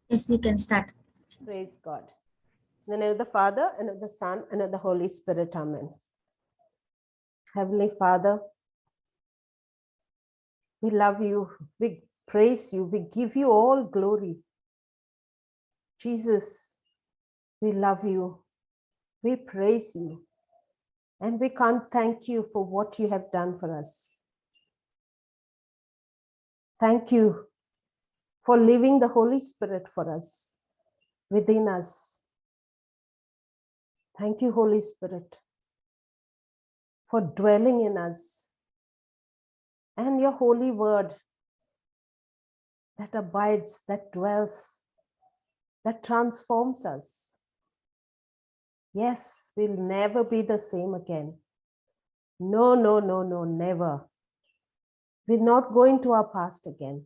Yes, you can start. Praise God. In the name of the Father, and of the Son, and of the Holy Spirit. Amen. Heavenly Father, we love you. We praise you. We give you all glory. Jesus, we love you. We praise you. And we can't thank you for what you have done for us. Thank you for leaving the Holy Spirit for us, within us. Thank you, Holy Spirit, for dwelling in us, and your holy word that abides, that dwells, that transforms us. Yes, we'll never be the same again. No, no, no, no, never. We're not going to our past again.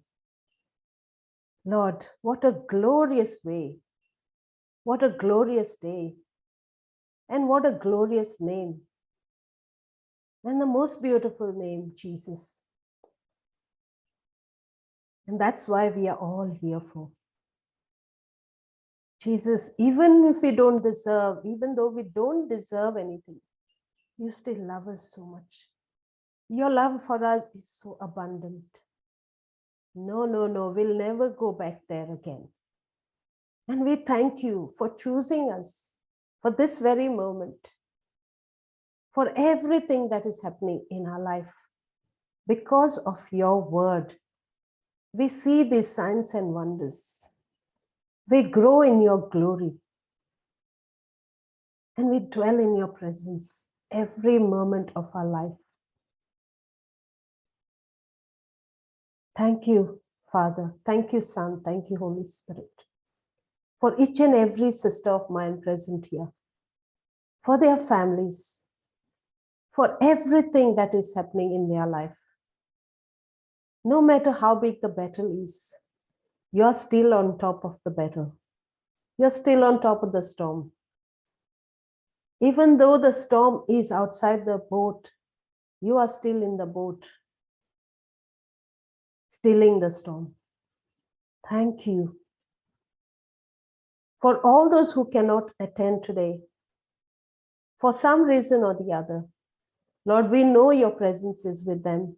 Lord, what a glorious way. What a glorious day. And what a glorious name. And the most beautiful name, Jesus. And that's why we are all here for. Jesus, even if we don't deserve, even though we don't deserve anything, you still love us so much. Your love for us is so abundant. No, no, no, we'll never go back there again. And we thank you for choosing us for this very moment, for everything that is happening in our life. Because of your word, we see these signs and wonders. We grow in your glory. And we dwell in your presence every moment of our life. Thank you, Father. Thank you, Son. Thank you, Holy Spirit, for each and every sister of mine present here, for their families, for everything that is happening in their life. No matter how big the battle is, you're still on top of the battle. You're still on top of the storm. Even though the storm is outside the boat, you are still in the boat, stilling the storm. Thank you. For all those who cannot attend today, for some reason or the other, Lord, we know your presence is with them.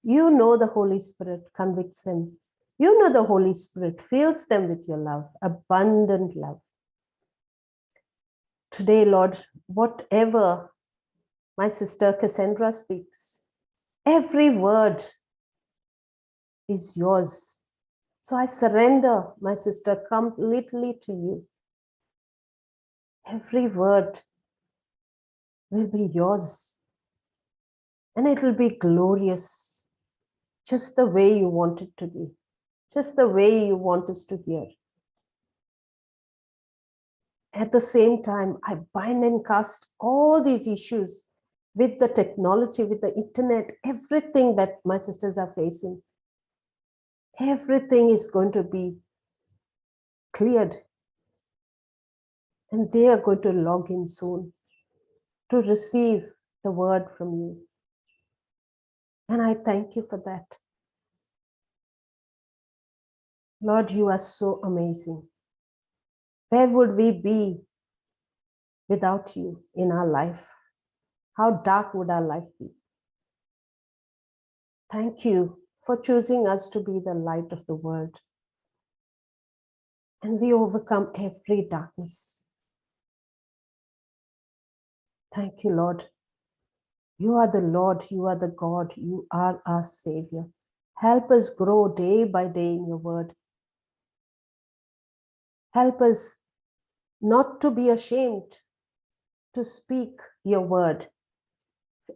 You know the Holy Spirit convicts them. You know the Holy Spirit fills them with your love, abundant love. Today, Lord, whatever my sister Cassandra speaks, every word is yours. So I surrender, my sister, completely to you. Every word will be yours. And it will be glorious, just the way you want it to be, just the way you want us to hear. At the same time, I bind and cast all these issues with the technology, with the internet, everything that my sisters are facing. Everything is going to be cleared. And they are going to log in soon to receive the word from you. And I thank you for that. Lord, you are so amazing. Where would we be without you in our life? How dark would our life be? Thank you for choosing us to be the light of the world. And we overcome every darkness. Thank you, Lord. You are the Lord, you are the God, you are our Savior. Help us grow day by day in your word. Help us not to be ashamed to speak your word.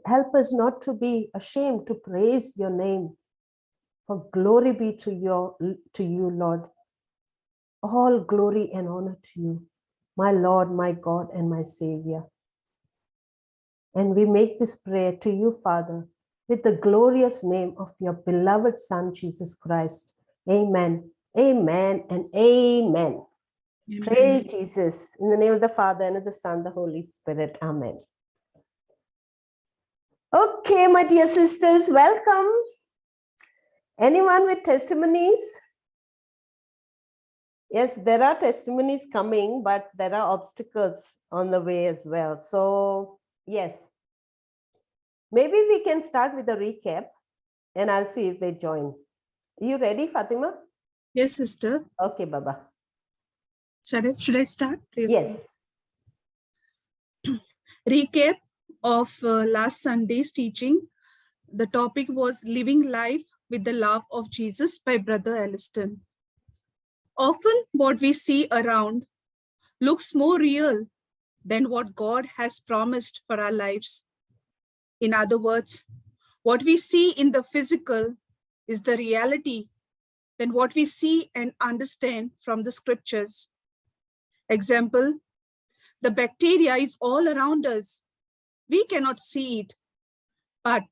Help us not to be ashamed to praise your name. For glory be to you, Lord. All glory and honor to you, my Lord, my God, and my Savior. And we make this prayer to you, Father, with the glorious name of your beloved Son, Jesus Christ. Amen, amen, and amen. Amen. Praise Jesus. In the name of the Father, and of the Son, the Holy Spirit. Amen. Okay, my dear sisters, welcome. Anyone with testimonies? Yes, there are testimonies coming, but there are obstacles on the way as well. So, yes, maybe we can start with a recap and I'll see if they join. Are you ready, Fatima? Yes, sister. Okay, Baba. Should I start? Please. Yes. Recap of last Sunday's teaching. The topic was Living Life with the Love of Jesus by Brother Elliston. Often what we see around looks more real than what God has promised for our lives. In other words, what we see in the physical is the reality than what we see and understand from the scriptures. Example, the bacteria is all around us. We cannot see it, but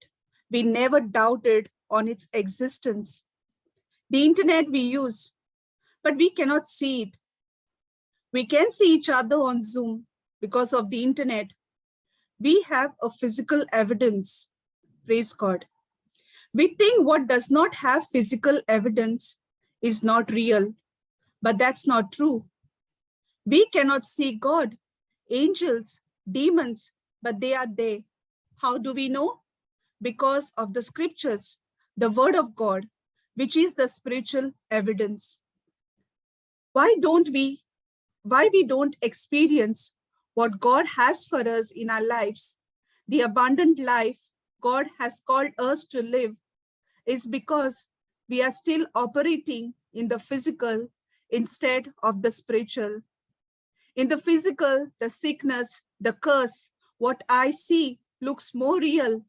we never doubted on its existence. The internet we use, but we cannot see it. We can see each other on Zoom because of the internet. We have a physical evidence. Praise God. We think what does not have physical evidence is not real, but that's not true. We cannot see God, angels, demons, but they are there. How do we know? Because of the scriptures, the word of God, which is the spiritual evidence. Why we don't experience what God has for us in our lives, the abundant life God has called us to live, is because we are still operating in the physical instead of the spiritual. In the physical, the sickness, the curse, what I see looks more real.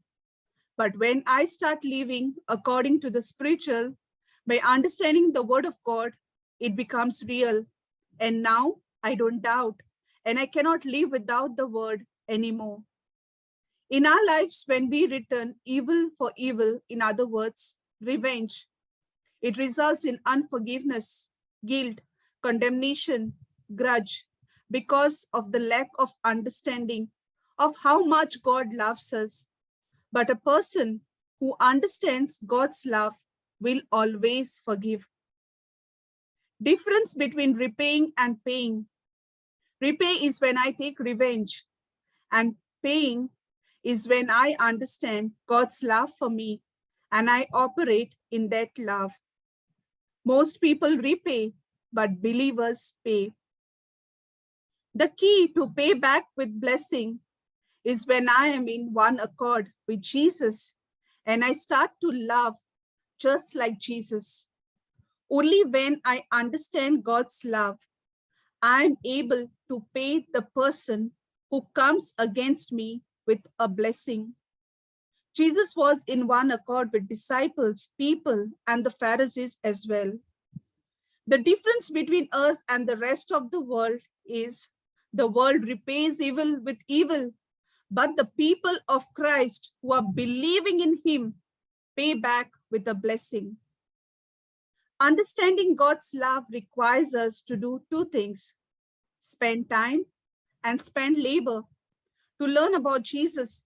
But when I start living according to the spiritual, by understanding the word of God, it becomes real. And now I don't doubt, and I cannot live without the word anymore. In our lives, when we return evil for evil, in other words, revenge, it results in unforgiveness, guilt, condemnation, grudge, because of the lack of understanding of how much God loves us. But a person who understands God's love will always forgive. Difference between repaying and paying. Repay is when I take revenge, and paying is when I understand God's love for me and I operate in that love. Most people repay, but believers pay. The key to pay back with blessing is when I am in one accord with Jesus and I start to love just like Jesus. Only when I understand God's love, I am able to pay the person who comes against me with a blessing. Jesus was in one accord with disciples, people, and the Pharisees as well. The difference between us and the rest of the world is the world repays evil with evil, but the people of Christ who are believing in him pay back with a blessing. Understanding God's love requires us to do two things: spend time and spend labor to learn about Jesus,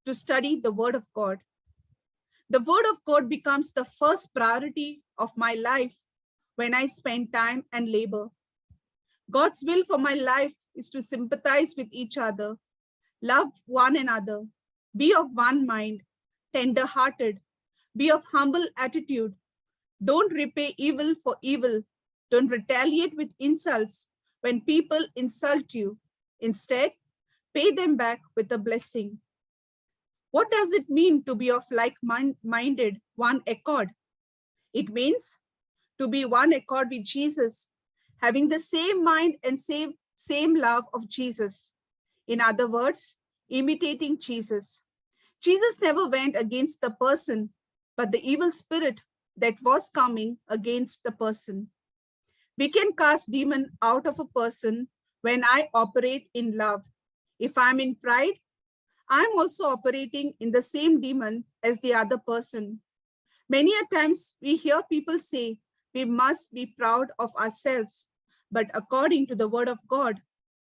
to study the Word of God. The Word of God becomes the first priority of my life when I spend time and labor. God's will for my life is to sympathize with each other, love one another, be of one mind, tender-hearted, be of humble attitude. Don't repay evil for evil. Don't retaliate with insults when people insult you. Instead, pay them back with a blessing. What does it mean to be of like-minded, one accord? It means to be one accord with Jesus, having the same mind and same love of Jesus. In other words, imitating Jesus. Jesus never went against the person, but the evil spirit that was coming against the person. We can cast demon out of a person when I operate in love. If I'm in pride, I'm also operating in the same demon as the other person. Many a times we hear people say we must be proud of ourselves, but according to the word of God,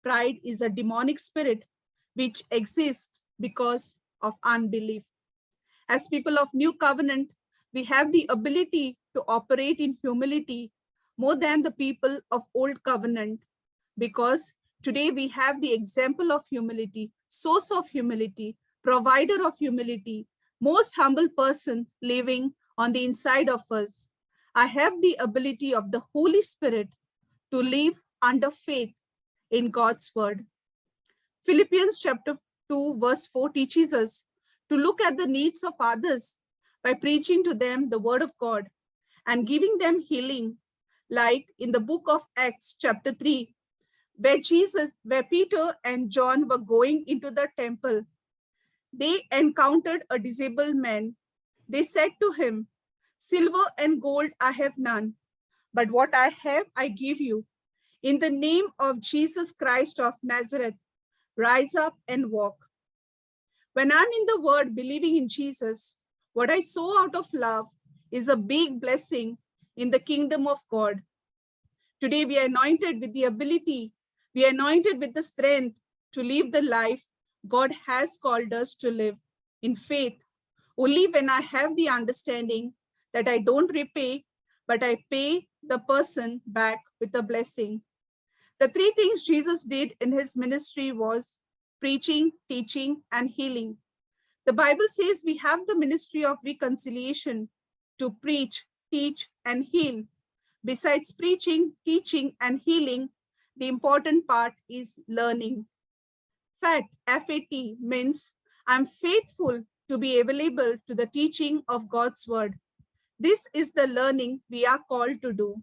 pride is a demonic spirit which exists because of unbelief. As people of New Covenant, we have the ability to operate in humility more than the people of old covenant, because today we have the example of humility, source of humility, provider of humility, most humble person living on the inside of us. I have the ability of the Holy Spirit to live under faith in God's word. Philippians chapter 2 verse 4 teaches us to look at the needs of others by preaching to them the word of God and giving them healing, like in the book of Acts chapter 3, where Peter and John were going into the temple. They encountered a disabled man. They said to him, "Silver and gold I have none, but what I have I give you. In the name of Jesus Christ of Nazareth, rise up and walk." When I'm in the word believing in Jesus, what I sow out of love is a big blessing in the kingdom of God. Today we are anointed with the ability, we are anointed with the strength to live the life God has called us to live in faith. Only when I have the understanding that I don't repay, but I pay the person back with a blessing. The three things Jesus did in his ministry was preaching, teaching, and healing. The Bible says we have the ministry of reconciliation to preach, teach, and heal. Besides preaching, teaching, and healing, the important part is learning. FAT, F-A-T, means I'm faithful to be available to the teaching of God's word. This is the learning we are called to do.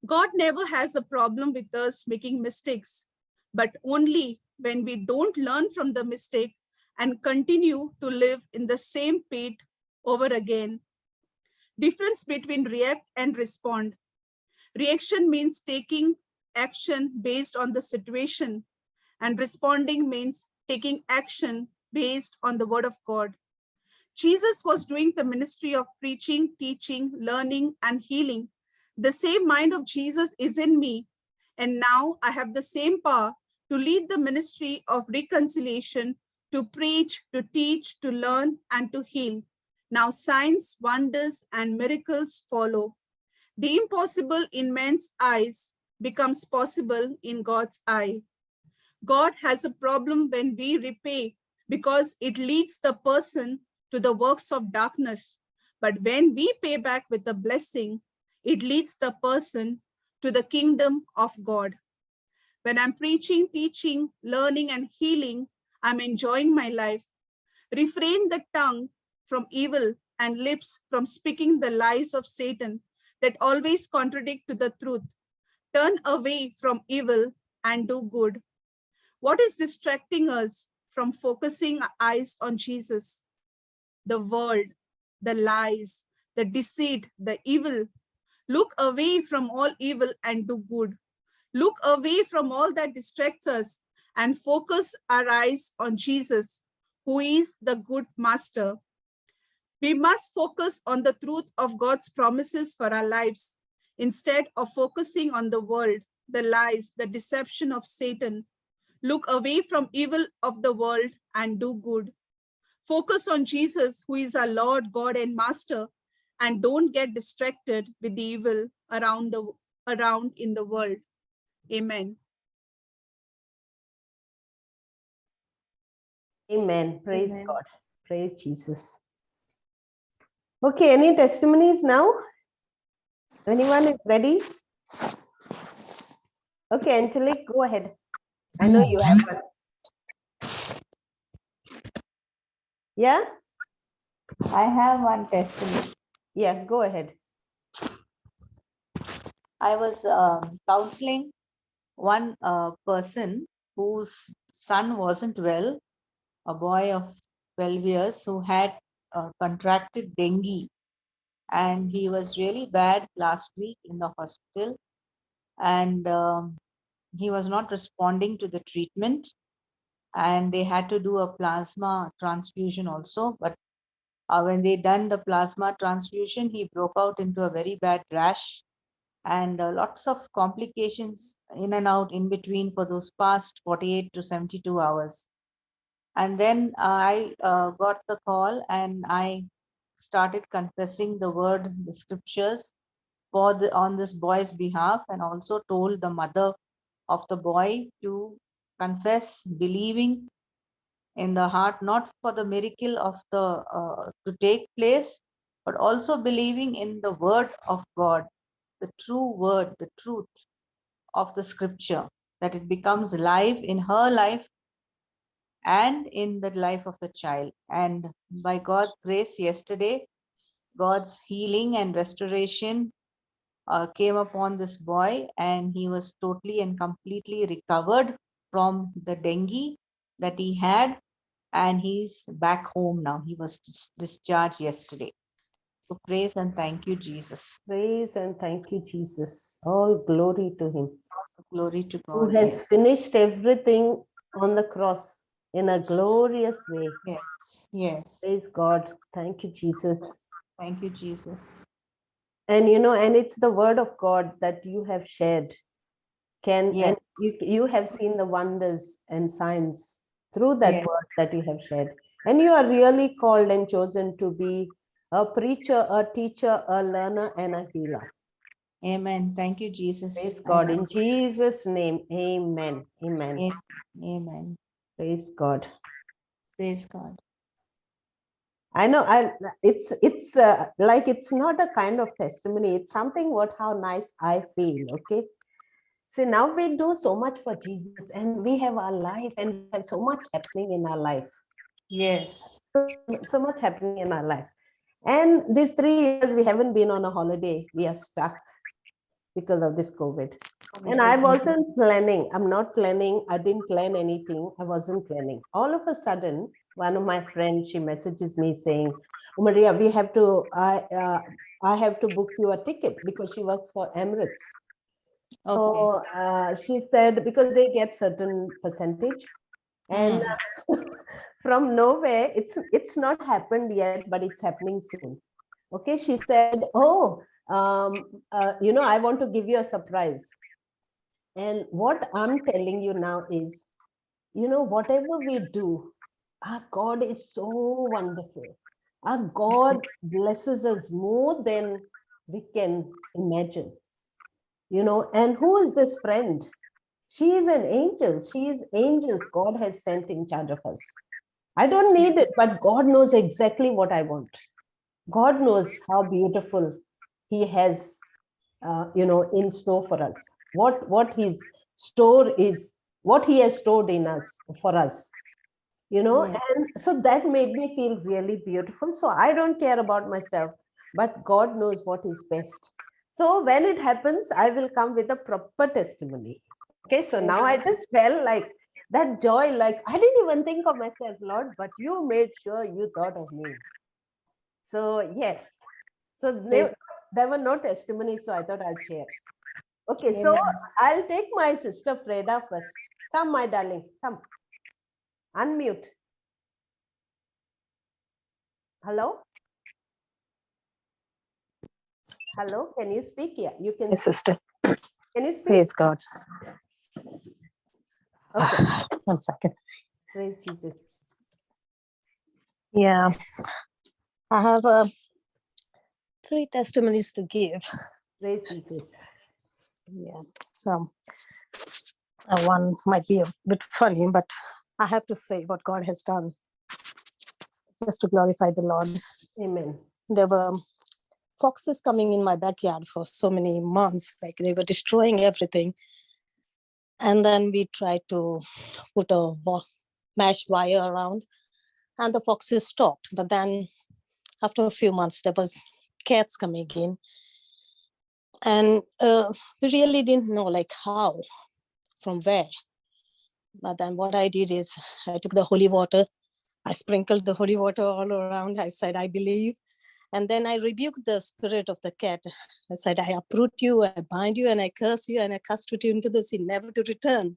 God never has a problem with us making mistakes, but only when we don't learn from the mistake and continue to live in the same pit over again. Difference between react and respond. Reaction means taking action based on the situation, and responding means taking action based on the word of God. Jesus was doing the ministry of preaching, teaching, learning, and healing. The same mind of Jesus is in me, and now I have the same power to lead the ministry of reconciliation, to preach, to teach, to learn, and to heal. Now signs, wonders, and miracles follow. The impossible in men's eyes becomes possible in God's eye. God has a problem when we repay because it leads the person to the works of darkness. But when we pay back with a blessing, it leads the person to the kingdom of God. When I'm preaching, teaching, learning, and healing, I'm enjoying my life. Refrain the tongue from evil and lips from speaking the lies of Satan that always contradict to the truth. Turn away from evil and do good. What is distracting us from focusing our eyes on Jesus? The world, the lies, the deceit, the evil. Look away from all evil and do good. Look away from all that distracts us and focus our eyes on Jesus, who is the good master. We must focus on the truth of God's promises for our lives instead of focusing on the world, the lies, the deception of Satan. Look away from evil of the world and do good. Focus on Jesus, who is our Lord, God, and Master, and don't get distracted with the evil around in the world. Amen. Amen. Praise Amen. God. Praise Jesus. Okay, any testimonies now? Anyone is ready? Okay, Angelique, go ahead. I know you have one. Yeah? I have one testimony. Yeah, go ahead. I was counseling one person whose son wasn't well, a boy of 12 years who had contracted dengue, and he was really bad last week in the hospital, and he was not responding to the treatment, and they had to do a plasma transfusion also. But when they done the plasma transfusion, he broke out into a very bad rash and lots of complications in and out in between for those past 48 to 72 hours. And then I got the call and I started confessing the word, the scriptures. on this boy's behalf, and also told the mother of the boy to confess, believing in the heart, not for the miracle of the to take place, but also believing in the word of God, the true word, the truth of the scripture, that it becomes live in her life and in the life of the child. And by God's grace, yesterday, God's healing and restoration came upon this boy, and he was totally and completely recovered from the dengue that he had, and he's back home now. He was discharged yesterday. So praise and thank you, Jesus. Praise and thank you, Jesus. All glory to him. Glory to Who God. has finished everything on the cross in a glorious way. Yes. Yes. Praise God. Thank you, Jesus. Thank you, Jesus. And and it's the word of God that you have shared. Yes. And you have seen the wonders and signs through that Yes. word that you have shared. And you are really called and chosen to be a preacher, a teacher, a learner, and a healer. Amen. Thank you, Jesus. Praise God. In Jesus' name, amen. Amen. Amen. Praise God. Praise God. I know it's like it's not a kind of testimony. It's something how nice I feel. Okay. So now we do so much for Jesus, and we have our life, and we have so much happening in our life. Yes. So much happening in our life. And these 3 years, we haven't been on a holiday. We are stuck because of this COVID. And I wasn't planning. I'm not planning. I didn't plan anything. I wasn't planning. All of a sudden, one of my friends, she messages me saying, "Oh, Maria, I have to book you a ticket," because she works for Emirates. So she said, because they get certain percentage, and from nowhere, it's not happened yet, but it's happening soon. Okay, she said, "Oh, I want to give you a surprise." And what I'm telling you now is, whatever we do, our God is so wonderful. Our God blesses us more than we can imagine. And who is this friend? She is an angel. She is angels God has sent in charge of us. I don't need it, but God knows exactly what I want. God knows how beautiful He has, in store for us. What His store is, what He has stored in us for us. And so that made me feel really beautiful. So I don't care about myself, but God knows what is best. So when it happens, I will come with a proper testimony. Okay, so now I just felt like that joy, like I didn't even think of myself, Lord, but you made sure you thought of me. So yes, so there were no testimonies, so I thought I'll share. Okay, so I'll take my sister Freda first. Come, my darling, come. Unmute. Hello? Hello, can you speak here? You can. Yes, sister. Can you speak? Praise God. Okay. 1 second. Praise Jesus. Yeah, I have 3 testimonies to give. Praise Jesus. Yeah, so one might be a bit funny, but I have to say what God has done just to glorify the Lord. Amen. There were foxes coming in my backyard for so many months, like they were destroying everything. And then we tried to put a mesh wire around, and the foxes stopped. But then after a few months, there was cats coming in. And we really didn't know like how, from where. But then what I did is I took the holy water, I sprinkled the holy water all around. I said, I believe. And then I rebuked the spirit of the cat. I said, I uproot you, I bind you, and I curse you, and I cast you into the sea, never to return.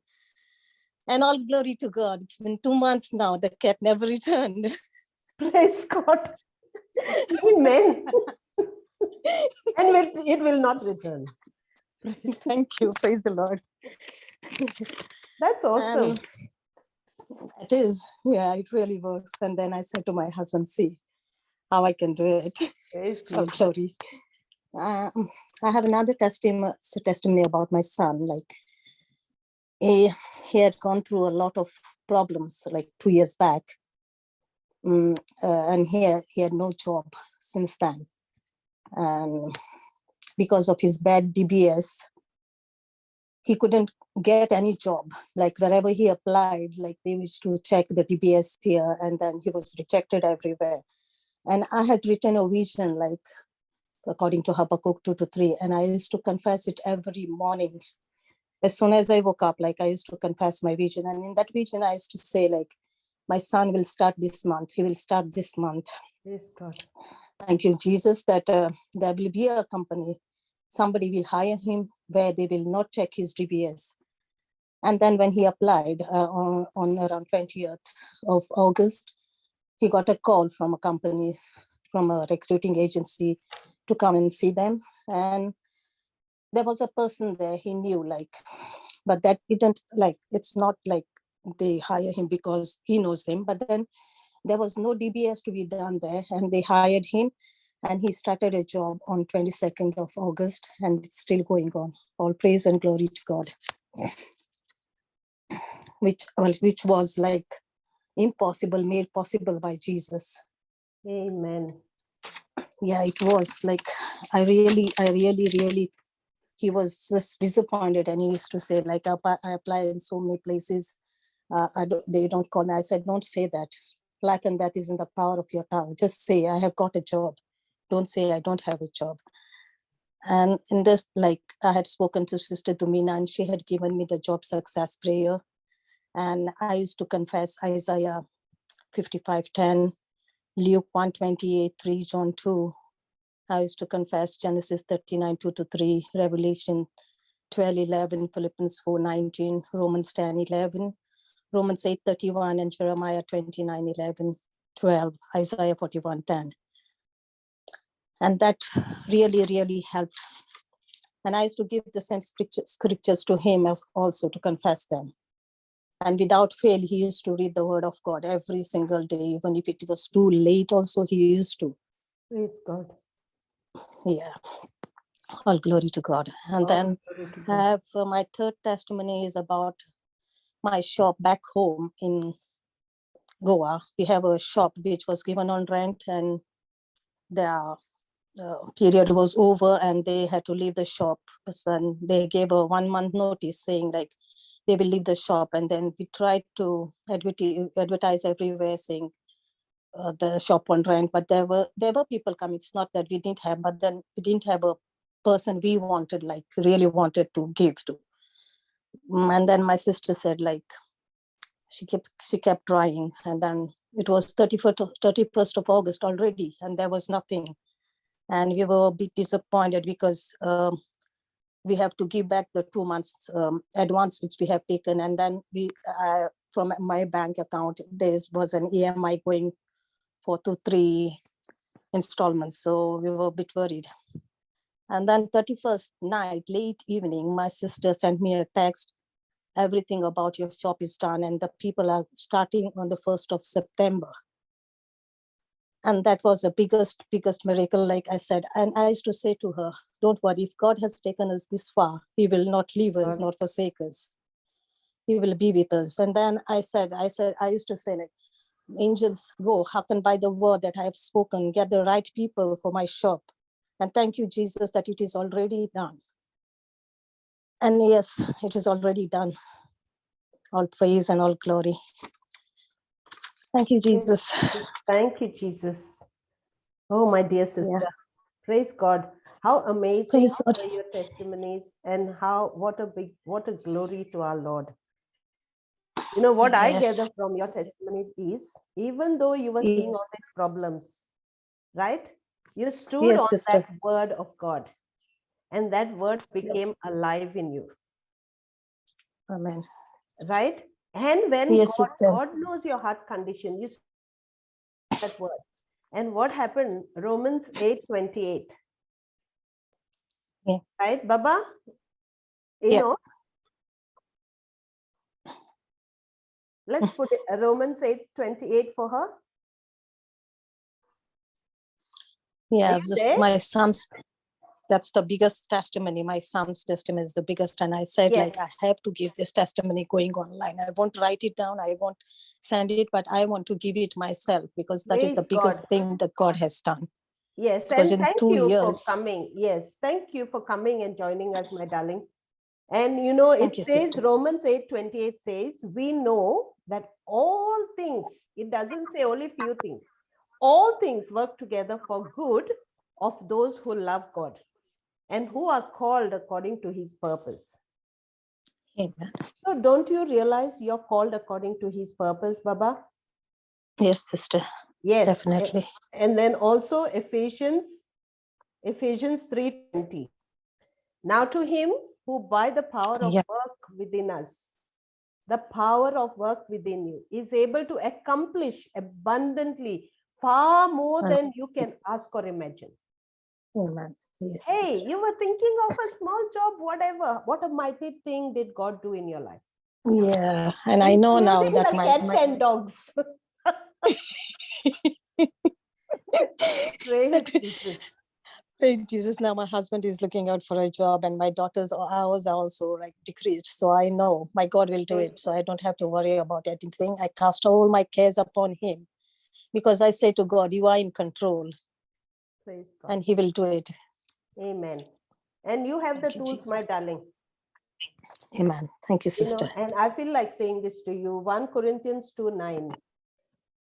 And all glory to God. It's been 2 months now. The cat never returned. Praise God. Amen. And it will not return. Thank you. Praise the Lord. That's awesome. It is. Yeah, it really works. And then I said to my husband, see how I can do it. Praise Oh, Jesus. glory. I have another testimony about my son. Like he had gone through a lot of problems like 2 years back. And he had no job since then. And because of his bad DBS, he couldn't get any job. Like wherever he applied, like they used to check the DBS here, and then he was rejected everywhere. And I had written a vision, like according to Habakkuk 2-3, and I used to confess it every morning. As soon as I woke up, like I used to confess my vision. And in that vision, I used to say, like, my son will start this month. He will start this month. Praise God. Thank you, Jesus, that there will be a company. Somebody will hire him where they will not check his DBS. And then when he applied on around 20th of August, he got a call from a company, from a recruiting agency to come and see them. And there was a person there he knew, like, but that didn't, like, it's not like they hire him because he knows them. But then there was no DBS to be done there, and they hired him, and he started a job on 22nd of August, and it's still going on. All praise and glory to God. Which was like impossible, made possible by Jesus. Amen. Yeah, it was like, I really, he was just disappointed, and he used to say, like, I apply in so many places. They don't call me. I said, don't say that. Life and death is in the power of your tongue. Just say, I have got a job. Don't say, I don't have a job. And in this, like, I had spoken to Sister Dumina, and she had given me the job success prayer. And I used to confess Isaiah 55:10, Luke 1:28, 3 John 2. I used to confess Genesis 39:2-3, Revelation 12:11, Philippians 4:19, Romans 10:11, Romans 8:31, and Jeremiah 29:11, 12, Isaiah 41:10. And that really helped. And I used to give the same scriptures to him also to confess them. And without fail, he used to read the word of God every single day, even if it was too late also, he used to. Praise God. Yeah, all glory to God. And then I have my third testimony is about my shop back home in Goa. We have a shop which was given on rent, and the period was over and they had to leave the shop. And they gave a 1 month notice saying, like, they will leave the shop. And then we tried to advertise everywhere saying the shop on rent, but there were people coming. It's not that we didn't have, but then we didn't have a person we wanted, like really wanted to give to. And then my sister said, like, she kept trying, and then it was 31st of August already, and there was nothing. And we were a bit disappointed because we have to give back the 2 months advance which we have taken. And then we from my bank account, there was an EMI going for 2-3 installments. So we were a bit worried. And then 31st night, late evening, my sister sent me a text, everything about your shop is done and the people are starting on the 1st of September. And that was the biggest miracle, like I said. And I used to say to her, don't worry, if God has taken us this far, he will not leave us, not forsake us. He will be with us. And then I used to say, like, angels go, hearken by the word that I have spoken, get the right people for my shop. And thank you, Jesus, that it is already done. And yes, it is already done. All praise and all glory. Thank you, Jesus. Thank you, Jesus. Oh, my dear sister. Yeah. Praise God. How amazing Praise God. are your testimonies, and what a glory to our Lord. You know what I gather from your testimonies is, even though you were seeing all these problems, right? You stood on that word of God, and that word became alive in you. Amen. Right? And when God knows your heart condition, you that word. And what happened? Romans 8:28. Yeah. Right, Baba? You know? Let's put it Romans 8:28 for her. Yeah, my son's that's the biggest testimony. My son's testimony is the biggest. And I said, Yes. like, I have to give this testimony going online. I won't write it down. I won't send it, but I want to give it myself, because that is the Praise biggest God. thing that God has done. Yes, Because and in thank 2 you years, for coming. Yes, thank you for coming and joining us, my darling. And you know, Thank it you, says, sister. Romans 8:28 says, we know that all things, it doesn't say only few things, all things work together for good of those who love God and who are called according to his purpose. Amen. So don't you realize you're called according to his purpose, Baba? Yes, sister. Yes. Definitely. And then also Ephesians 3:20. Now to him who by the power of work within us, the power of work within you, is able to accomplish abundantly far more than you can ask or imagine. Amen. Yes. Hey, sister. you were thinking of a small job, whatever. What a mighty thing did God do in your life? Yeah. And I know now Including that the cats and dogs. Praise Jesus. Praise Jesus. Now my husband is looking out for a job, and my daughter's hours are also like decreased. So I know my God will do it. So I don't have to worry about anything. I cast all my cares upon him, because I say to God, you are in control. Praise God. And he will do it. Amen. And you have Thank the you, tools, my Jesus. darling. Amen. Thank you, You know, sister. and I feel like saying this to you. 1 Corinthians 2:9.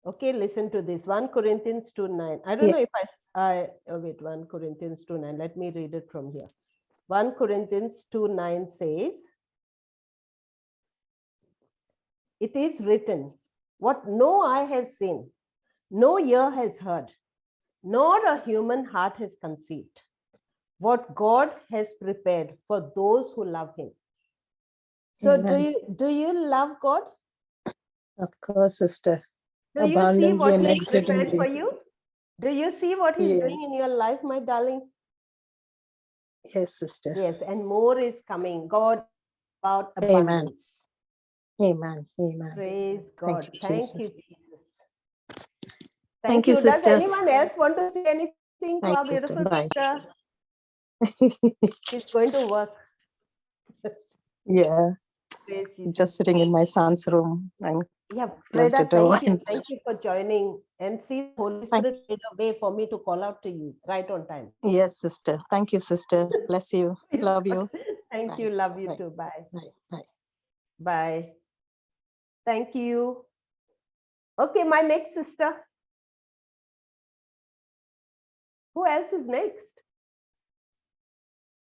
Okay, listen to this. 1 Corinthians 2:9. I don't know if wait, 1 Corinthians 2:9. Let me read it from here. 1 Corinthians 2:9 says, it is written, what no eye has seen, no ear has heard, nor a human heart has conceived, what God has prepared for those who love him. So Amen. do you love God? Of course, sister. Do you see Abundantly what and he's prepared for exceedingly. you? Do you see what he's Yes. doing in your life, my darling? Yes, sister. Yes, and more is coming. God about Amen. abundance. Amen. Amen. Praise God. Thank you, Thank you, Jesus. Jesus. Thank Thank you, you. Does sister. anyone else want to say anything to Thanks, our sister. beautiful Bye. sister? She's going to work. Yeah. Praise Jesus. Just sitting in my son's room. I'm Yeah, closed the Freda, door. thank you. Thank you for joining. And see, the Holy Spirit made a way for me to call out to you right on time. Yes, sister. Thank you, sister. Bless you. Love you. Thank Bye. you. Love you Bye. too. Bye. Bye. Bye. Bye. Thank you. Okay, my next sister. Who else is next?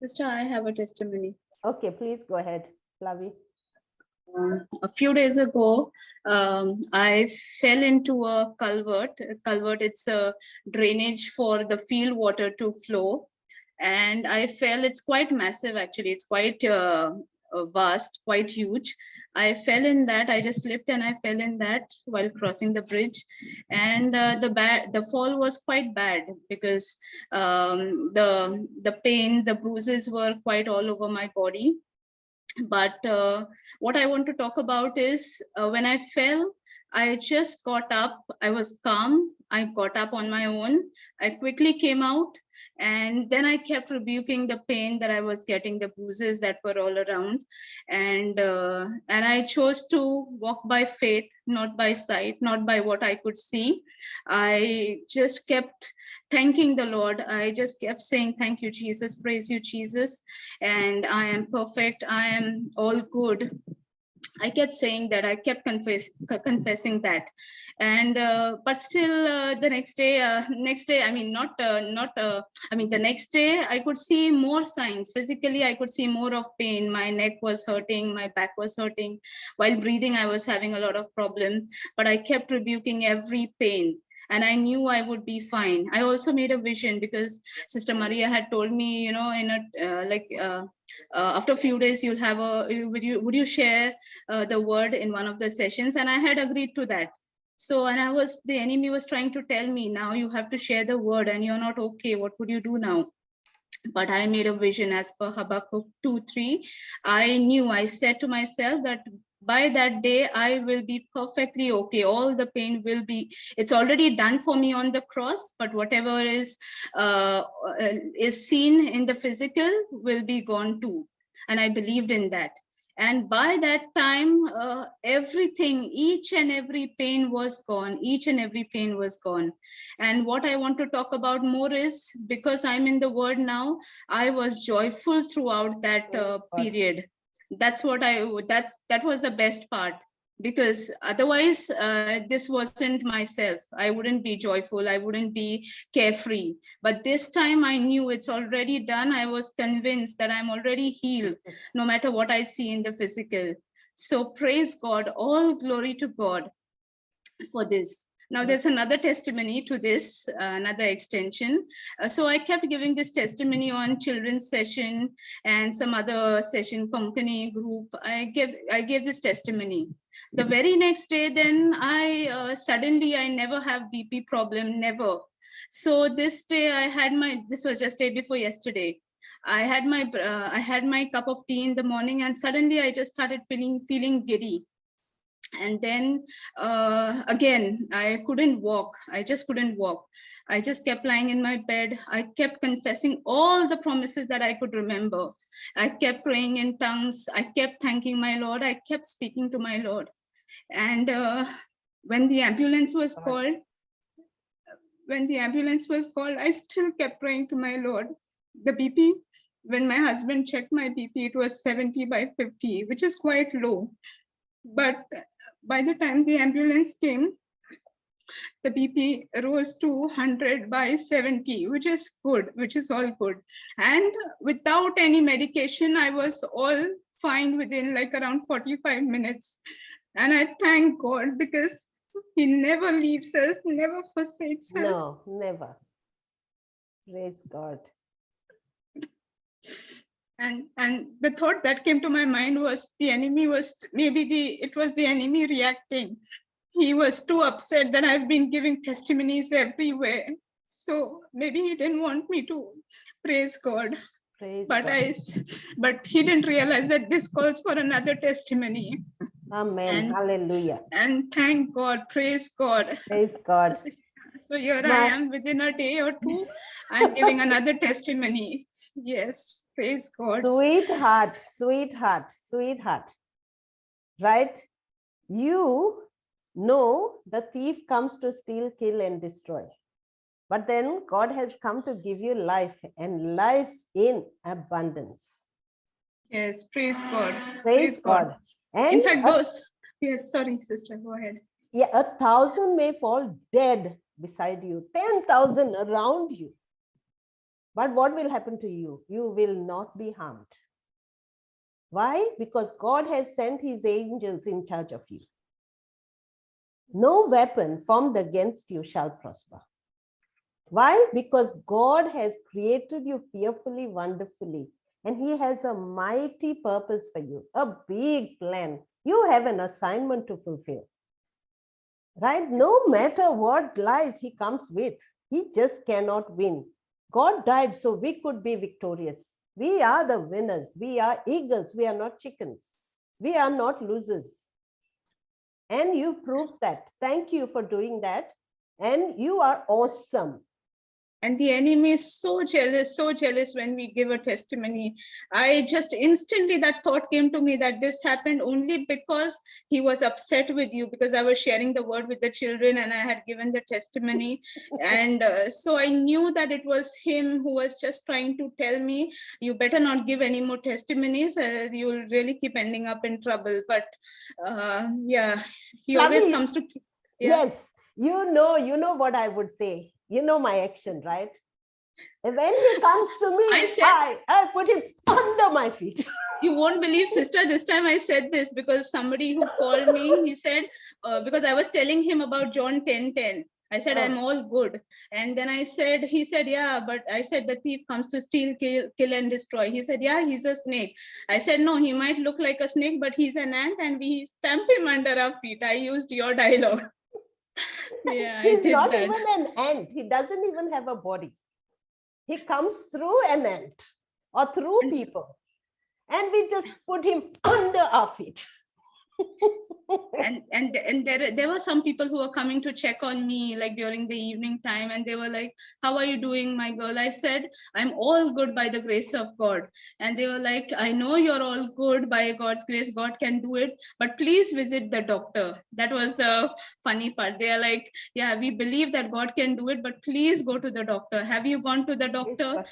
Sister, I have a testimony. Okay, please go ahead, Flavi. A few days ago, I fell into a culvert. It's a drainage for the field water to flow. And I fell, it's quite massive actually. It's quite vast, quite huge. I fell in that. I just slipped and I fell in that while crossing the bridge. And the fall was quite bad because the pain, the bruises were quite all over my body. But what I want to talk about is when I fell, I just got up. I was calm. I got up on my own. I quickly came out, and then I kept rebuking the pain that I was getting, the bruises that were all around, and I chose to walk by faith, not by sight, not by what I could see. I just kept thanking the Lord. I just kept saying, "Thank you, Jesus. Praise you, Jesus." And I am perfect. I am all good. I kept saying that. I kept confessing that, and but still the next day, I mean the next day I could see more signs. Physically, I could see more of pain. My neck was hurting, my back was hurting. While breathing, I was having a lot of problems, but I kept rebuking every pain. And I knew I would be fine. I also made a vision because Sister Maria had told me, in a after a few days you'll have would you share the word in one of the sessions, and I had agreed to that. So, and the enemy was trying to tell me, now you have to share the word and you're not okay. What would you do now? But I made a vision as per Habakkuk 2:3. I said to myself that by that day, I will be perfectly okay. All the pain will be, it's already done for me on the cross, but whatever is seen in the physical will be gone too. And I believed in that. And by that time, everything, each and every pain was gone. Each and every pain was gone. And what I want to talk about more is, because I'm in the word now, I was joyful throughout that period. That was the best part, because otherwise this wasn't myself. I wouldn't be joyful, I wouldn't be carefree. But this time I knew it's already done. I was convinced that I'm already healed, no matter what I see in the physical. So praise God, all glory to God for this. Now there's another testimony to this, another extension. So I kept giving this testimony on children's session and some other session, company, group. I gave this testimony. The very next day, then suddenly I never have BP problem, never. So this day I had this was just day before yesterday. I had my cup of tea in the morning, and suddenly I just started feeling giddy. And then again, I couldn't walk. I just couldn't walk. I just kept lying in my bed. I kept confessing all the promises that I could remember. I kept praying in tongues. I kept thanking my Lord. I kept speaking to my Lord. And when the ambulance was called, I still kept praying to my Lord. The BP, when my husband checked my BP, it was 70/50, which is quite low. But by the time the ambulance came, the BP rose to 100/70, which is good, which is all good. And without any medication, I was all fine within like around 45 minutes. And I thank God, because He never leaves us, never forsakes us. No, never. Praise God. And the thought that came to my mind was, the enemy was, it was the enemy reacting. He was too upset that I've been giving testimonies everywhere. So maybe he didn't want me to praise God. Praise But God. but he didn't realize that this calls for another testimony. Amen. Hallelujah. And thank God, praise God. Praise God. So here I am, within a day or two, I'm giving another testimony. Yes, praise God. Sweetheart, sweetheart, sweetheart. Right? You know the thief comes to steal, kill, and destroy. But then God has come to give you life, and life in abundance. Yes, praise God. Praise God. And in fact, yes, sorry, sister, go ahead. Yeah, 1,000 may fall dead beside you, 10,000 around you. But what will happen to you? You will not be harmed. Why? Because God has sent His angels in charge of you. No weapon formed against you shall prosper. Why? Because God has created you fearfully, wonderfully, and He has a mighty purpose for you, a big plan. You have an assignment to fulfill. Right? No matter what lies he comes with, he just cannot win. God died so we could be victorious. We are the winners. We are eagles. We are not chickens. We are not losers. And you proved that. Thank you for doing that. And you are awesome. And the enemy is so jealous when we give a testimony. I just instantly, that thought came to me that this happened only because he was upset with you, because I was sharing the word with the children and I had given the testimony. And so I knew that it was him who was just trying to tell me, you better not give any more testimonies. You'll really keep ending up in trouble. But yeah, he always comes to... Yeah. Yes, you know what I would say. You know my action, right? And when he comes to me, I put him under my feet. You won't believe, sister, this time I said this because somebody who called me, he said, because I was telling him about John 10:10. I said, I'm all good. And then he said, yeah, but I said, the thief comes to steal, kill and destroy. He said, yeah, he's a snake. I said, no, he might look like a snake, but he's an ant and we stamp him under our feet. I used your dialogue. Yeah, he's not even an ant. He doesn't even have a body. He comes through an ant or through people. And we just put him under our feet. and there were some people who were coming to check on me like during the evening time, and they were like, how are you doing, my girl? I said, I'm all good by the grace of God. And they were like, I know you're all good by God's grace, God can do it, but please visit the doctor. That was the funny part. They are like, yeah, we believe that God can do it, but please go to the doctor. Have you gone to the doctor?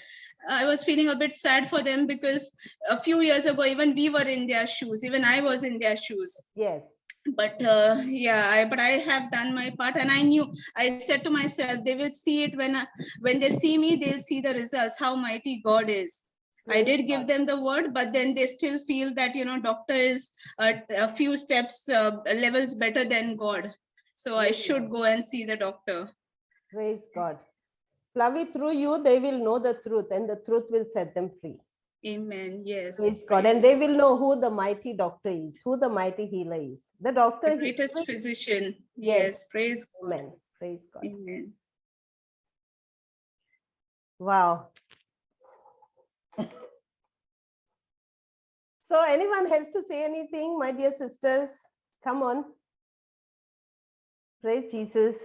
I was feeling a bit sad for them, because a few years ago, even we were in their shoes, even I was in their shoes. Yes. But but I have done my part, and I said to myself, they will see it when they see me, they'll see the results, how mighty God is. I did give them the word, but then they still feel that, doctor is a few steps levels better than God. So I should go and see the doctor. Praise God. Flavi, through you, they will know the truth, and the truth will set them free. Amen. Yes. Praise God. And they will know who the mighty doctor is, who the mighty healer is. The doctor, the greatest physician. Yes. Praise God. Amen. Praise God. Amen. Wow. So anyone has to say anything, my dear sisters? Come on. Praise Jesus.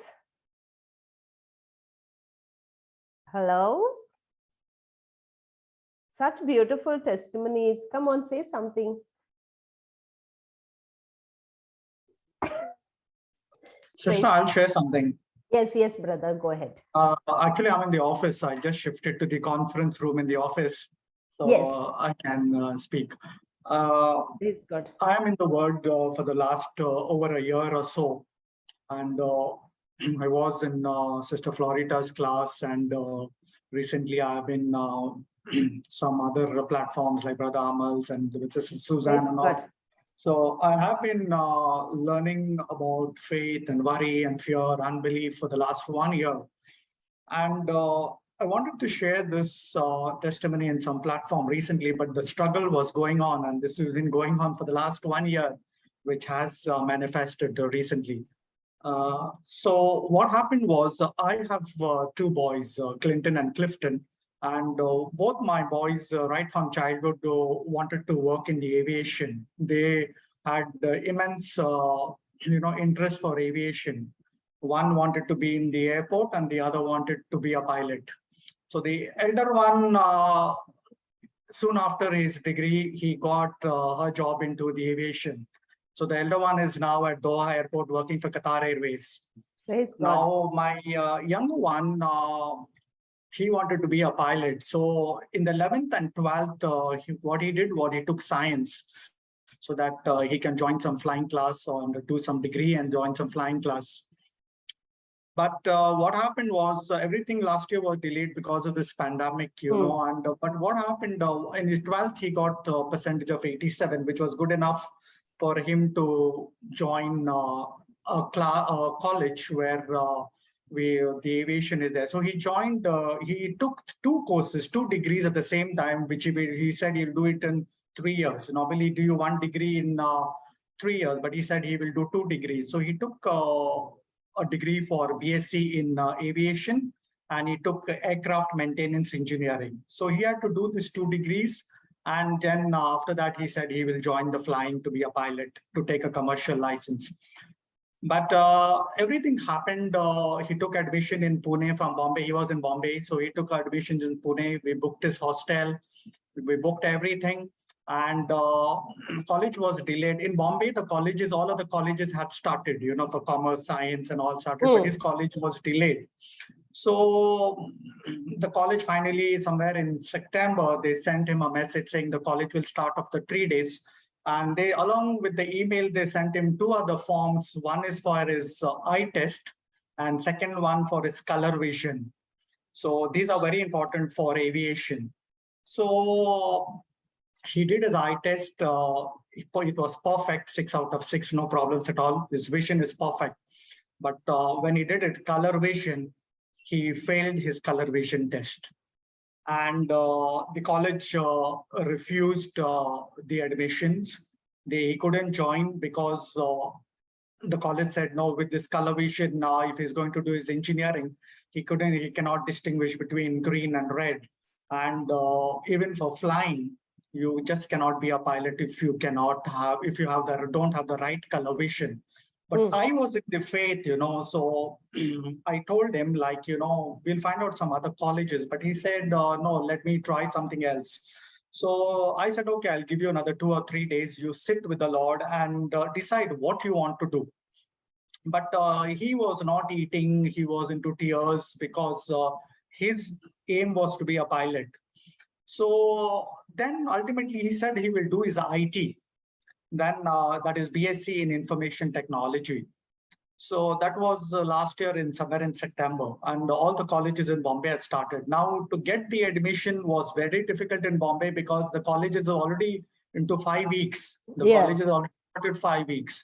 Hello? Such beautiful testimonies. Come on, say something. Sister, I'll share something. Yes, brother, go ahead. Actually, I'm in the office. I just shifted to the conference room in the office, so Yes. I can speak. Praise God. I am in the Word for the last over a year or so, and I was in Sister Florita's class, and recently I have been some other platforms like Brother Amal's and with Sister Suzanne and all. So I have been learning about faith and worry and fear, unbelief for the last 1 year. And I wanted to share this testimony in some platform recently, but the struggle was going on, and this has been going on for the last 1 year, which has manifested recently. So what happened was I have two boys, Clinton and Clifton, and both my boys right from childhood wanted to work in the aviation. They had immense interest for aviation. One wanted to be in the airport and the other wanted to be a pilot. So the elder one, soon after his degree, he got a job into the aviation. So the elder one is now at Doha Airport working for Qatar Airways. Praise God. Now my younger one, he wanted to be a pilot. So in the 11th and 12th, what he did was he took science so that he can join some flying class or do some degree and join some flying class. But what happened was everything last year was delayed because of this pandemic, know. And but what happened in his 12th, he got a percentage of 87, which was good enough for him to join a college where the aviation is there. So he joined. He took two courses, 2 degrees at the same time, which he said he'll do it in 3 years. Normally, you do 1 degree in 3 years, but he said he will do 2 degrees. So he took a degree for BSc in aviation, and he took aircraft maintenance engineering. So he had to do these 2 degrees. And then after that, he said he will join the flying to be a pilot, to take a commercial license. But everything happened. He took admission in Pune from Bombay. He was in Bombay. So he took admissions in Pune. We booked his hostel. We booked everything. And college was delayed. In Bombay, all of the colleges had started, for commerce, science and all started, but his college was delayed. So the college finally, somewhere in September, they sent him a message saying the college will start after 3 days. And they, along with the email, they sent him 2 other forms. One is for his eye test, and second one for his color vision. So these are very important for aviation. So he did his eye test. It was perfect, 6 out of 6, no problems at all. His vision is perfect. But when he did it, color vision, he failed his color vision test. And the college refused the admissions. He couldn't join because the college said, no, with this color vision, if he's going to do his engineering, he cannot distinguish between green and red. And even for flying, You just cannot be a pilot if you don't have the right color vision. But I was in the faith, so I told him, like, we'll find out some other colleges. But he said, no, let me try something else. So I said, okay, I'll give you another 2 or 3 days. You sit with the Lord and decide what you want to do. But he was not eating. He was into tears because his aim was to be a pilot. So then ultimately he said he will do his IT. Then that is BSc in Information Technology. So that was last year somewhere in September, and all the colleges in Bombay had started. Now to get the admission was very difficult in Bombay because the colleges are already into 5 weeks. The colleges already started 5 weeks.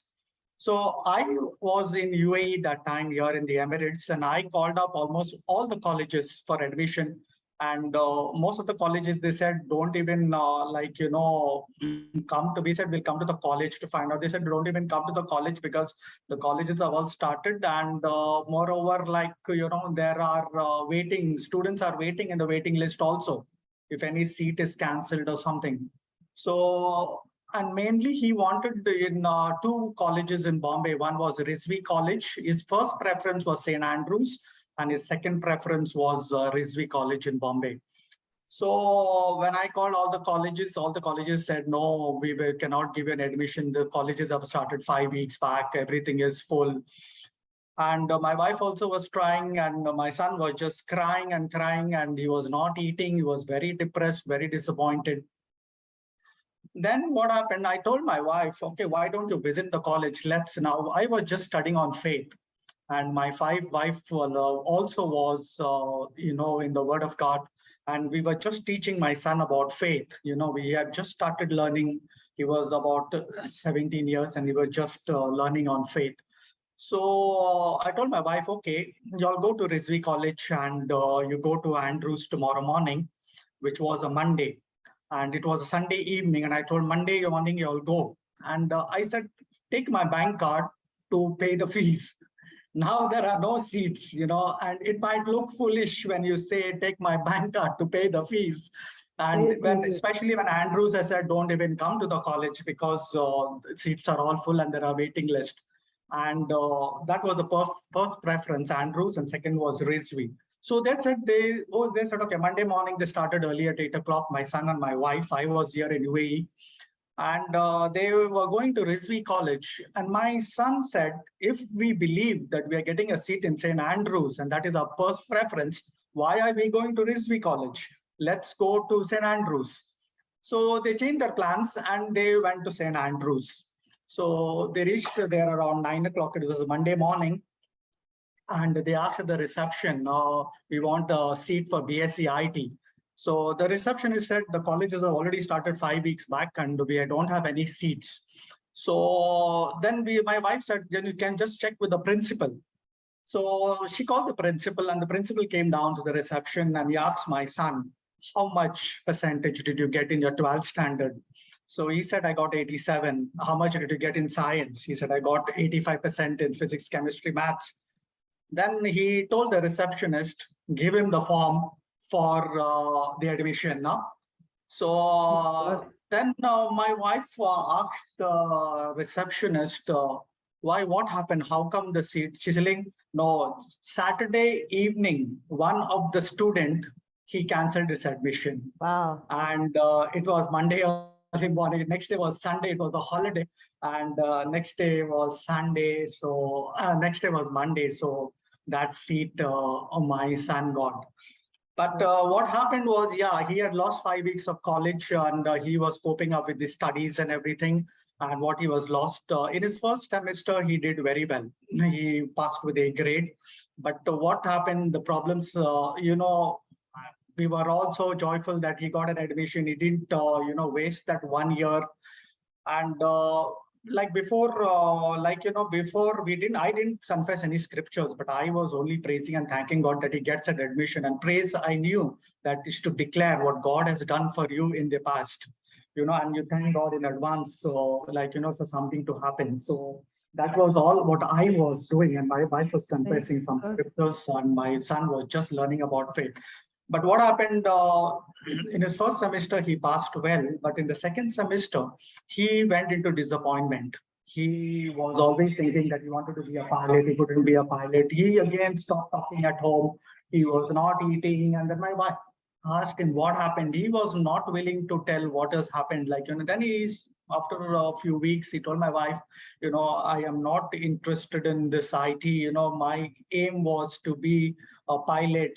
So I was in UAE that time here in the Emirates, and I called up almost all the colleges for admission. And most of the colleges, they said, don't even come to, we said, we'll come to the college to find out. They said, don't even come to the college because the colleges have all started. And moreover, there are students are waiting in the waiting list also, if any seat is cancelled or something. So, and mainly he wanted in 2 colleges in Bombay. One was Rizvi College. His first preference was St. Andrews, and his second preference was Rizvi College in Bombay. So when I called all the colleges said, no, we cannot give you an admission. The colleges have started 5 weeks back. Everything is full. And my wife also was trying, and my son was just crying, and he was not eating. He was very depressed, very disappointed. Then what happened? I told my wife, okay, why don't you visit the college? I was just studying on faith. And my wife also was, in the Word of God. And we were just teaching my son about faith. We had just started learning. He was about 17 years, and we were just learning on faith. So I told my wife, okay, y'all go to Rizvi College and you go to Andrews tomorrow morning, which was a Monday. And it was a Sunday evening. And I told Monday morning, you'll go. And I said, take my bank card to pay the fees. Now there are no seats, and it might look foolish when you say, take my bank card to pay the fees. And especially when Andrews has said, don't even come to the college because seats are all full and there are waiting list. And that was the first preference, Andrews, and second was Rizvi. So that's it. They said, okay, Monday morning, they started early at 8 o'clock, my son and my wife. I was here in UAE. And they were going to Rizvi College. And my son said, if we believe that we are getting a seat in St. Andrews, and that is our first preference, why are we going to Rizvi College? Let's go to St. Andrews. So they changed their plans and they went to St. Andrews. So they reached there around 9 o'clock. It was a Monday morning. And they asked at the reception, we want a seat for BSc IT. So the receptionist said the colleges have already started 5 weeks back and we don't have any seats. So then my wife said, then you can just check with the principal. So she called the principal, and the principal came down to the reception and he asked my son, how much percentage did you get in your 12th standard? So he said, I got 87. How much did you get in science? He said, I got 85% in physics, chemistry, maths. Then he told the receptionist, give him the form for the admission. No? So then my wife asked the receptionist, what happened? How come the seat? She's saying, no, Saturday evening, one of the student, he canceled his admission. Wow. And it was Monday early morning. Next day was Sunday. It was a holiday. And next day was Sunday. So next day was Monday. So that seat my son got. But what happened was, he had lost 5 weeks of college and he was coping up with his studies and everything. And what he was lost in his first semester, he did very well. He passed with a grade. But what happened, the problems, we were also joyful that he got an admission. He didn't, waste that 1 year. And before I didn't confess any scriptures, but I was only praising and thanking God that he gets an admission. And praise, I knew that is to declare what God has done for you in the past, and you thank God in advance, for something to happen. So that was all what I was doing. And my wife was confessing some scriptures and my son was just learning about faith. But what happened in his first semester, he passed well, but in the second semester, he went into disappointment. He was always thinking that he wanted to be a pilot. He couldn't be a pilot. He again stopped talking at home. He was not eating. And then my wife asked him what happened. He was not willing to tell what has happened. Like, then after a few weeks, he told my wife, I am not interested in this IT. My aim was to be a pilot,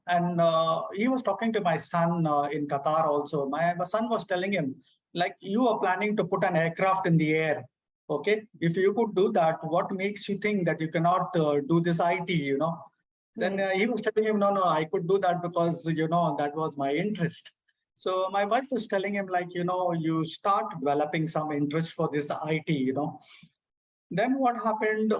and he was talking to my son in Qatar also. My son was telling him, like, you are planning to put an aircraft in the air. Okay, if you could do that, what makes you think that you cannot do this IT, Then he was telling him, no, I could do that because, that was my interest. So my wife was telling him, like, you start developing some interest for this IT. Then what happened,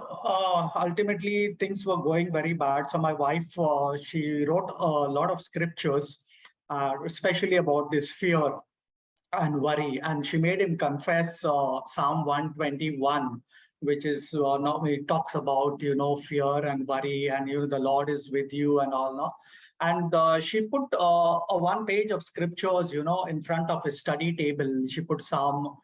ultimately things were going very bad. So my wife, she wrote a lot of scriptures, especially about this fear and worry. And she made him confess Psalm 121, which is now it talks about, fear and worry, and, the Lord is with you and all. No? And she put a one page of scriptures, in front of his study table. She put Psalm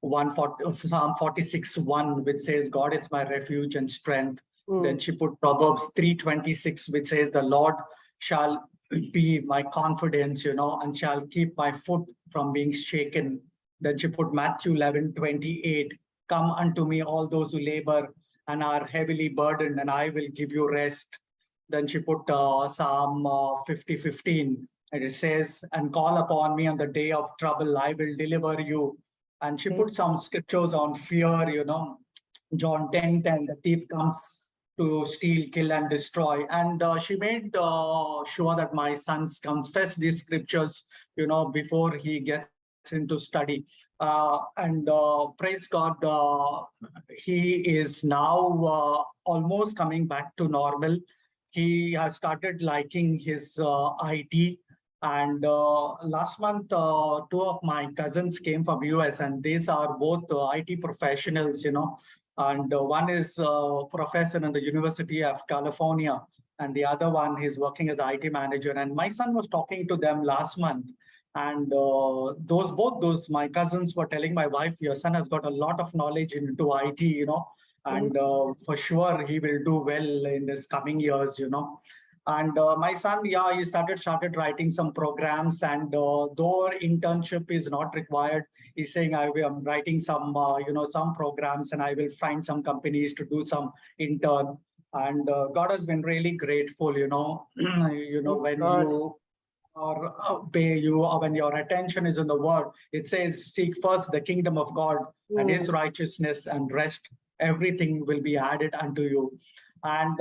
46:1, which says, God is my refuge and strength. Then she put Proverbs 3:26, which says, the Lord shall be my confidence, and shall keep my foot from being shaken. Then she put Matthew 11:28, come unto me, all those who labor and are heavily burdened, and I will give you rest. Then she put Psalm 50:15, and it says, and call upon me on the day of trouble, I will deliver you. And she put some scriptures on fear, John 10:10, the thief comes to steal, kill, and destroy. And she made sure that my sons confess these scriptures, before he gets into study. And praise God, he is now almost coming back to normal. He has started liking his IT. And last month, two of my cousins came from US, and these are both IT professionals, and one is a professor in the University of California, and the other one is working as IT manager. And my son was talking to them last month, and both those my cousins were telling my wife, your son has got a lot of knowledge into IT, and for sure he will do well in this coming years, And my son, he started writing some programs, and though internship is not required, he's saying, I'm writing some, some programs, and I will find some companies to do some intern. And God has been really grateful, when you or when your attention is in the word, it says, seek first the kingdom of God and his righteousness, and rest, everything will be added unto you. And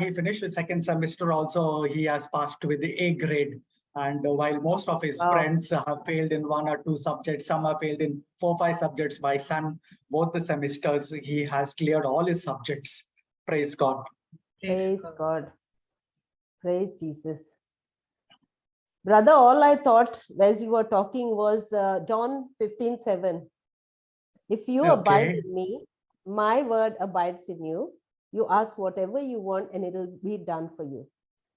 he finished the second semester also. He has passed with the A grade. And while most of his friends have failed in one or two subjects, some have failed in 4-5 subjects, my son, both the semesters, he has cleared all his subjects. Praise God. Praise God. Praise Jesus. Brother, all I thought as you were talking was John 15:7. If you abide in me, my word abides in you. You ask whatever you want and it'll be done for you.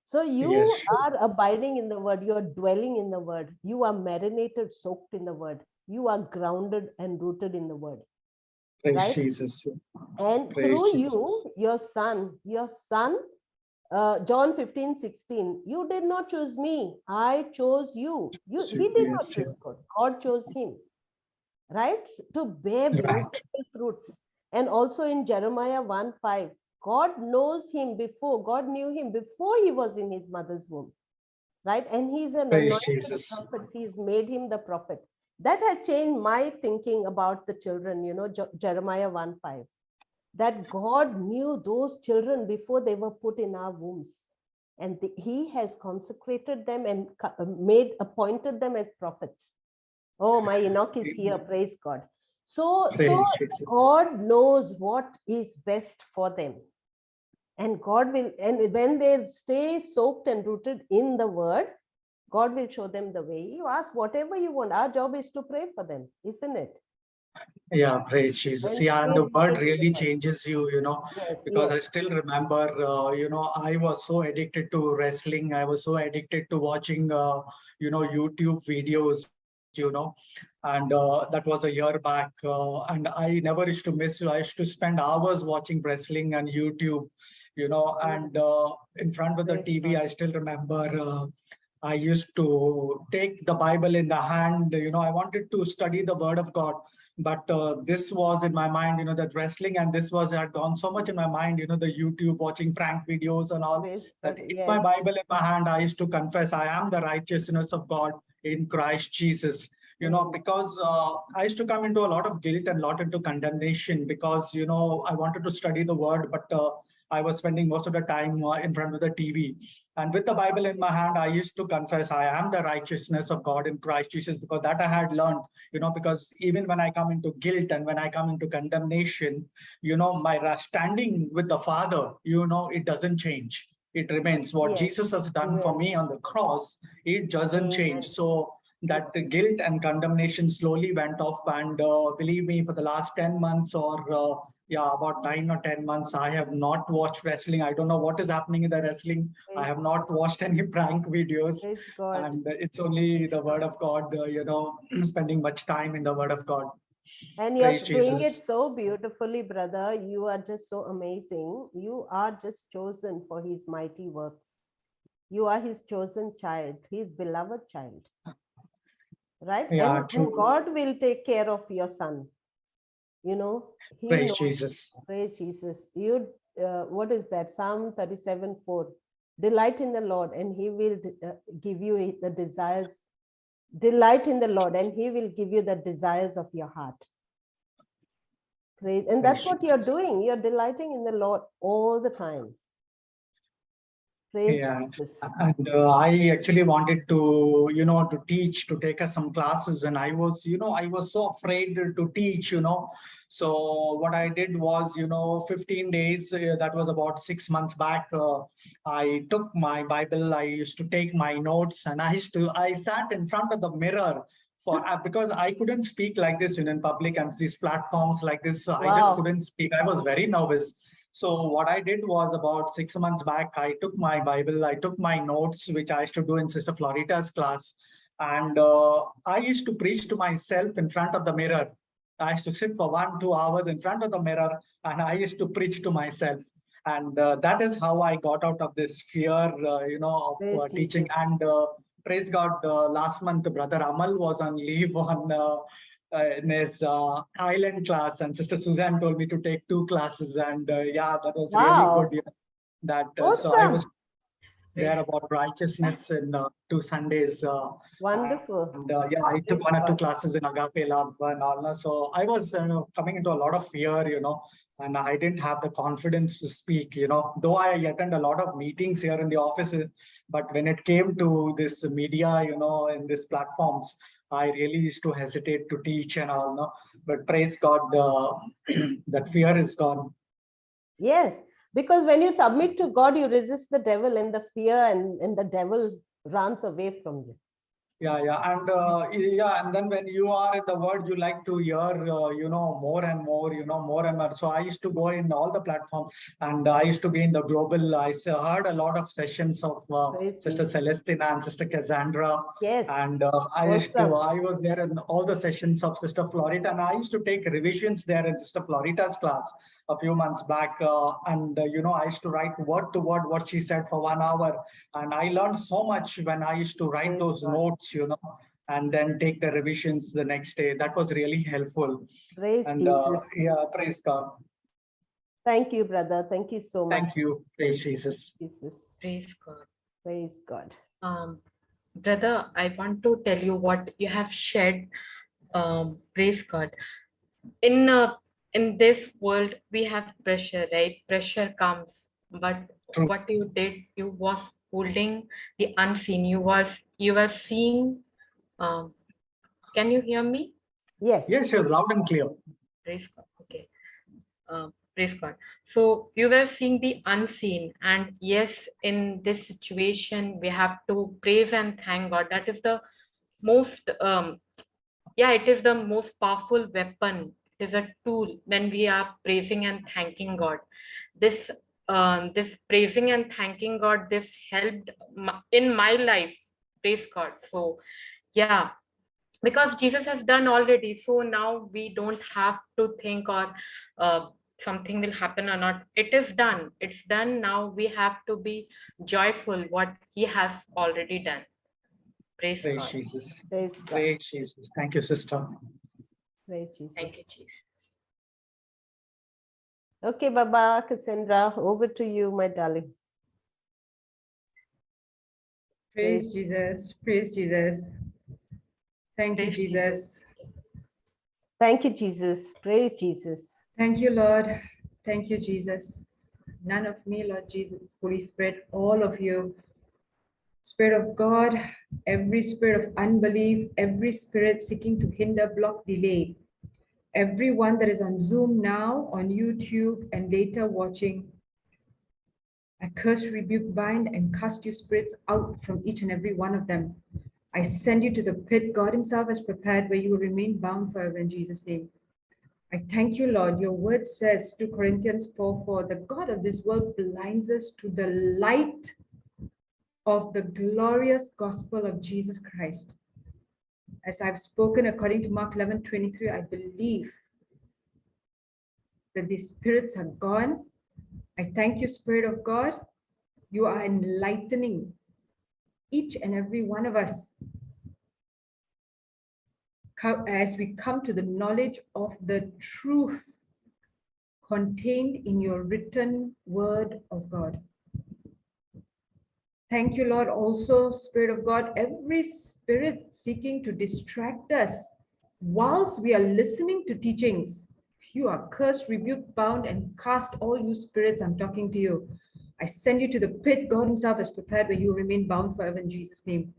So you are abiding in the word. You are dwelling in the word. You are marinated, soaked in the word. You are grounded and rooted in the word. Praise right? Jesus. And Praise through Jesus. you, your son, John 15:16, you did not choose me. I chose you. He did not choose God. God chose him. Right? To bear beautiful fruits. And also in Jeremiah 1:5, God knows him before, God knew him before he was in his mother's womb. Right? And he's an anointed prophet. He's made him the prophet. That has changed my thinking about the children, Jeremiah 1:5. That God knew those children before they were put in our wombs. And he has consecrated them and appointed them as prophets. Oh, my Enoch is here. Praise God. So God knows what is best for them. And God will, and when they stay soaked and rooted in the word, God will show them the way. You ask whatever you want. Our job is to pray for them, isn't it? Yeah, praise Jesus. And Yeah, and the still word praise really the Lord. changes you, Yes, because I yes. still remember, I was so addicted to wrestling. I was so addicted to watching, YouTube videos, and that was a year back. And I never used to miss. I used to spend hours watching wrestling and YouTube, and in front of the Praise TV, God. I still remember. I used to take the Bible in the hand. I wanted to study the Word of God, but this was in my mind. That wrestling and this was had gone so much in my mind. The YouTube watching prank videos and all. Praise That God. in my Yes. Bible in my hand, I used to confess, I am the righteousness of God in Christ Jesus. Because I used to come into a lot of guilt and a lot into condemnation because I wanted to study the Word, but I was spending most of the time in front of the TV. And with the Bible in my hand, I used to confess, I am the righteousness of God in Christ Jesus, because that I had learned, because even when I come into guilt and when I come into condemnation, my standing with the Father, it doesn't change. It remains. What Yes. Jesus has done for Amen. me on the cross, it doesn't change. Amen. So that the guilt and condemnation slowly went off. And believe me, for the last 10 months or about 9 or 10 months, I have not watched wrestling. I don't know what is happening in the wrestling. I Praise have not watched any prank videos. Praise God. And it's only the Word of God, spending much time in the Word of God. And you're Praise doing it Jesus. so beautifully, brother. You are just so amazing. You are just chosen for his mighty works. You are his chosen child, his beloved child. Right? Yeah, And true. God will take care of your son. He Praise knows. Jesus. Praise Jesus. What is that? Psalm 37:4. Delight in the Lord, and he will give you the desires. Delight in the Lord, and he will give you the desires of your heart. Praise. And that's what you're doing. You're delighting in the Lord all the time. Praise Yeah, Jesus. and I actually wanted to, to teach, to take us some classes, and I was so afraid to teach, So what I did was, 15 days, that was about 6 months back. I took my Bible, I used to take my notes, and I sat in front of the mirror for because I couldn't speak like this, in public and these platforms like this. I just Wow. couldn't speak. I was very nervous. So what I did was about 6 months back, I took my Bible, I took my notes, which I used to do in Sister Florita's class. And I used to preach to myself in front of the mirror. I used to sit for 1-2 hours in front of the mirror and I used to preach to myself. And that is how I got out of this fear, of Praise teaching. Jesus. And praise God, last month, Brother Amal was on leave on in his island class, and Sister Suzanne told me to take 2 classes, and that was really Wow. good. That so I was Awesome. there about righteousness in 2 Sundays. Wonderful. And I took 1 or 2 classes in Agape Love and all. So I was coming into a lot of fear, and I didn't have the confidence to speak, though I attend a lot of meetings here in the offices, but when it came to this media, in these platforms, I really used to hesitate to teach and all. No? But praise God, that fear is gone. Yes, because when you submit to God, you resist the devil, and the fear and the devil runs away from you. And then when you are in the Word, you like to hear, more and more, more and more. So I used to go in all the platforms, and I used to be in the global. I heard a lot of sessions of Sister Jesus. Celestina and Sister Cassandra, Yes. and I was there in all the sessions of Sister Florita, and I used to take revisions there in Sister Florita's class a few months back, and I used to write word to word what she said for 1 hour, and I learned so much when I used to write Praise those God. notes, and then take the revisions the next day. That was really helpful. Praise And Jesus. praise God. Thank you, brother. Thank you so much. Thank you. Praise Jesus. Jesus. Praise God. Praise God. Brother, I want to tell you what you have shared. Praise God. In this world, we have pressure, right? Pressure comes, but True. what you did, you was holding the unseen. You were seeing. Can you hear me? Yes. Yes, you're loud and clear. Praise God. Okay. Praise God. So you were seeing the unseen, and yes, in this situation, we have to praise and thank God. That is the most yeah, it is the most powerful weapon. It is a tool when we are praising and thanking God. This this praising and thanking God, this helped in my life. Praise God. So yeah, because Jesus has done already. So now we don't have to think or something will happen or not. It is done. It's done. Now we have to be joyful what He has already done. Praise Praise God. Jesus. Praise God. Praise Jesus. Thank you, sister. Praise Jesus. Thank you, Jesus. Okay, Baba, Cassandra, over to you, my darling. Praise Jesus. Praise Jesus. Thank you, Praise Jesus. Thank you, Jesus. Praise Jesus. Thank you, Lord. Thank you, Jesus. None of me, Lord Jesus, Holy Spirit, all of you. Spirit of God, every spirit of unbelief, every spirit seeking to hinder, block, delay, everyone that is on Zoom now, on YouTube, and later watching, I curse, rebuke, bind, and cast you spirits out from each and every one of them. I send you to the pit God Himself has prepared, where you will remain bound forever in Jesus' name. I thank you, Lord. Your word says, 2 Corinthians 4:4, the God of this world blinds us to the light of the glorious gospel of Jesus Christ. As I've spoken according to Mark 11:23, I believe that these spirits are gone. I thank you, Spirit of God. You are enlightening each and every one of us as we come to the knowledge of the truth contained in your written word of God. Thank you, Lord. Also, Spirit of God, every spirit seeking to distract us whilst we are listening to teachings, you are cursed, rebuked, bound, and cast, all you spirits. I'm talking to you. I send you to the pit God Himself has prepared, where you remain bound forever in Jesus' name.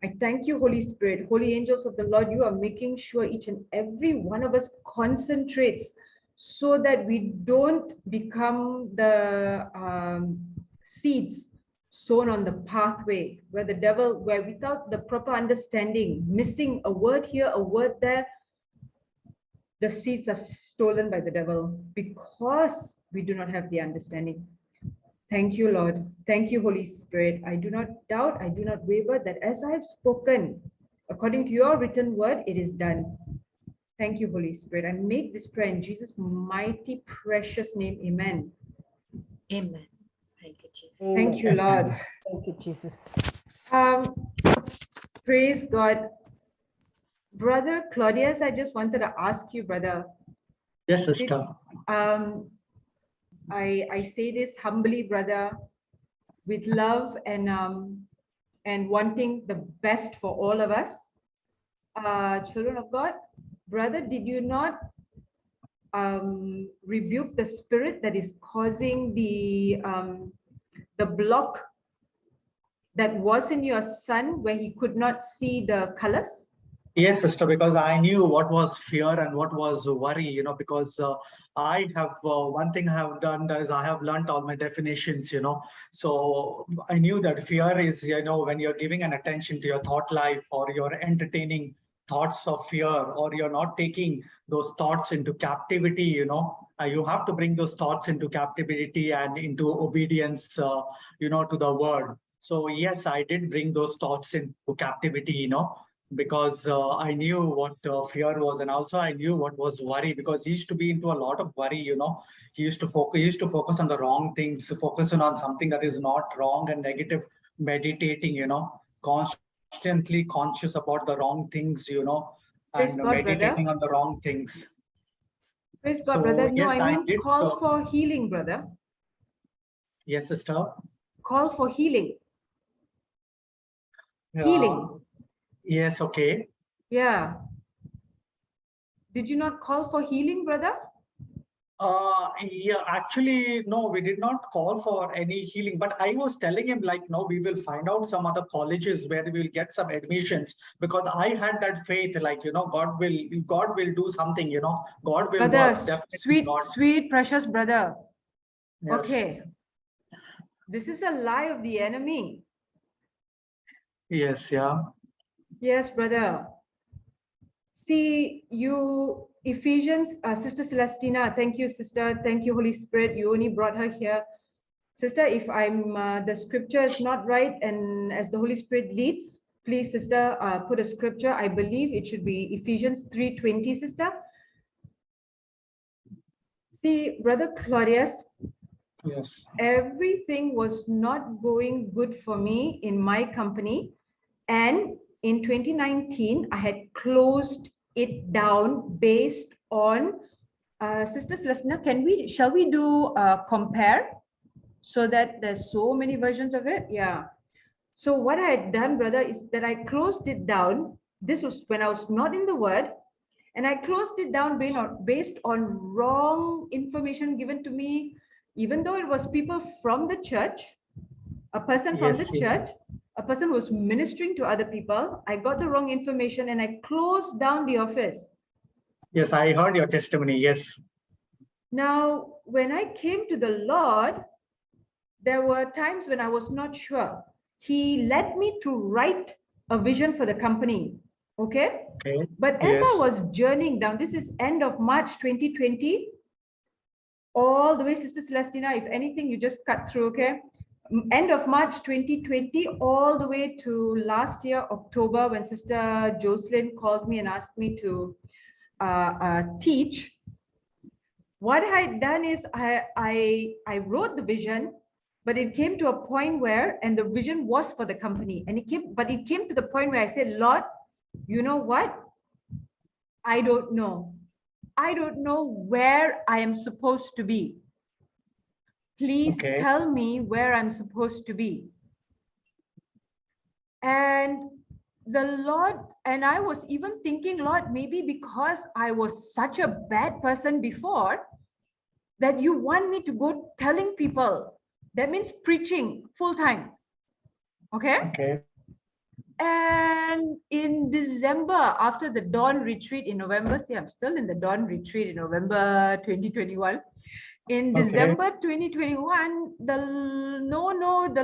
I thank you, Holy Spirit, holy angels of the Lord. You are making sure each and every one of us concentrates so that we don't become the seeds sown on the pathway where the devil, where without the proper understanding, missing a word here, a word there, the seeds are stolen by the devil because we do not have the understanding. Thank you, Lord. Thank you, Holy Spirit. I do not doubt, I do not waver that as I have spoken, according to your written word, it is done. Thank you, Holy Spirit. I make this prayer in Jesus' mighty, precious name. Amen. Amen. Thank you, Jesus. Thank you, Lord. Thank you, Jesus. Praise God. Brother Claudius, I just wanted to ask you, brother. Yes, sister. I say this humbly, brother, with love and wanting the best for all of us, children of God. Brother, did you not rebuke the spirit that is causing the block that was in your son, where he could not see the colors? Yes, sister, because I knew what was fear and what was worry, because I have one thing I have done is I have learned all my definitions, So I knew that fear is, when you're giving an attention to your thought life, or you're entertaining thoughts of fear, or you're not taking those thoughts into captivity, you have to bring those thoughts into captivity and into obedience, to the word. So yes, I did bring those thoughts into captivity, because I knew what fear was, and also I knew what was worry, because he used to be into a lot of worry. He used to focus on the wrong things, focusing on something that is not wrong and negative, meditating, constantly conscious about the wrong things, Praise and God, meditating brother. on the wrong things. Praise God, So brother. No, yes, I I meant did. call for healing, brother. Yes, sister. Call for healing. Uh, Healing. yes, okay. Yeah. Did you not call for healing, brother? Yeah, actually, no, we did not call for any healing, but I was telling him, like, no, we will find out some other colleges where we will get some admissions, because I had that faith, like, God will do something, God will Brother, work, definitely sweet, God. sweet, precious brother. Yes. Okay. This is a lie of the enemy. Yes, yeah. Yes, brother. See, you, Ephesians, Sister Celestina, thank you, Sister. Thank you, Holy Spirit. You only brought her here. Sister, if the scripture is not right and as the Holy Spirit leads, please, Sister, put a scripture. I believe it should be Ephesians 3:20, Sister. See, Brother Claudius, Yes. everything was not going good for me in my company. And in 2019, I had closed it down based on, Sister Celestina, shall we do compare? So that there's so many versions of it. Yeah. So what I had done, brother, is that I closed it down. This was when I was not in the word. And I closed it down based on wrong information given to me, even though it was people from the church, a person from the church, a person who was ministering to other people. I got the wrong information and I closed down the office. Yes, I heard your testimony. Yes. Now, when I came to the Lord, there were times when I was not sure. He led me to write a vision for the company. Okay. Okay. But as I was journeying down, this is end of March 2020, all the way, Sister Celestina, if anything, you just cut through, okay? End of March 2020, all the way to last year, October, when Sister Jocelyn called me and asked me to teach. What I had done is I wrote the vision, but it came to a point where, and the vision was for the company, and it came to the point where I said, Lord, you know what? I don't know. I don't know where I am supposed to be. Please tell me where I'm supposed to be. And the Lord, and I was even thinking, Lord, maybe because I was such a bad person before, that you want me to go telling people. That means preaching full time. Okay? Okay. And in December, after the Dawn retreat in November, see, I'm still in the Dawn retreat in November 2021. In December 2021, the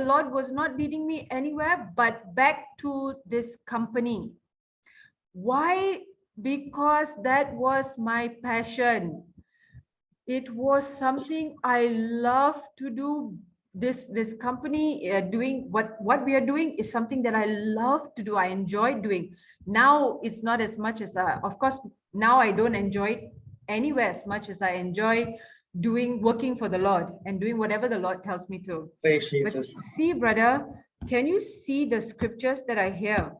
Lord was not leading me anywhere but back to this company. Why? Because that was my passion. It was something I love to do. This company doing what we are doing is something that I love to do. I enjoy doing. Now it's not as much as of course now I don't enjoy it anywhere as much as I enjoy working for the Lord and doing whatever the Lord tells me to. Praise Jesus. But see, brother, can you see the scriptures that I hear?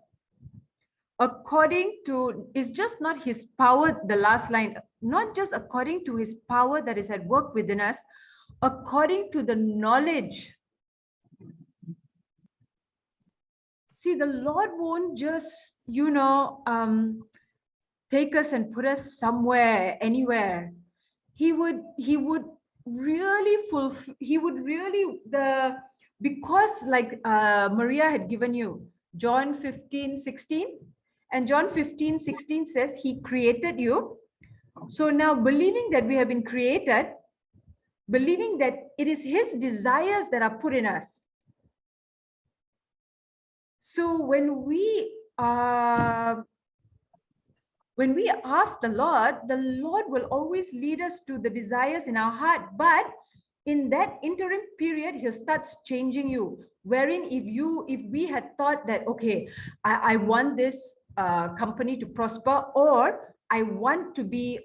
According to, it's just not his power, the last line, not just according to his power that is at work within us, according to the knowledge. See, the Lord won't just, take us and put us somewhere, anywhere. He would really because like Maria had given you John 15:16, and John 15:16 says he created you. So now believing that we have been created, believing that it is his desires that are put in us. So when we ask the Lord will always lead us to the desires in our heart. But in that interim period, he starts changing you. Wherein if we had thought that, okay, I want this company to prosper, or I want to be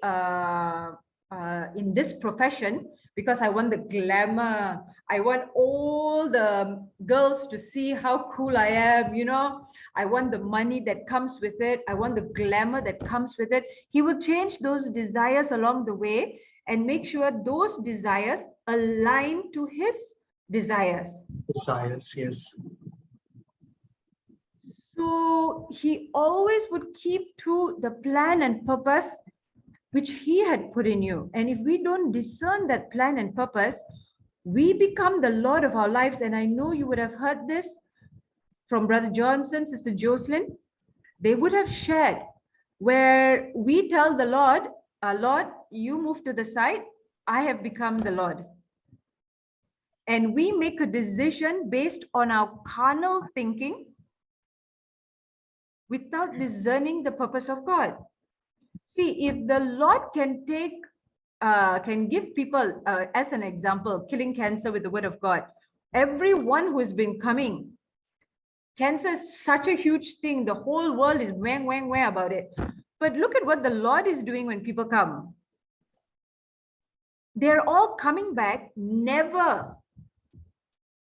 in this profession because I want the glamour. I want all the girls to see how cool I am, I want the money that comes with it. I want the glamour that comes with it. He will change those desires along the way and make sure those desires align to his desires. Desires, yes. So he always would keep to the plan and purpose which he had put in you. And if we don't discern that plan and purpose, we become the Lord of our lives. And I know you would have heard this from Brother Johnson, Sister Jocelyn. They would have shared where we tell the Lord, Lord, you move to the side, I have become the Lord. And we make a decision based on our carnal thinking without discerning the purpose of God. See, if the Lord can can give people, as an example, killing cancer with the word of God, everyone who has been coming, cancer is such a huge thing. The whole world is wang about it. But look at what the Lord is doing when people come. They're all coming back, never.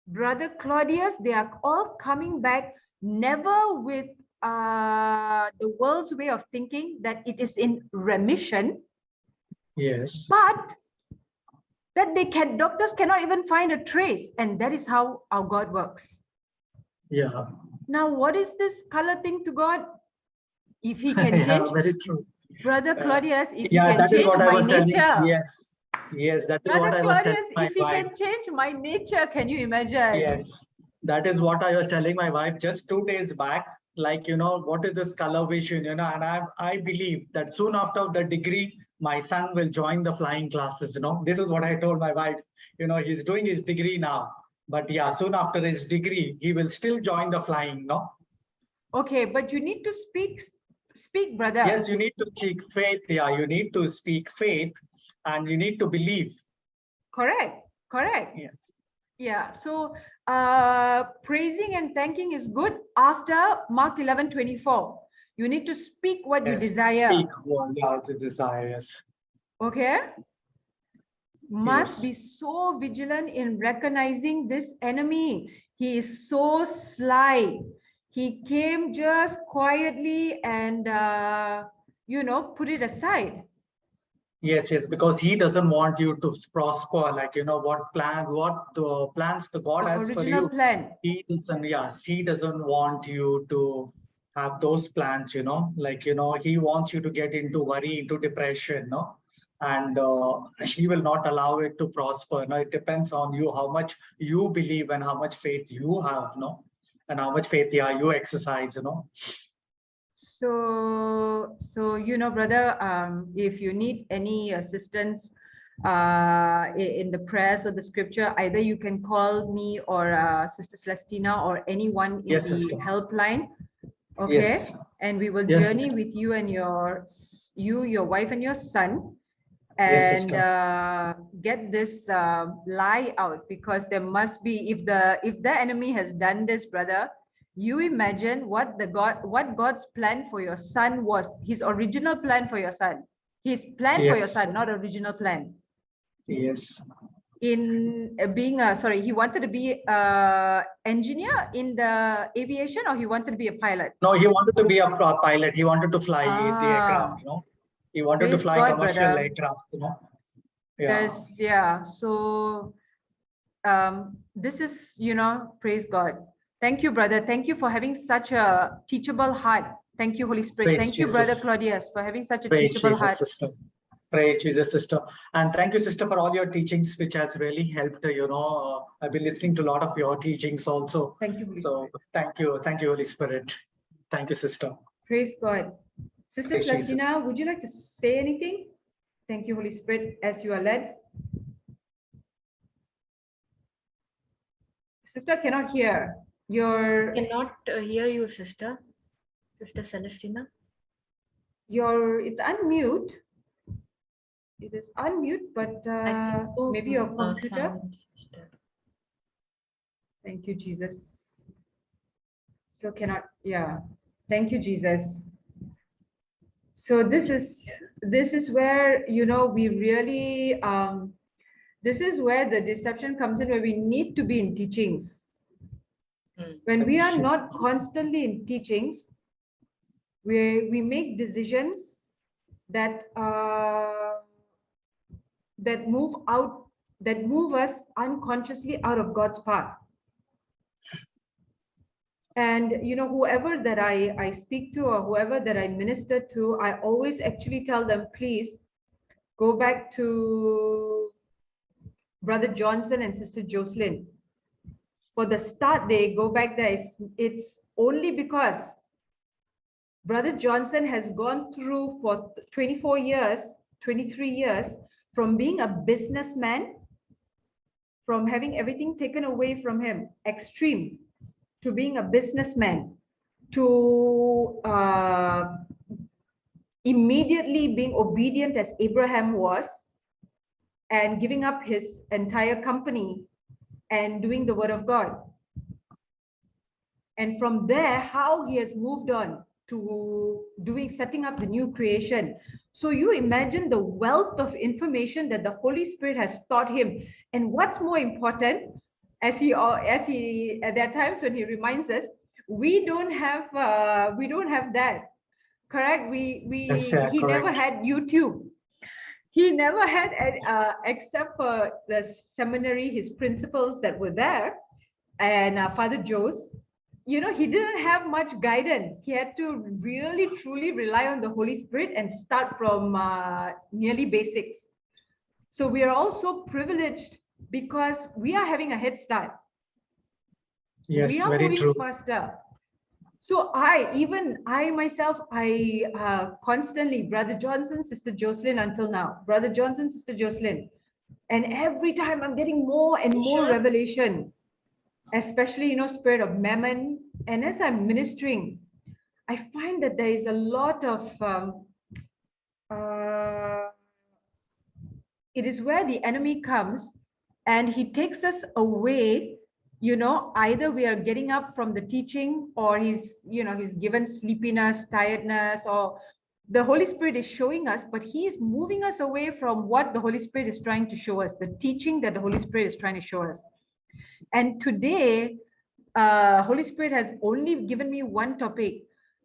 Brother Claudius, they are all coming back, never with the world's way of thinking that it is in remission. Yes. But that doctors cannot even find a trace. And that is how our God works. Yeah. Now, what is this color thing to God? If he can Yeah, change, very true. Brother Claudius, if he Yeah, can that is change what I my was telling. nature. Yes. Yes, that is Brother what I was telling Claudius, my if he wife. can change my nature, can you imagine? Yes, that is what I was telling my wife just 2 days back. Like, what is this color vision, and I believe that soon after the degree, my son will join the flying classes, This is what I told my wife. He's doing his degree now. But yeah, soon after his degree, he will still join the flying, no? Okay, but you need to speak, brother. Yes, you need to speak faith. Yeah, you need to speak faith and you need to believe. Correct. Yes. Yeah, so praising and thanking is good after Mark 11:24. You need to speak what you desire. Speak what you desire, yes. Okay? Must Yes. be so vigilant in recognizing this enemy. He is so sly. He came just quietly and, put it aside. Yes, because he doesn't want you to prosper. Like, what plans the God The has for original you. plan. He doesn't want you to have those plans, like, he wants you to get into worry, into depression, and he will not allow it to prosper. It depends on you, how much you believe and how much faith you have, and how much faith, you exercise, So, brother, if you need any assistance in the prayers or the scripture, either you can call me or Sister Celestina or anyone in Yes, the sister. helpline. Okay. Yes. And we will Yes, journey sister. with you and your wife and your son. Yes, And sister. get this lie out, because there must be, if the enemy has done this, brother, you imagine what God's plan for your son was, his original plan for your son, his plan for your son, not original plan. Yes. In being he wanted to be engineer in the aviation, or he wanted to be a pilot? No, he wanted to be a pilot. He wanted to fly the aircraft, He wanted to fly God, commercial brother. aircraft, Yeah. So this is, praise God. Thank you, brother. Thank you for having such a teachable heart. Thank you, Holy Spirit. Praise Thank you, Jesus. Brother Claudius, for having such a Praise teachable Jesus, heart. sister. Praise Jesus, sister. And thank you, sister, for all your teachings, which has really helped. I've been listening to a lot of your teachings also. Thank you, Holy So thank you, Holy Spirit. Thank you, sister. Praise God. Sister Praise Celestina, Jesus. would you like to say anything? Thank you, Holy Spirit, as you are led. Sister cannot hear. Cannot hear you, Sister Celestina. It's unmute. It is unmute, but So, maybe your computer. sound, sister. Thank you, Jesus. Still cannot. Yeah. Thank you, Jesus. So this is where, we really this is where the deception comes in, where we need to be in teachings. When we are not constantly in teachings, we make decisions that that move us unconsciously out of God's path. And whoever that I speak to, or whoever that I minister to, I always actually tell them, please go back to Brother Johnson and Sister Jocelyn. For the start, they go back there. It's only because Brother Johnson has gone through for 24 years, 23 years, from being a businessman, from having everything taken away from him, extreme, to being a businessman, to immediately being obedient as Abraham was, and giving up his entire company and doing the word of God. And from there, how he has moved on to setting up the new creation. So you imagine the wealth of information that the Holy Spirit has taught him. And what's more important, as he at that times when he reminds us, we don't have that. Correct? Yes, yeah, He never correct. had YouTube. He never had, except for the seminary, his principles that were there, and Father Joe's. You know, he didn't have much guidance. He had to really, truly rely on the Holy Spirit and start from nearly basics. So we are also privileged because we are having a head start. Yes, We are very moving true. faster. So I myself, constantly, Brother Johnson, Sister Jocelyn, until now, Brother Johnson, Sister Jocelyn. And every time I'm getting more and more revelation, especially, you know, spirit of mammon. And as I'm ministering, I find that there is a lot of, it is where the enemy comes and he takes us away. You know, either we are getting up from the teaching, or he's given sleepiness, tiredness, or the Holy Spirit is showing us, but he is moving us away from what the Holy Spirit is trying to show us, the teaching that the Holy Spirit is trying to show us. And today, Holy Spirit has only given me one topic,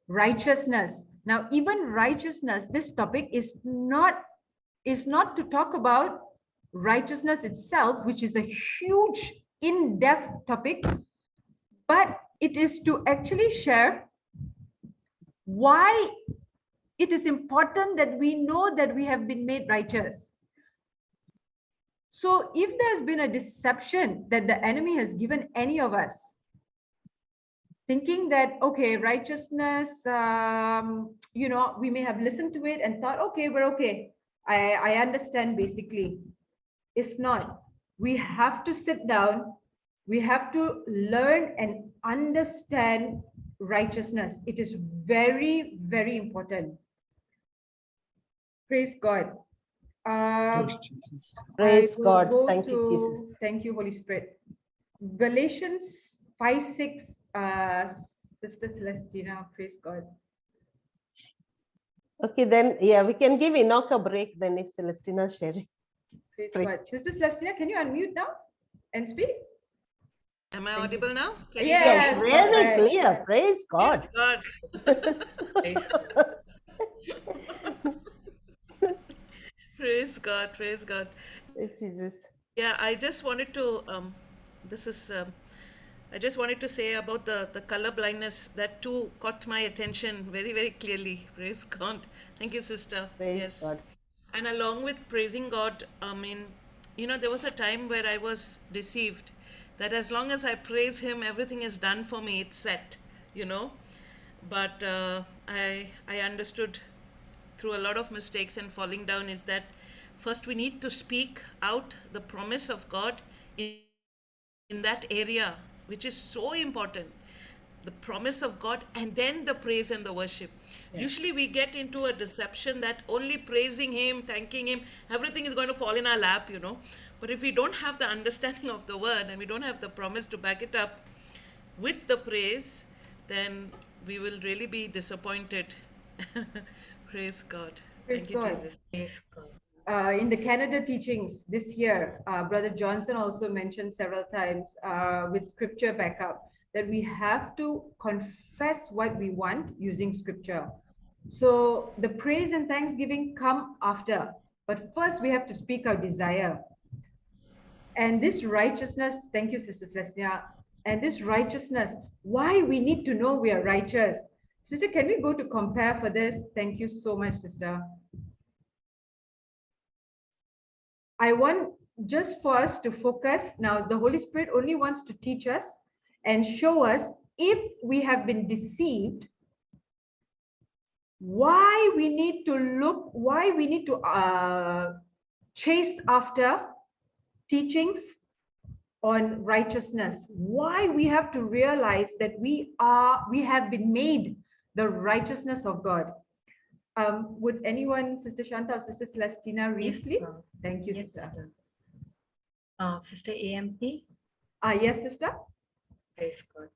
righteousness. Now, even righteousness, this topic is not to talk about righteousness itself, which is a huge, in-depth topic, but it is to actually share why it is important that we know that we have been made righteous. So if there's been a deception that the enemy has given any of us, thinking that, okay, righteousness, you know, we may have listened to it and thought, okay, we're okay. I understand basically. It's not. We have to sit down. We have to learn and understand righteousness. It is very, very important. Praise God. Praise Jesus. Praise I will God. go Thank you, to- Jesus. Thank you, Holy Spirit. Galatians 5:6, Sister Celestina, praise God. Okay, then, yeah, we can give Enoch a break then if Celestina is sharing. Praise Praise God. Sister Celestina, can you unmute now and speak? Am I Thank you. audible now? Can you Yes. hear Yes, me? very perfect. clear. Praise God. God. Praise God. Praise God. Praise God. Jesus. Yeah, I just wanted to I just wanted to say about the color blindness. That too caught my attention very, very clearly. Praise God. Thank you, sister. Praise Yes. God. And along with praising God, I mean, you know, there was a time where I was deceived that as long as I praise Him, everything is done for me. It's set, you know. But I understood through a lot of mistakes and falling down is that first we need to speak out the promise of God in that area, which is so important, the promise of God, and then the praise and the worship. Usually we get into a deception that only praising Him, thanking Him, everything is going to fall in our lap, you know. But if we don't have the understanding of the word and we don't have the promise to back it up with the praise, then we will really be disappointed. Praise God. Praise Thank you, God. Jesus. Praise God. In the Canada teachings this year, Brother Johnson also mentioned several times with scripture backup that we have to confess what we want using scripture. So the praise and thanksgiving come after, but first we have to speak our desire. And this righteousness, thank you, Sister Celestina, and this righteousness, why we need to know we are righteous. Sister, can we go to compare for this? Thank you so much, Sister. I want just for us to focus. Now, the Holy Spirit only wants to teach us and show us if we have been deceived, why we need to look, why we need to chase after teachings on righteousness, why we have to realize that we have been made the righteousness of God. Would anyone, Sister Shanta or Sister Celestina, read, Yes, please? Thank you, yes, Sister. sister. Sister AMP, Yes, Sister. praise God.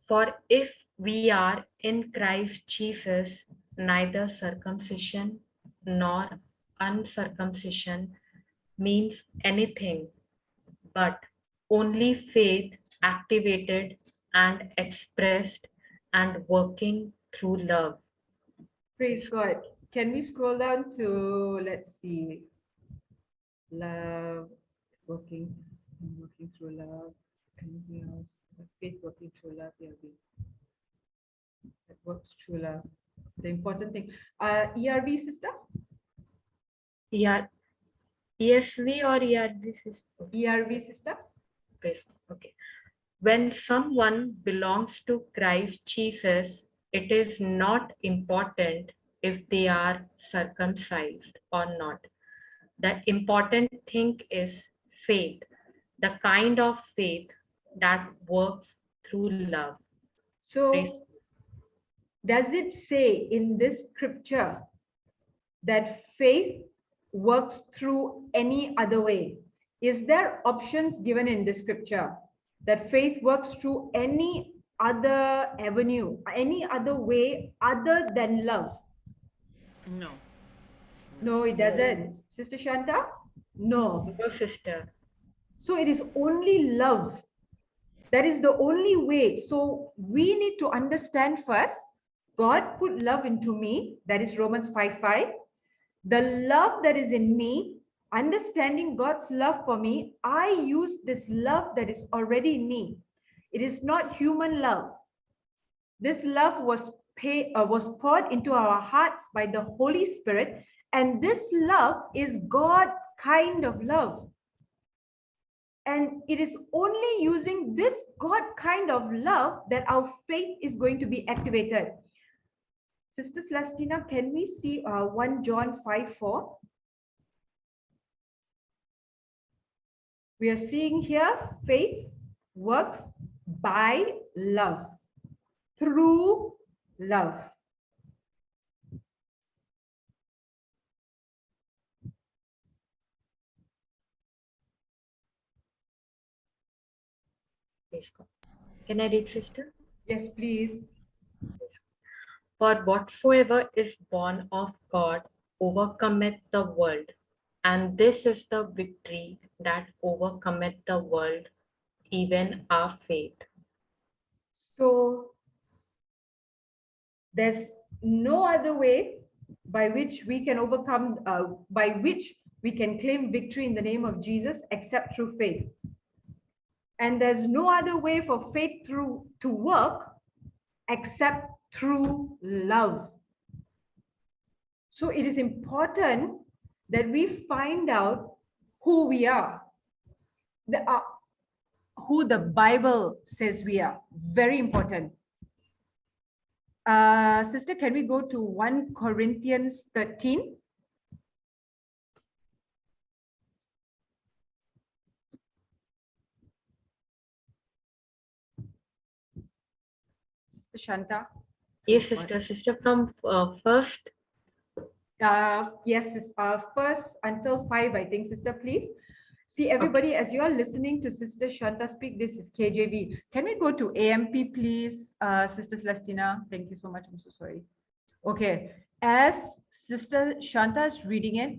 For if we are in Christ Jesus, neither circumcision nor uncircumcision means anything, but only faith activated and expressed and working through love. Praise God. Can we scroll down to, let's see, love, working through love, anything else? Faith working through love, yeah, that works through love. The important thing. ERV, Sister? Yeah, ESV or ERV, sister? ERV, Sister? Praise God. Okay. When someone belongs to Christ Jesus, it is not important if they are circumcised or not. The important thing is faith, the kind of faith that works through love. Praise. So, does it say in this scripture that faith works through any other way? Is there options given in this scripture that faith works through any other avenue, any other way other than love? No. No, it doesn't. Sister Shanta? No. No, sister. So it is only love. That is the only way. So we need to understand first, God put love into me. That is Romans 5:5. The love that is in me, understanding God's love for me, I use this love that is already in me. It is not human love. This love was poured into our hearts by the Holy Spirit, and this love is God kind of love. And it is only using this God kind of love that our faith is going to be activated. Sister Celestina, can we see 1 John 5:4? We are seeing here faith works by love, through love. Praise God. Can I read, sister? Yes, please. For whatsoever is born of God overcometh the world, and this is the victory that overcometh the world, even our faith. So there's no other way by which we can overcome, by which we can claim victory in the name of Jesus except through faith. And there's no other way for faith to work except through love. So it is important that we find out who we are, who the Bible says we are. Very important. Sister, can we go to 1 Corinthians 13? Sister Shanta? Yes, sister. Sister, from first. Yes, first until 5, I think, Sister, please. See, everybody, as you are listening to Sister Shanta speak, this is KJV. Can we go to AMP, please, Sister Celestina? Thank you so much. I'm so sorry. Okay. As Sister Shanta is reading it,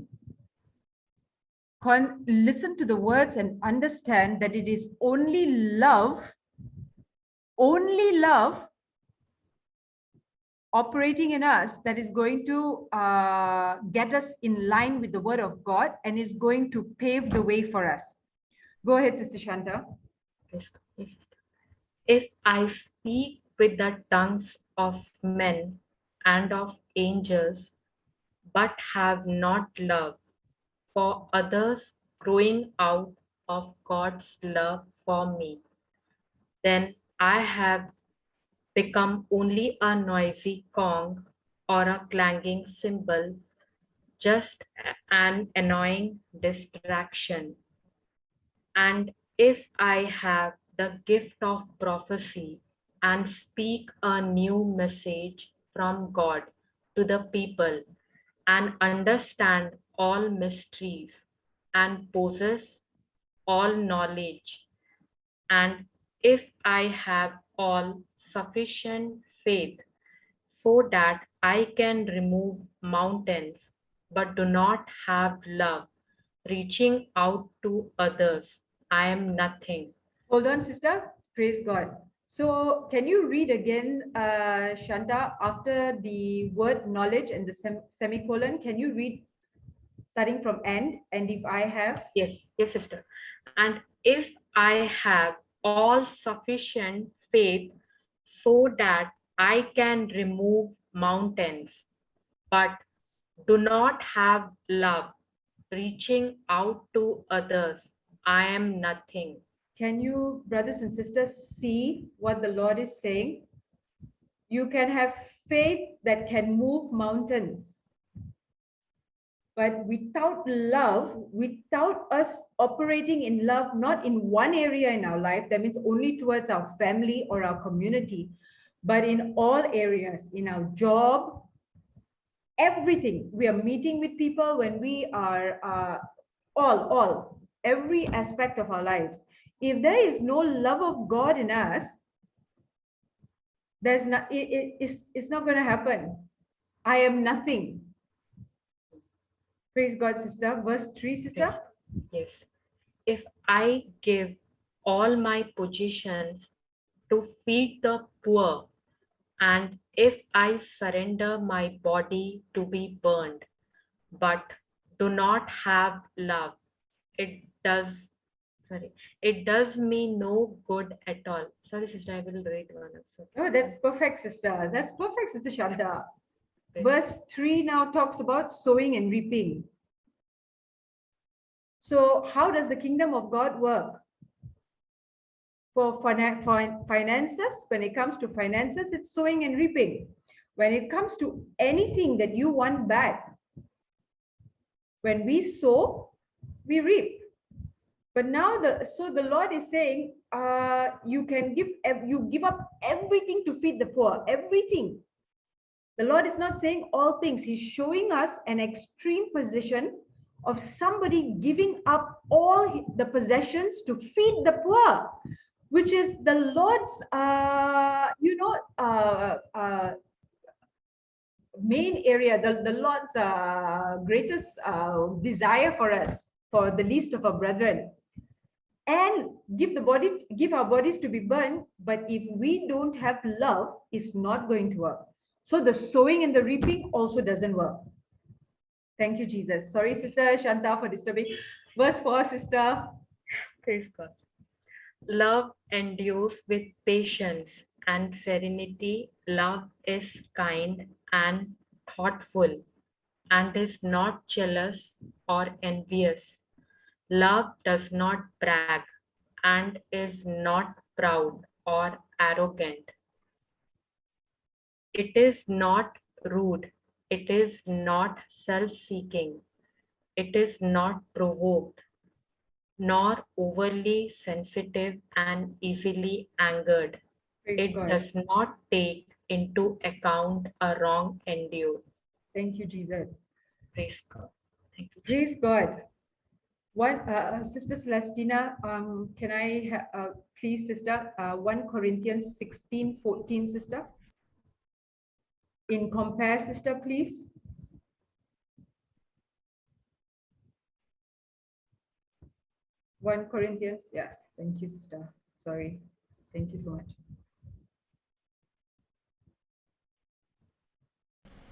listen to the words and understand that it is only love operating in us that is going to get us in line with the word of God and is going to pave the way for us. Go ahead, Sister Shanta. Yes, sister. If I speak with the tongues of men and of angels, but have not love for others growing out of God's love for me, then I have become only a noisy gong or a clanging cymbal, just an annoying distraction. And if I have the gift of prophecy and speak a new message from God to the people, and understand all mysteries, and possess all knowledge. And if I have all sufficient faith so that I can remove mountains, but do not have love, reaching out to others, I am nothing. Hold on, sister. Praise God. So can you read again, Shanta, after the word knowledge and the semicolon? Can you read starting from end? And if I have? Yes, yes, sister. And if I have all sufficient faith so that I can remove mountains, but do not have love, reaching out to others, I am nothing. Can you, brothers and sisters, see what the Lord is saying? You can have faith that can move mountains. But without love, without us operating in love, not in one area in our life, that means only towards our family or our community, but in all areas, in our job, everything. We are meeting with people when we are every aspect of our lives. If there is no love of God in us, there's not, it's not going to happen. I am nothing. Praise God, sister. Verse 3, sister. Yes. If I give all my possessions to feed the poor, and if I surrender my body to be burned, but do not have love, it does me no good at all. Sorry, sister, I will read one also. Oh, that's perfect, sister. That's perfect, sister Shanta. Verse 3 now talks about sowing and reaping. So how does the kingdom of God work? For finances, when it comes to finances, it's sowing and reaping. When it comes to anything that you want back, when we sow, we reap. But now the Lord is saying, you give up everything to feed the poor, everything. The Lord is not saying all things. He's showing us an extreme position of somebody giving up all the possessions to feed the poor, which is the Lord's, main area, the Lord's greatest desire for us, for the least of our brethren. And give our bodies to be burned, but if we don't have love, it's not going to work. So the sowing and the reaping also doesn't work. Thank you, Jesus. Sorry, Sister Shanta, for disturbing. Verse 4, sister. Praise God. Love endures with patience and serenity. Love is kind and thoughtful and is not jealous or envious. Love does not brag and is not proud or arrogant. It is not rude. It is not self-seeking. It is not provoked, nor overly sensitive and easily angered. It does not take into account a wrong endure. Thank you, Jesus. Praise God. Thank you. Praise God. What, Sister Celestina, can I please, sister, 1 Corinthians 16:14, sister? In compare, sister, please. One Corinthians, yes. Thank you, sister. Sorry. Thank you so much.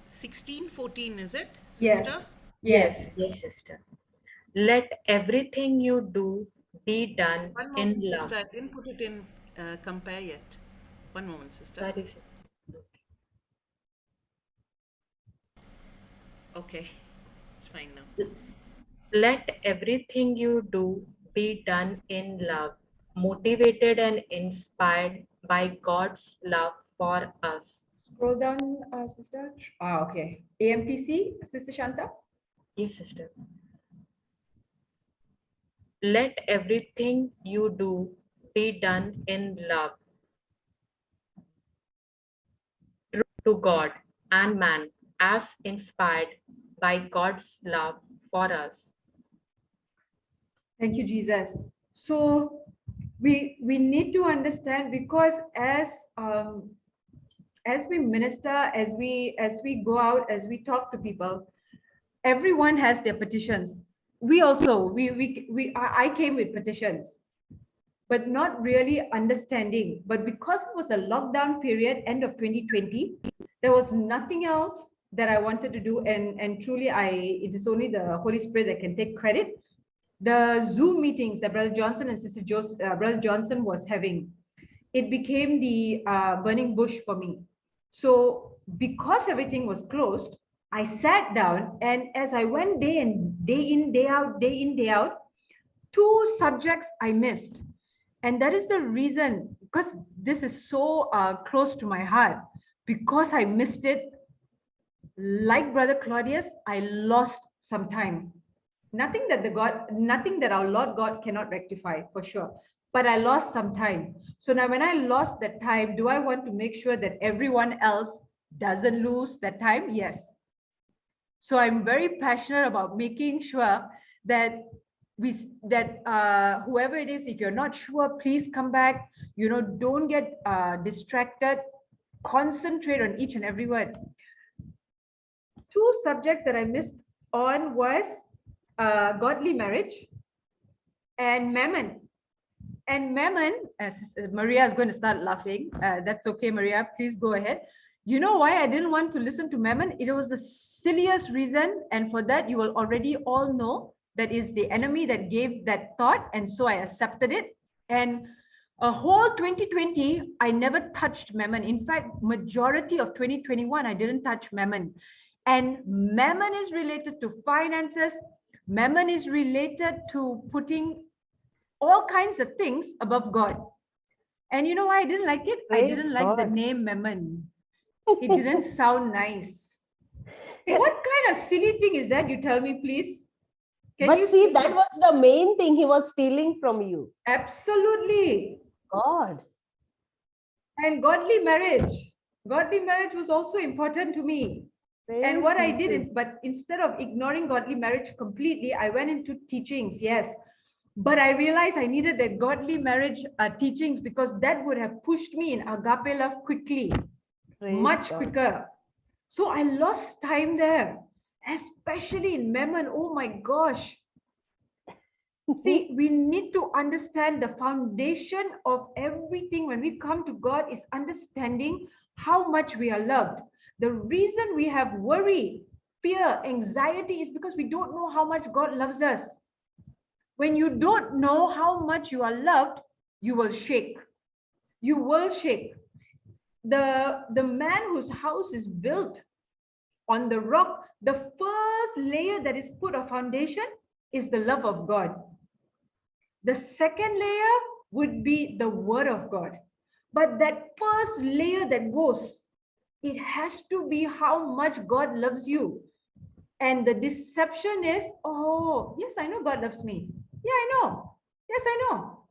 16:14, is it, sister? Yes. Yes, sister. Let everything you do be done One in moment, love. sister. I didn't put it in compare yet. One moment, sister. That is Okay, it's fine now. Let everything you do be done in love, motivated and inspired by God's love for us. Scroll down, sister. Okay. AMPC, Sister Shanta. Yes, sister. Let everything you do be done in love. to God and man as inspired by God's love for us. Thank you, Jesus. So we need to understand, because as we minister, as we go out, as we talk to people, everyone has their petitions. We also I came with petitions, but not really understanding. But because it was a lockdown period, end of 2020, there was nothing else that I wanted to do, and truly it is only the Holy Spirit that can take credit. The Zoom meetings that Brother Johnson and Sister Brother Johnson was having, it became the burning bush for me. So because everything was closed, I sat down, and as I went day in, day out, 2 subjects I missed. And that is the reason, because this is so close to my heart, because I missed it. Like Brother Claudius, I lost some time. Nothing that our Lord God cannot rectify, for sure. But I lost some time. So now when I lost that time, do I want to make sure that everyone else doesn't lose that time? Yes. So I'm very passionate about making sure that whoever it is, if you're not sure, please come back. Don't get distracted. Concentrate on each and every word. 2 subjects that I missed on was godly marriage and mammon. And mammon, as Maria is going to start laughing. That's okay, Maria, please go ahead. You know why I didn't want to listen to mammon? It was the silliest reason. And for that, you will already all know that is the enemy that gave that thought. And so I accepted it. And a whole 2020, I never touched mammon. In fact, majority of 2021, I didn't touch mammon. And mammon is related to finances. Mammon is related to putting all kinds of things above God. And you know why I didn't like it? I didn't like the name mammon. It didn't sound nice. What kind of silly thing is that? You tell me, please. But see, that was the main thing. He was stealing from you. Absolutely. God. And godly marriage. Godly marriage was also important to me. And what I did is, but instead of ignoring godly marriage completely, I went into teachings, yes. But I realized I needed the godly marriage teachings, because that would have pushed me in agape love quickly, much quicker. So I lost time there, especially in mammon. Oh my gosh. See, we need to understand the foundation of everything when we come to God is understanding how much we are loved. The reason we have worry, fear, anxiety is because we don't know how much God loves us. When you don't know how much you are loved, you will shake. You will shake. The man whose house is built on the rock, the first layer that is put a foundation is the love of God. The second layer would be the word of God. But that first layer that goes, it has to be how much God loves you. And the deception is, oh, yes, I know God loves me. Yeah, I know. Yes, I know.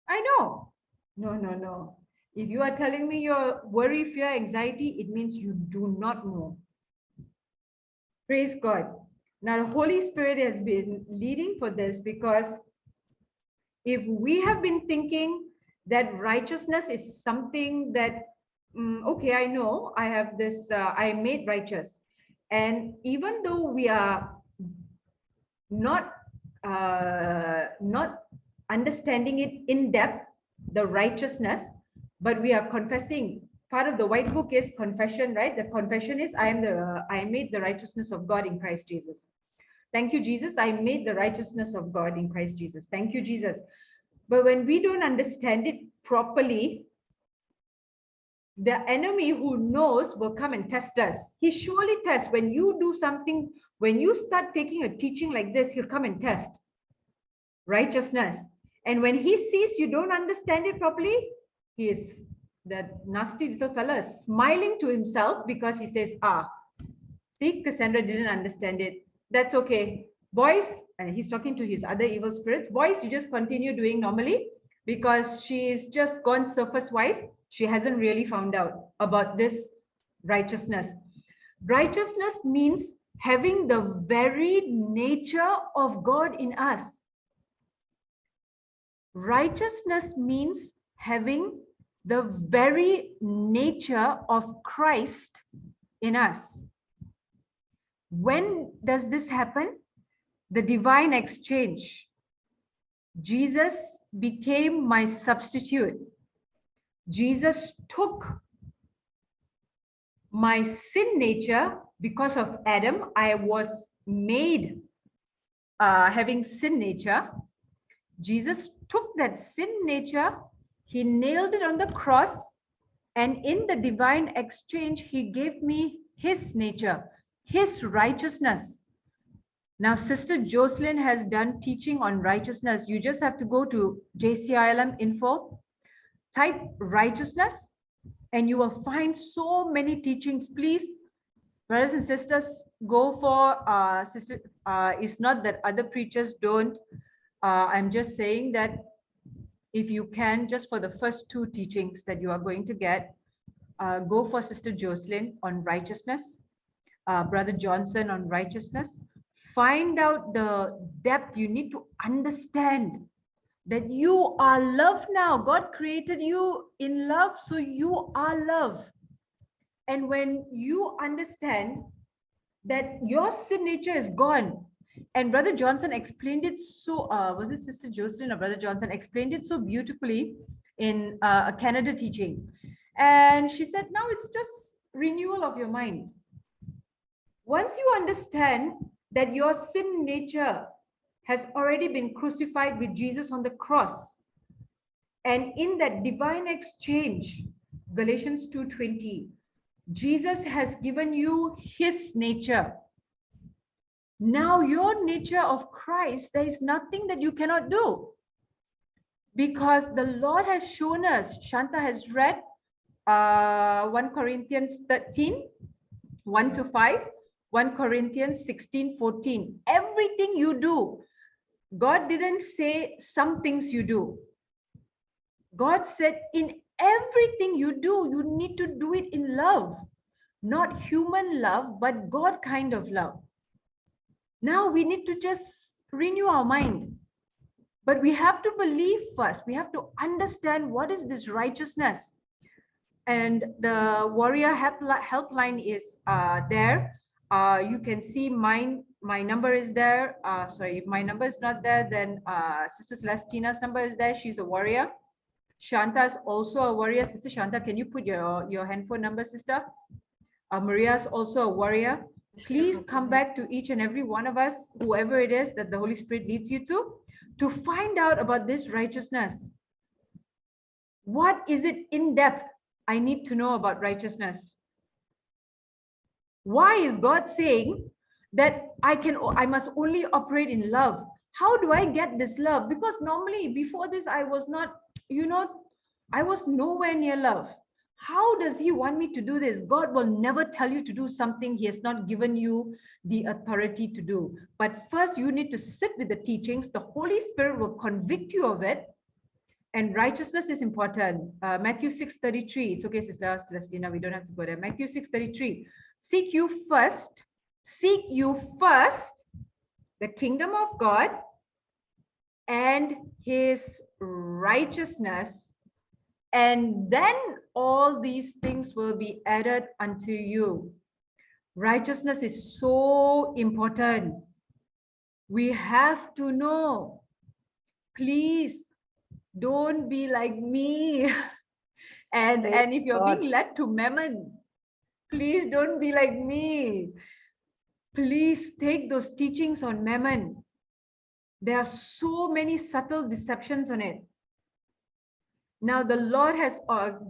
I know. No. If you are telling me your worry, fear, anxiety, it means you do not know. Praise God. Now, the Holy Spirit has been leading for this, because if we have been thinking that righteousness is something that, okay, I know I have this, I am made righteous. And even though we are not understanding it in depth, the righteousness, but we are confessing. Part of the white book is confession, right? The confession is, I am made the righteousness of God in Christ Jesus. Thank you, Jesus. I made the righteousness of God in Christ Jesus. Thank you, Jesus. But when we don't understand it properly, the enemy who knows will come and test us. He surely tests. When you do something, when you start taking a teaching like this, he'll come and test righteousness. And when he sees you don't understand it properly, he is, that nasty little fella, smiling to himself, because he says, see, Cassandra didn't understand it. That's okay. Boys, and he's talking to his other evil spirits, boys, you just continue doing normally, because she's just gone surface wise. She hasn't really found out about this righteousness. Righteousness means having the very nature of God in us. Righteousness means having the very nature of Christ in us. When does this happen? The divine exchange. Jesus became my substitute. Jesus took my sin nature. Because of Adam, I was made having sin nature. Jesus took that sin nature, he nailed it on the cross, and in the divine exchange, he gave me his nature, his righteousness. Now, Sister Jocelyn has done teaching on righteousness. You just have to go to JCILM info, type righteousness, and you will find so many teachings. Please, brothers and sisters, go for it's not that other preachers don't. I'm just saying that if you can, just for the first 2 teachings that you are going to get, go for Sister Jocelyn on righteousness, Brother Johnson on righteousness. Find out the depth. You need to understand that you are loved now. God created you in love, so you are love. And when you understand that your sin nature is gone, and Brother Johnson explained it so, was it Sister Jocelyn or Brother Johnson explained it so beautifully in a Canada teaching. And she said, now it's just renewal of your mind. Once you understand that your sin nature has already been crucified with Jesus on the cross, and in that divine exchange, Galatians 2:20, Jesus has given you his nature. Now your nature of Christ, there is nothing that you cannot do, because the Lord has shown us. Shanta has read 1 Corinthians 13, 1-5, 1 Corinthians 16:14. Everything you do, God didn't say some things you do. God said in everything you do, you need to do it in love, not human love, but God kind of love. Now we need to just renew our mind. But we have to believe first. We have to understand what is this righteousness. And the warrior helpline is there. You can see my number is there. Sorry, if my number is not there, then Sister Celestina's number is there. She's a warrior. Shanta is also a warrior. Sister Shanta, can you put your handphone number, sister? Maria is also a warrior. Please come back to each and every one of us, whoever it is that the Holy Spirit leads you to find out about this righteousness. What is it in depth? I need to know about righteousness. Why is God saying that I must only operate in love? How do I get this love? Because normally before this, I was not, I was nowhere near love. How does he want me to do this? God will never tell you to do something he has not given you the authority to do. But first, you need to sit with the teachings. The Holy Spirit will convict you of it. And righteousness is important. Matthew 6:33. It's okay, Sister Celestina, we don't have to go there. Matthew 6:33. Seek you first the kingdom of God and his righteousness, and then all these things will be added unto you. Righteousness is so important. We have to know. Please don't be like me. And if you're being led to Mammon, please don't be like me. Please take those teachings on Mammon. There are so many subtle deceptions on it. Now the Lord has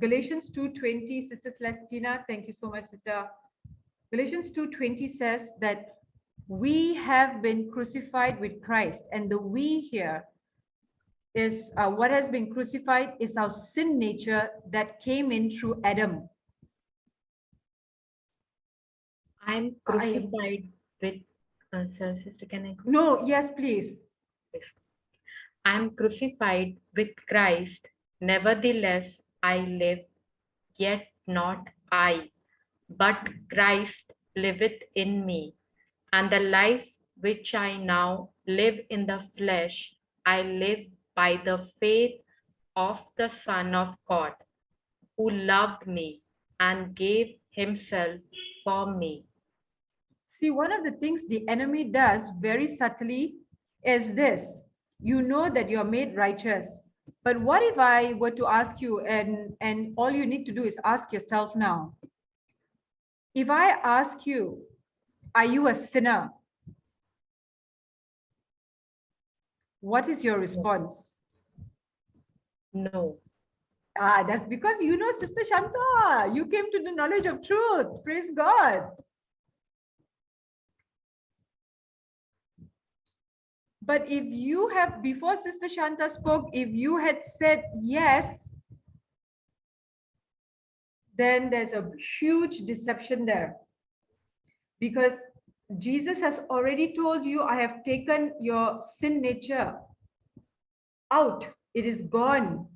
Galatians 2:20, Sister Celestina, thank you so much, sister. Galatians 2:20 says that we have been crucified with Christ, and the we here is what has been crucified is our sin nature that came in through Adam. I'm crucified with, sister, can I go? No, yes, please. I'm crucified with Christ. Nevertheless, I live, yet not I, but Christ liveth in me, and the life which I now live in the flesh, I live by the faith of the Son of God, who loved me and gave himself for me. See, one of the things the enemy does very subtly is this. You know that you're made righteous. But what if I were to ask you, and all you need to do is ask yourself now, if I ask you, are you a sinner? What is your response? No. That's because you know, Sister Shanta, you came to the knowledge of truth. Praise God. But if you have, before Sister Shanta spoke, if you had said yes, then there's a huge deception there. Because Jesus has already told you, I have taken your sin nature out. It is gone.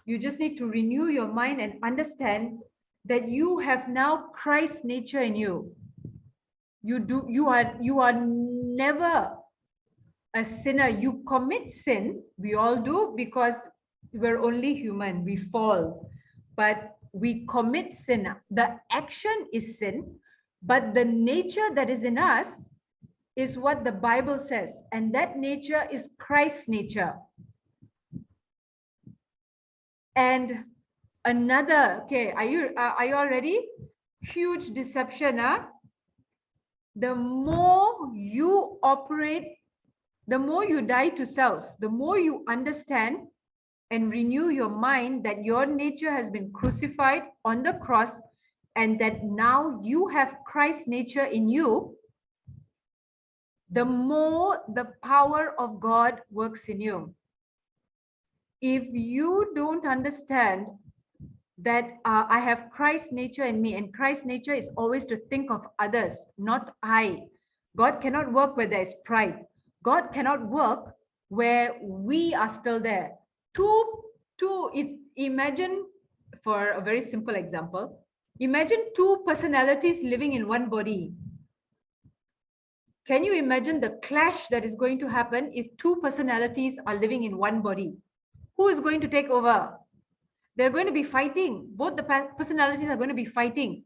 You just need to renew your mind and understand that you have now Christ's nature in you. You are never a sinner. You commit sin. We all do, because we're only human. We fall, but we commit sin. The action is sin, but the nature that is in us is what the Bible says, and that nature is Christ's nature. And another, okay, are you all ready? Huge deception, huh? The more you operate, the more you die to self, the more you understand and renew your mind that your nature has been crucified on the cross, and that now you have Christ's nature in you, the more the power of God works in you. If you don't understand that I have Christ's nature in me, and Christ's nature is always to think of others, not I. God cannot work where there is pride. God cannot work where we are still there. Imagine, for a very simple example, imagine two personalities living in one body. Can you imagine the clash that is going to happen if two personalities are living in one body? Who is going to take over? They're going to be fighting. Both the personalities are going to be fighting.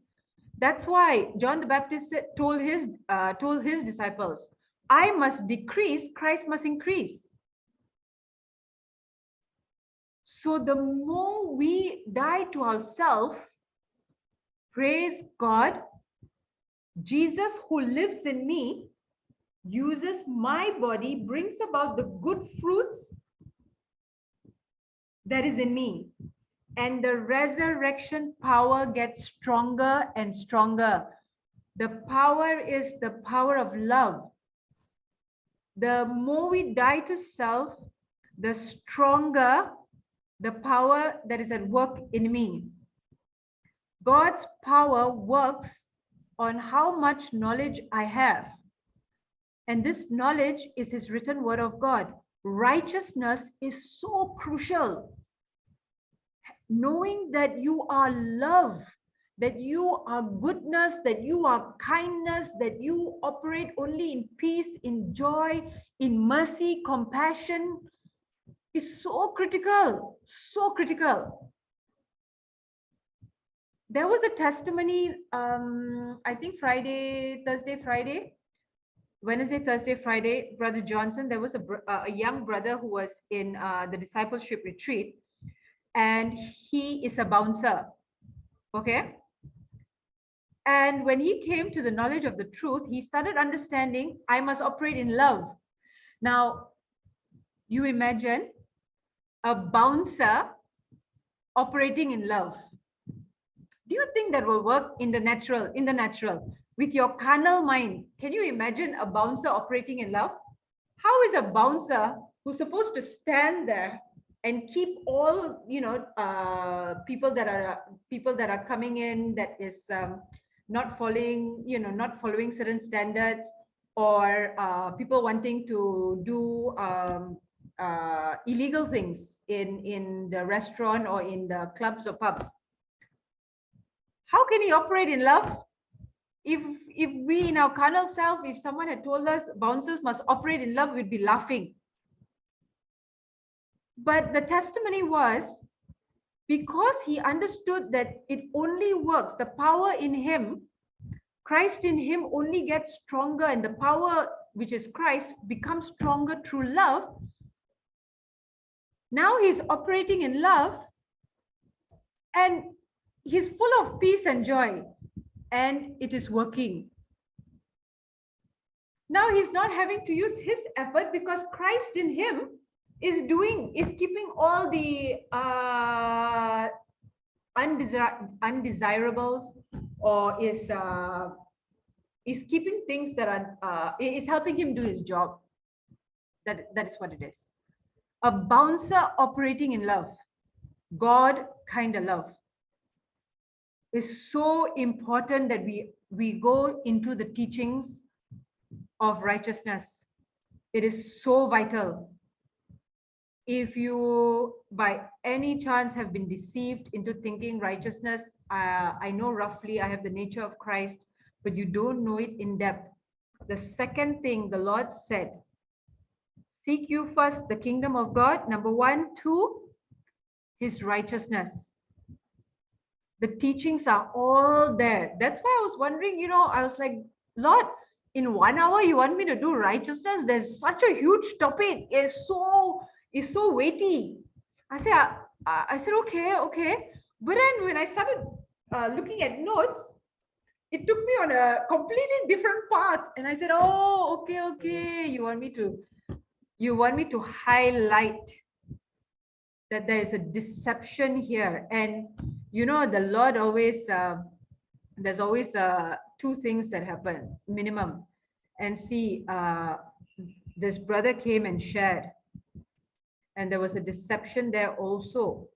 That's why John the Baptist told his disciples, I must decrease, Christ must increase. So the more we die to ourselves, praise God, Jesus who lives in me uses my body, brings about the good fruits that is in me. And the resurrection power gets stronger and stronger. The power is the power of love. The more we die to self, the stronger the power that is at work in me. God's power works on how much knowledge I have. And this knowledge is his written word of God. Righteousness is so crucial. Knowing that you are love, that you are goodness, that you are kindness, that you operate only in peace, in joy, in mercy, compassion, is so critical, so critical. There was a testimony, I think Wednesday, Thursday, Friday, Brother Johnson, there was a young brother who was in the discipleship retreat, and he is a bouncer, okay? And when he came to the knowledge of the truth, he started understanding, I must operate in love. Now, you imagine a bouncer operating in love. Do you think that will work in the natural? With your carnal mind, can you imagine a bouncer operating in love? How is a bouncer who's supposed to stand there and keep all, people that are coming in that is not following certain standards, or people wanting to do illegal things in the restaurant or in the clubs or pubs? How can he operate in love? If we in our carnal self, if someone had told us bouncers must operate in love, we'd be laughing. But the testimony was, because he understood that it only works, the power in him, Christ in him only gets stronger, and the power which is Christ becomes stronger through love. Now he's operating in love and he's full of peace and joy, and it is working. Now he's not having to use his effort because Christ in him is keeping all the undesirables, or is keeping things that are is helping him do his job. That is what it is. A bouncer operating in love, God kind of love, is so important that we go into the teachings of righteousness. It is so vital. If you by any chance have been deceived into thinking righteousness, I know roughly I have the nature of Christ, but you don't know it in depth. The second thing the Lord said, seek you first the kingdom of God, number 1. 2, his righteousness. The teachings are all there. That's why I was wondering, I was like, Lord, in 1 hour you want me to do righteousness? There's such a huge topic. It's so weighty. I said, okay. But then when I started looking at notes, it took me on a completely different path. And I said, oh, okay. You want me to highlight that there is a deception here. And the Lord always, there's always 2 things that happen, minimum. And see, this brother came and shared, and there was a deception there also,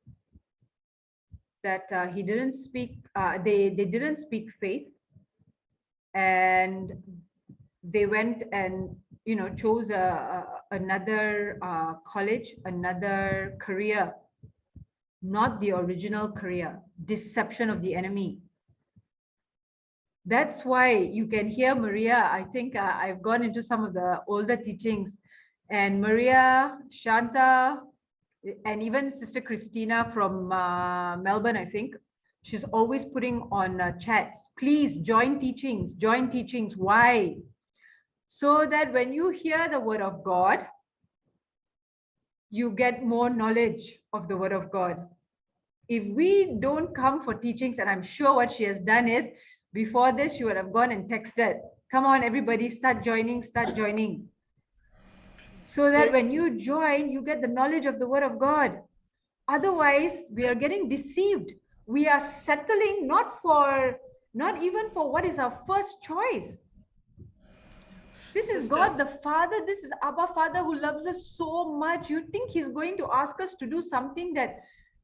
that he didn't speak, they didn't speak faith, and they went and chose another college, another career, not the original career. Deception of the enemy. That's why you can hear Maria. I think I've gone into some of the older teachings, and Maria, Shanta, and even Sister Christina from Melbourne, I think, she's always putting on chats, please join teachings. Why? So that when you hear the word of God, you get more knowledge of the word of God. If we don't come for teachings, and I'm sure what she has done is, before this, she would have gone and texted, come on, everybody, start joining. So that when you join, you get the knowledge of the word of God. Otherwise, we are getting deceived. We are settling not even for what is our first choice. This is God the Father. This is Abba Father, who loves us so much. You think he's going to ask us to do something that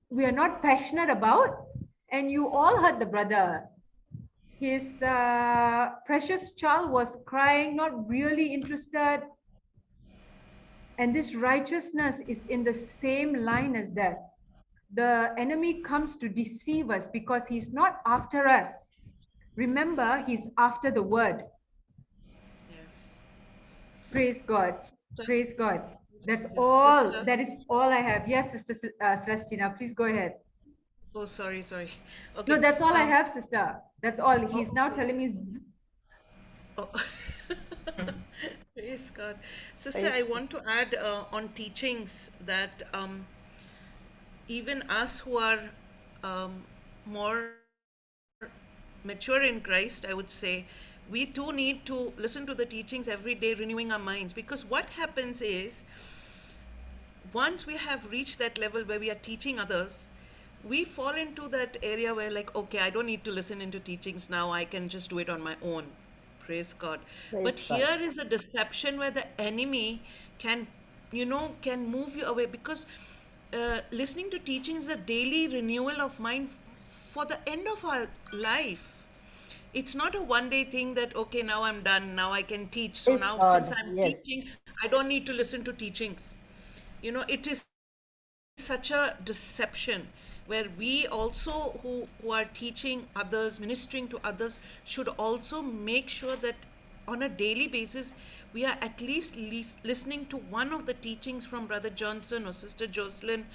we are not passionate about? And you all heard the brother. His precious child was crying, not really interested. And this righteousness is in the same line as that. The enemy comes to deceive us because he's not after us. Remember, he's after the word. Yes. Praise God. Praise God. That's Yes, all. sister. That is all I have. Yes, Sister Celestina, please go ahead. Oh, sorry. Okay. No, that's all I have, sister. That's all. He's now telling me. Oh. Praise God. Sister, I want to add on teachings that even us who are more mature in Christ, I would say, we too need to listen to the teachings every day, renewing our minds. Because what happens is, once we have reached that level where we are teaching others, we fall into that area where, like, okay, I don't need to listen into teachings now, I can just do it on my own. Praise God. But here is a deception where the enemy can move you away, because listening to teaching is a daily renewal of mind for the end of our life. It's not a one-day thing that, okay, now I'm done, now I can teach. So now, since I'm teaching, I don't need to listen to teachings. It is such a deception, where we also who are teaching others, ministering to others, should also make sure that on a daily basis we are at least listening to one of the teachings from Brother Johnson or Sister Jocelyn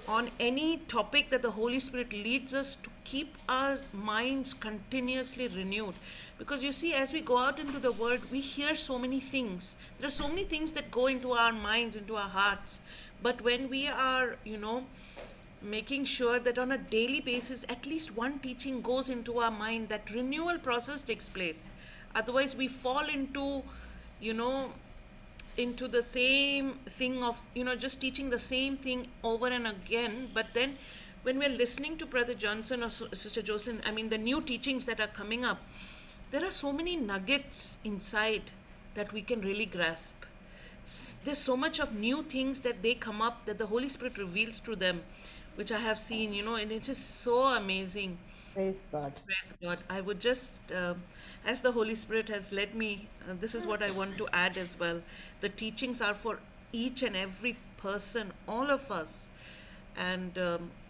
on any topic that the Holy Spirit leads us, to keep our minds continuously renewed. Because you see, as we go out into the world, we hear so many things. There are so many things that go into our minds, into our hearts. But when we are, making sure that on a daily basis, at least one teaching goes into our mind, that renewal process takes place. Otherwise, we fall into, into the same thing of, just teaching the same thing over and again. But then when we're listening to Brother Johnson or Sister Jocelyn, I mean, the new teachings that are coming up, there are so many nuggets inside that we can really grasp. There's so much of new things that they come up, that the Holy Spirit reveals to them, which I have seen, and it is so amazing. Praise God. Praise God. I would just, as the Holy Spirit has led me, this is what I want to add as well. The teachings are for each and every person, all of us. And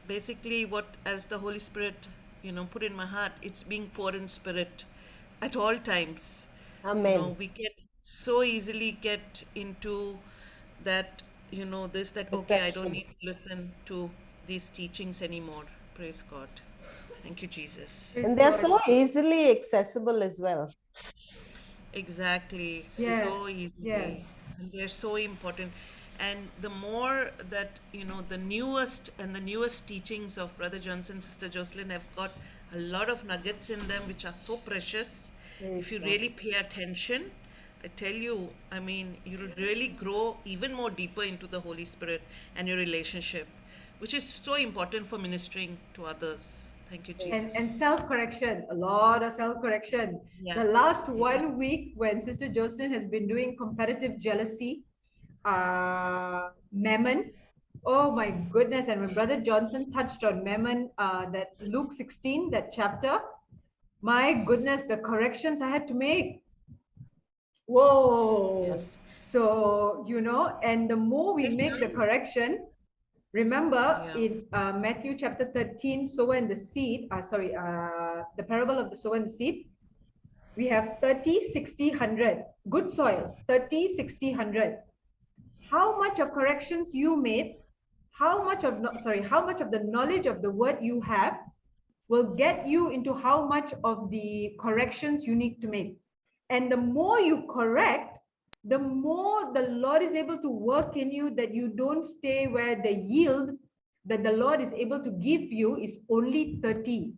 basically what, as the Holy Spirit, put in my heart, it's being poured in spirit at all times. Amen. We can so easily get into that, okay, I don't need to listen to these teachings anymore. Praise God. Thank you, Jesus. And they're so easily accessible as well. Exactly. Yes, So easily. yes. And they're so important. And the more that, the newest teachings of Brother Johnson, Sister Jocelyn have got a lot of nuggets in them, which are so precious. If you really pay attention, I tell you, I mean, you'll really grow even more deeper into the Holy Spirit and your relationship, which is so important for ministering to others. Thank you, Jesus. And self-correction, a lot of self-correction. Yeah. The last 1 week when Sister Jocelyn has been doing comparative jealousy, mammon, oh my goodness. And when Brother Johnson touched on mammon, that Luke 16, that chapter, my goodness, the corrections I had to make. Whoa. Yes. So, and the more we make the correction, remember in Matthew chapter 13, sower and the seed, the parable of the sower and the seed, we have 30, 60, 100. Good soil, 30, 60, 100. How much of corrections you made, how much of the knowledge of the word you have will get you into how much of the corrections you need to make. And the more you correct, the more the Lord is able to work in you, that you don't stay where the yield that the Lord is able to give you is only 30.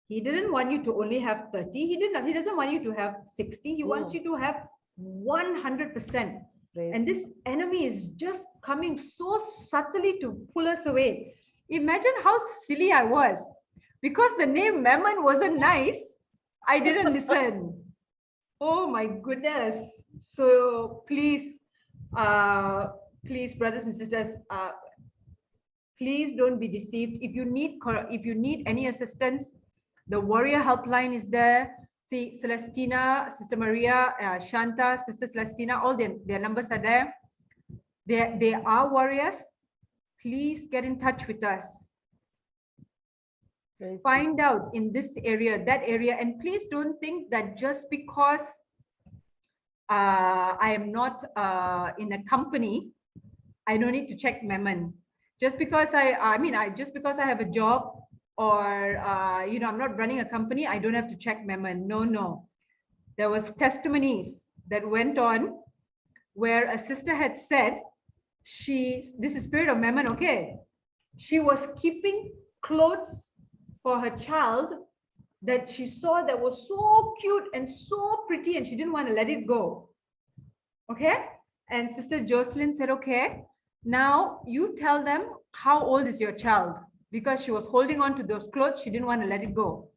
He didn't want you to only have 30. He doesn't want you to have 60. He wants you to have 100%. And this enemy is just coming so subtly to pull us away. Imagine how silly I was. Because the name Mammon wasn't nice, I didn't listen. Oh my goodness. So please, brothers and sisters, please don't be deceived. If you need any assistance, the Warrior Helpline is there. See, Celestina, Sister Maria, Shanta, Sister Celestina, all their numbers are there. They are warriors. Please get in touch with us. Find out in this area, that area, and please don't think that just because I am not in a company, I don't need to check Mammon. Just because just because I have a job, or I'm not running a company, I don't have to check Mammon. No. There was testimonies that went on where a sister had said, this is spirit of Mammon, okay? She was keeping clothes for her child that she saw that was so cute and so pretty, and she didn't want to let it go. Okay? And Sister Jocelyn said, okay, now you tell them how old is your child, because she was holding on to those clothes. She didn't want to let it go.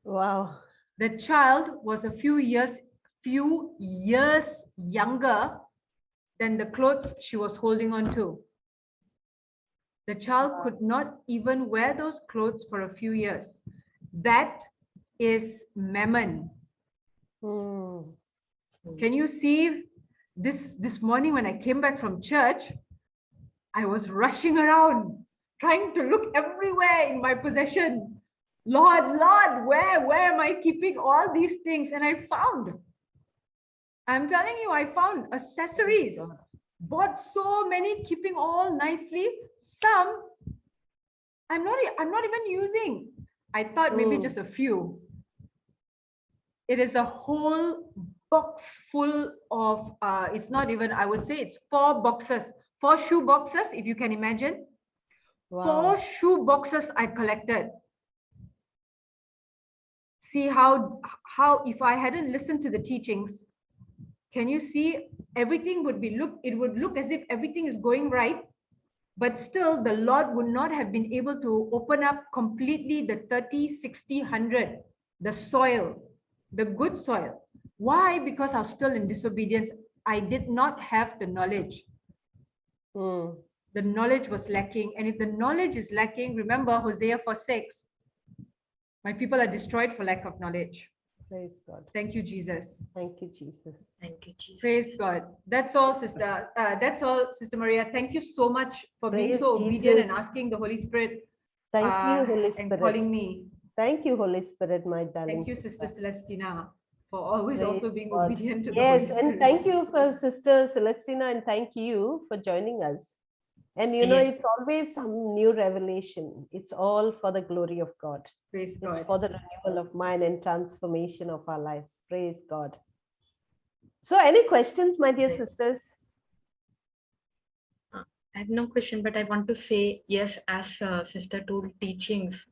Wow. The child was a few years younger than the clothes she was holding on to. The child could not even wear those clothes for a few years. That is Mammon. Can you see this morning when I came back from church, I was rushing around trying to look everywhere in my possession. Lord, Lord, where am I keeping all these things? And I found, I'm telling you, I found accessories. Bought so many, keeping all nicely. Some I'm not even using. I thought maybe just a few. It is a whole box full of it's not even, I would say it's 4 boxes, 4 shoe boxes, if you can imagine. Wow. 4 shoe boxes I collected. See how if I hadn't listened to the teachings, can you see everything would be it would look as if everything is going right, but still the Lord would not have been able to open up completely the 30, 60, 100, the soil, the good soil. Why? Because I was still in disobedience. I did not have the knowledge. The knowledge was lacking. And if the knowledge is lacking, remember Hosea 4:6, my people are destroyed for lack of knowledge. Praise God. Thank you, Jesus. Thank you, Jesus. Thank you, Jesus. Praise God. That's all, Sister. That's all, Sister Maria. Thank you so much for being Praise so obedient and Jesus. asking the Holy Spirit Thank you, Holy and Spirit. calling me. Thank you, Holy Spirit, my darling. Thank you, Sister Celestina, for always Praise also being God. obedient to the Yes, Holy Spirit. and thank you for Sister Celestina, and thank you for joining us. And you know, Yes. it's always some new revelation. It's all for the glory of God. Praise It's God. for the renewal of mind and transformation of our lives. Praise God. So, any questions, my dear Yes. sisters? I have no question, but I want to say, yes, as Sister told teachings,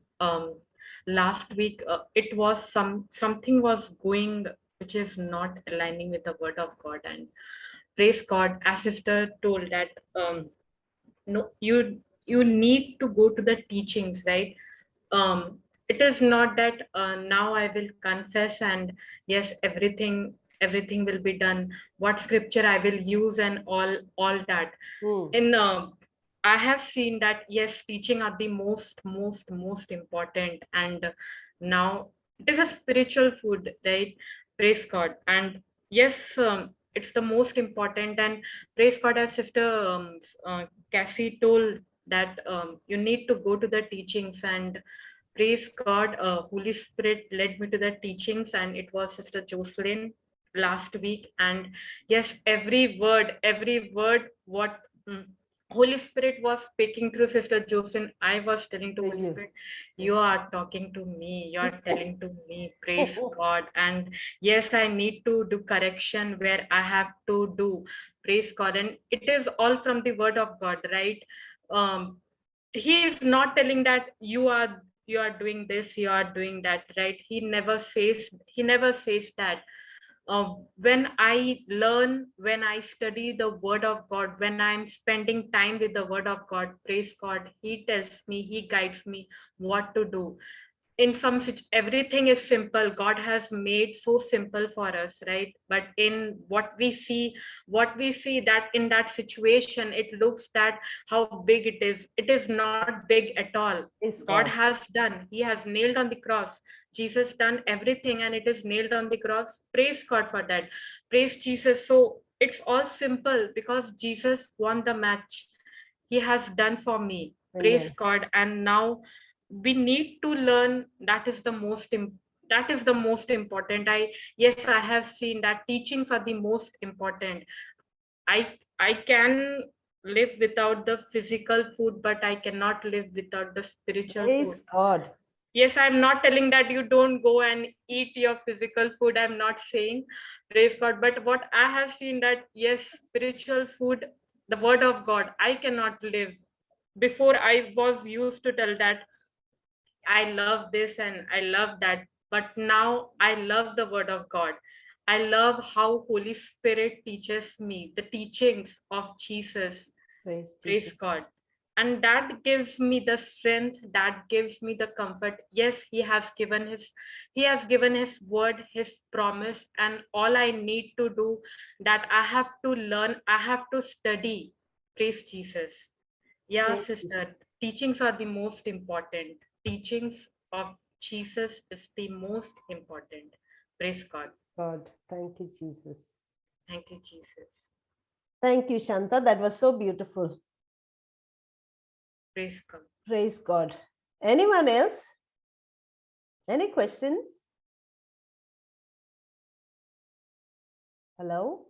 last week, it was something was going, which is not aligning with the word of God. And praise God, as Sister told that, no, you need to go to the teachings, right? It is not that now I will confess and yes, everything will be done, what scripture I will use and all that. In I have seen that yes, teaching are the most important, and now it is a spiritual food, right? Praise God. And yes, it's the most important. And praise God, as Sister Cassie told that you need to go to the teachings. And praise God, Holy Spirit led me to the teachings, and it was Sister Jocelyn last week. And yes, every word what Holy Spirit was speaking through Sister Jocelyn, I was telling to Holy Spirit, you are talking to me, you are telling to me, praise God. And yes, I need to do correction where I have to do, praise God. And it is all from the word of God, right? He is not telling that you are doing this, you are doing that, right? He never says that. When I learn, when I study the word of God, when I'm spending time with the word of God, praise God, he tells me, he guides me what to do. In everything is simple. God has made so simple for us, right? But in what we see that in that situation, it looks that how big it is not big at all. God has done, he has nailed on the cross, Jesus done everything, and it is nailed on the cross. Praise God for that. Praise Jesus. So it's all simple because Jesus won the match. He has done for me. Praise God. And now we need to learn. That is the most important. I have seen that teachings are the most important. I can live without the physical food, but I cannot live without the spiritual food. Praise God. Yes, I'm not telling that you don't go and eat your physical food. I'm not saying, praise God. But what I have seen that yes, spiritual food, the word of God, I cannot live. Before I was used to tell that I love this and I love that. But now I love the word of God. I love how Holy Spirit teaches me, the teachings of Jesus. Praise God. And that gives me the strength, that gives me the comfort. Yes, he has given his word, his promise, and all I need to do that I have to learn, I have to study. Praise Jesus. Yeah, Praise sister, Jesus. teachings are the most important. Teachings of Jesus is the most important. Praise God. God. Thank you, Jesus. Thank you, Jesus. Thank you, Shanta. That was so beautiful. Praise God. Praise God. Anyone else? Any questions? Hello?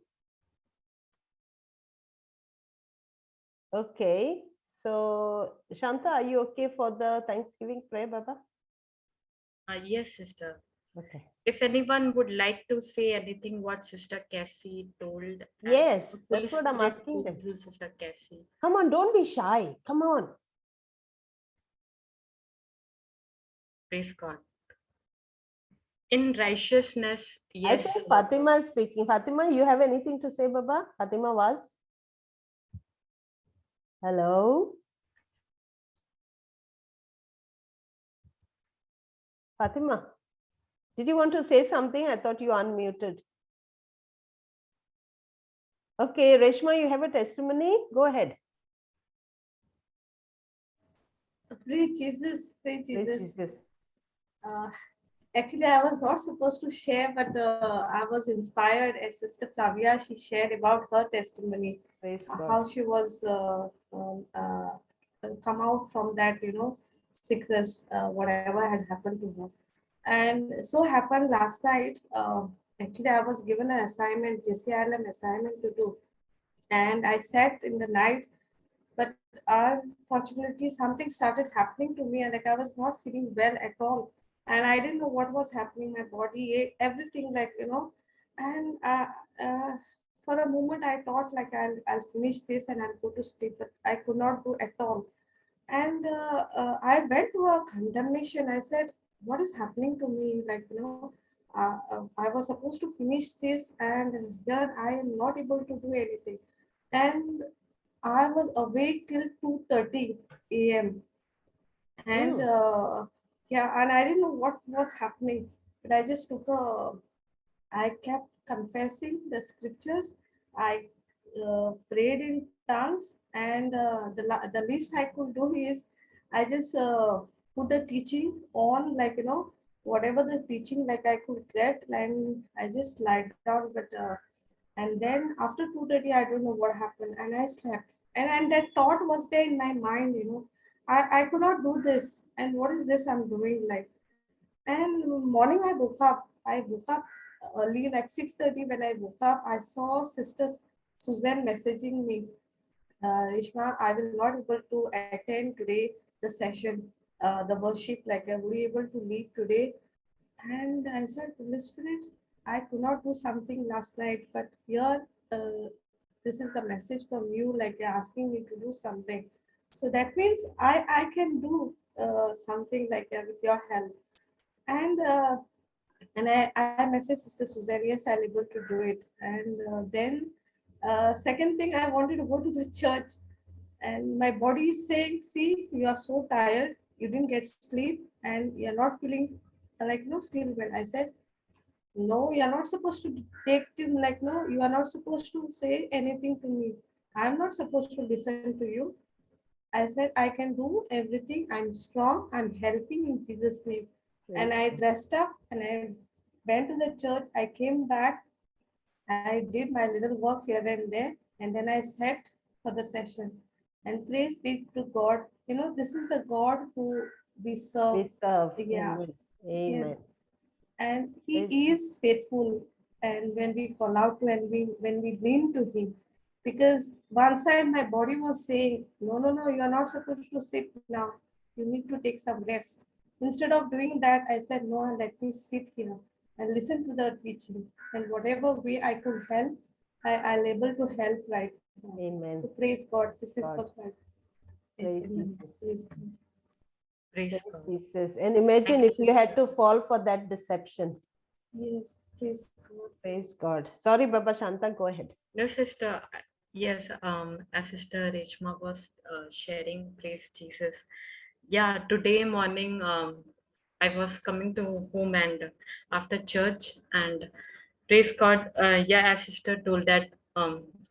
Okay. So, Shanta, are you okay for the Thanksgiving prayer, Baba? Yes, sister. Okay. If anyone would like to say anything, what Sister Cassie told. and Yes, the that's Holy what I'm Spirit asking spoke them. through Sister Cassie. Come on, don't be shy. Come on. Praise God. In righteousness, I yes. think Fatima is speaking. Fatima, you have anything to say, Baba? Fatima was? Hello? Fatima, did you want to say something? I thought you unmuted. Okay, Reshma, you have a testimony? Go ahead. Praise Jesus, praise Praise Jesus. Jesus. Actually, I was not supposed to share, but I was inspired as Sister Flavia. She shared about her testimony, Praise God. how she was come out from that, sickness, whatever had happened to her. And so happened last night. Actually, I was given an assignment, JCILM assignment to do, and I sat in the night. But unfortunately, something started happening to me, and like I was not feeling well at all, and I didn't know what was happening. My body ache, everything, and for a moment I thought like I'll finish this and I'll go to sleep, but I could not do at all. And I went to a condemnation. I said, "What is happening to me?" I was supposed to finish this, and here I am not able to do anything. And I was awake till 2:30 a.m. And and I didn't know what was happening, but I just I kept confessing the scriptures. I prayed in tongues, and the least I could do is I just put the teaching on, whatever the teaching like I could get, and I just lied down. But and then after 2:30, I don't know what happened, and I slept. And that thought was there in my mind, I could not do this, and what is this I'm doing like? And morning I woke up. I woke up early, like 6:30. When I woke up, I saw Sister Suzanne messaging me, Ishma, I will not able to attend today the session, the worship, like I will be able to leave today. And I said, Holy Spirit, I could not do something last night, but here, this is the message from you, like you're asking me to do something. So that means I can do something like that with your help. And I messaged Sister Suzanne, yes, I'll able to do it. And then second thing, I wanted to go to the church, and my body is saying, see, you are so tired, you didn't get sleep, and you're not feeling like no still well. I said, no, you're not supposed to take him, like no, you are not supposed to say anything to me. I'm not supposed to listen to you. I said, I can do everything. I'm strong, I'm healthy in Jesus' name. And Praise I God. dressed up and I went to the church. I came back, I did my little work here and there, and then I sat for the session. And praise be to God. This is the God who we serve. We serve. Yeah. Amen. Yes. Amen. And He Praise is faithful. And when we call out to and when we lean to Him, because one side my body was saying, no, no, no, you are not supposed to sit now. You need to take some rest. Instead of doing that, I said, no, let me sit here and listen to the teaching. And whatever way I could help, I'll able to help right now. Amen. So praise God. This is God. what my Praise testimony. Jesus. Praise God. Praise Praise God. Jesus. And imagine if you had to fall for that deception. Yes, praise God. Praise God. Sorry, Baba Shanta, go ahead. No, sister. Yes, as Sister Reshma was sharing, praise Jesus. Yeah, today morning, I was coming to home and after church, and praise God. Yeah, as Sister told that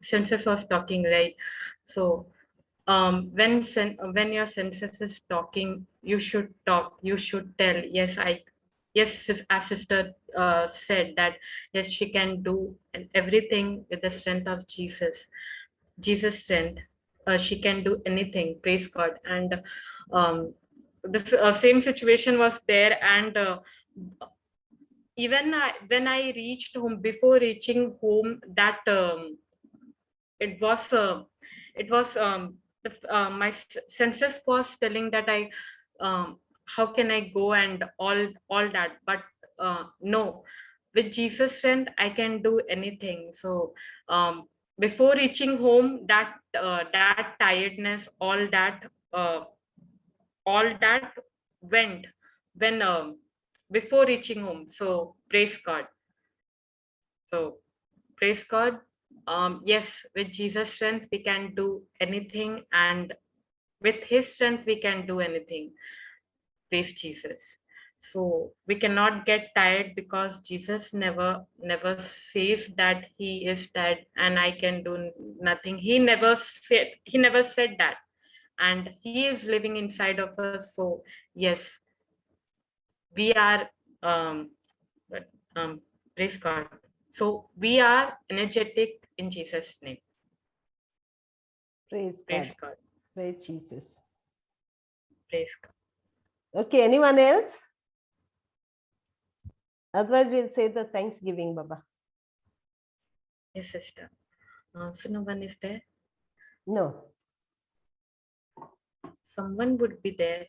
senses was talking, right? So when your senses is talking, you should talk. You should tell. Yes, as Sister said that yes, she can do everything with the strength of Jesus. Jesus' strength. she can do anything. Praise God. And the same situation was there, and even when I reached home, before reaching home, that it was my senses was telling that how can I go and all that, but no, with Jesus strength I can do anything. So before reaching home, that tiredness, uh, all that went when before reaching home. So praise God. So praise God. Yes, with Jesus' strength, we can do anything, and with His strength, we can do anything. Praise Jesus. So we cannot get tired, because Jesus never says that He is tired and I can do nothing. He never said that, and He is living inside of us. So yes, we are but, praise God. So we are energetic in Jesus' name. Praise Praise God. God. Praise Jesus. Praise God. Okay, anyone else? Otherwise, we'll say the Thanksgiving, Baba. Yes, sister. So no one is there. No. Someone would be there.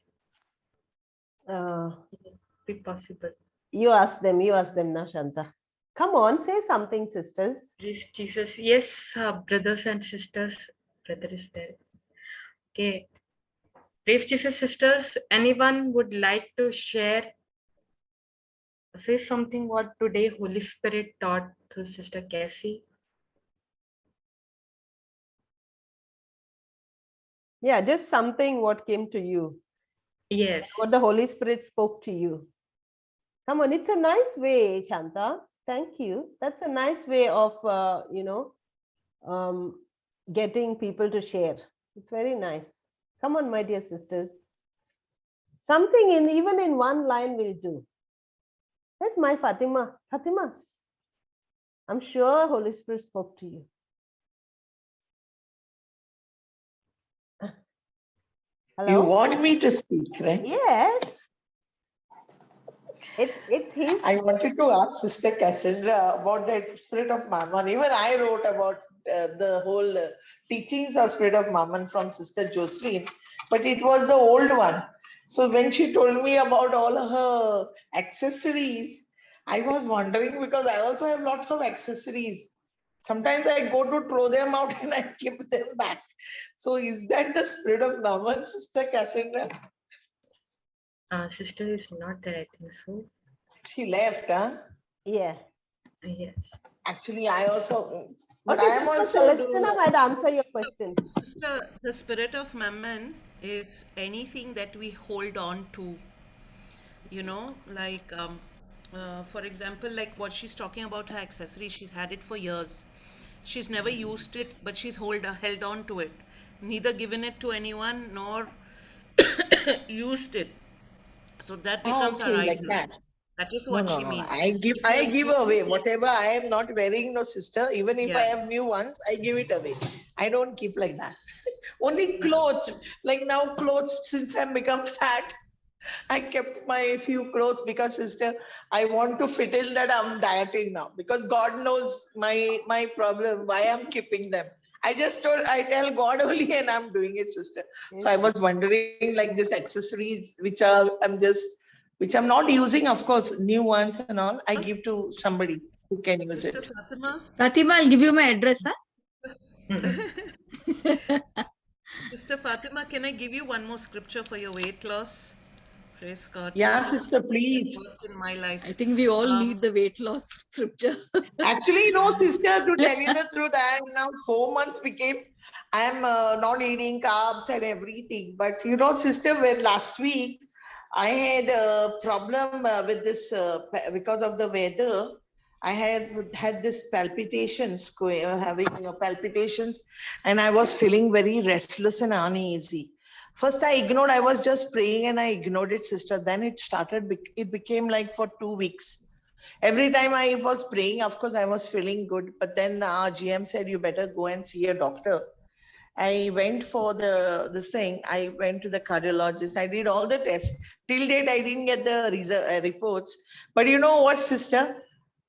Be possible. You ask them now, Shanta. Come on, say something, sisters. Praise Jesus. Yes, brothers and sisters. Brother is there. Okay. Praise Jesus, sisters. Anyone would like to share? Say something what today Holy Spirit taught through Sister Cassie. Yeah, just something what came to you. Yes. What the Holy Spirit spoke to you. Come on, it's a nice way, Shanta. Thank you. That's a nice way of, getting people to share. It's very nice. Come on, my dear sisters. Something even in one line will do. Where's my Fatima? Fatimas. I'm sure Holy Spirit spoke to you. Hello? You want me to speak, right? Yes. It's his. I wanted to ask Sister Cassandra about that spirit of Mammon. Even I wrote about the whole teachings of spirit of Mammon from Sister Jocelyn, but it was the old one. So when she told me about all her accessories, I was wondering, because I also have lots of accessories. Sometimes I go to throw them out and I give them back. So is that the spirit of Mammon, Sister Cassandra? Sister is not there, I think so. She left, huh? Yeah. Yes. Actually, I also, but Okay, I am also Celestina might answer your question. Sister, the spirit of Mammon is anything that we hold on to. Like, for example, like what she's talking about her accessory, she's had it for years. She's never used it, but she's held on to it. Neither given it to anyone nor used it. So that becomes our okay, like idol. that. That is No, what no, she no. means. I give away whatever I am not wearing, no, sister. Even if I have new ones, I give it away. I don't keep like that. Only clothes. Like now, clothes, since I'm become fat, I kept my few clothes because, sister, I want to fit in that I'm dieting now, because God knows my problem, why I'm keeping them. I tell God only, and I'm doing it, sister. So I was wondering, like these accessories, which I'm not using, of course, new ones and all, I give to somebody who can use Sister it. Fatima, I'll give you my address, Sister Fatima, can I give you one more scripture for your weight loss? Praise God. Yeah, sister, please. In my life. I think we all need the weight loss scripture. Actually, no, sister, to tell you the truth, I am now 4 months I am not eating carbs and everything. But sister, when last week I had a problem with this because of the weather. I had this palpitations, having palpitations, and I was feeling very restless and uneasy. First, I ignored. I was just praying and I ignored it, sister. Then it became like for 2 weeks. Every time I was praying, of course, I was feeling good. But then GM said, you better go and see a doctor. I went for this thing. I went to the cardiologist. I did all the tests. Till date, I didn't get the reports. But you know what, sister?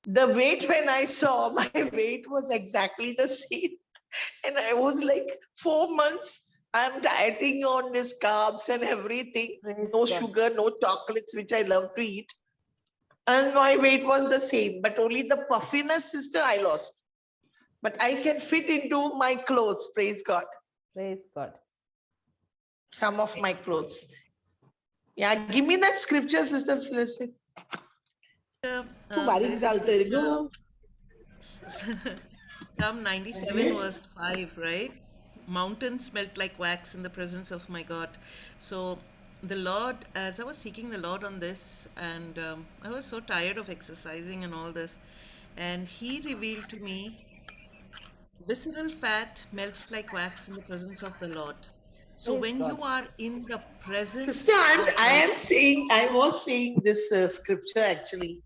The weight when I saw, my weight was exactly the same. And I was like, 4 months, I'm dieting on this carbs and everything. Praise No God. sugar, no chocolates, which I love to eat. And my weight was the same, but only the puffiness, sister, I lost. But I can fit into my clothes, praise God. Praise God. Some of my clothes. Yeah, give me that scripture, Sister Celeste. There Barik is a jalta hai, go. Psalm 97 verse 5, right? Mountains melt like wax in the presence of my God. So the Lord, as I was seeking the Lord on this, and I was so tired of exercising and all this, and He revealed to me, visceral fat melts like wax in the presence of the Lord. So Praise when God. you are in the presence Sister, I of was saying this scripture actually,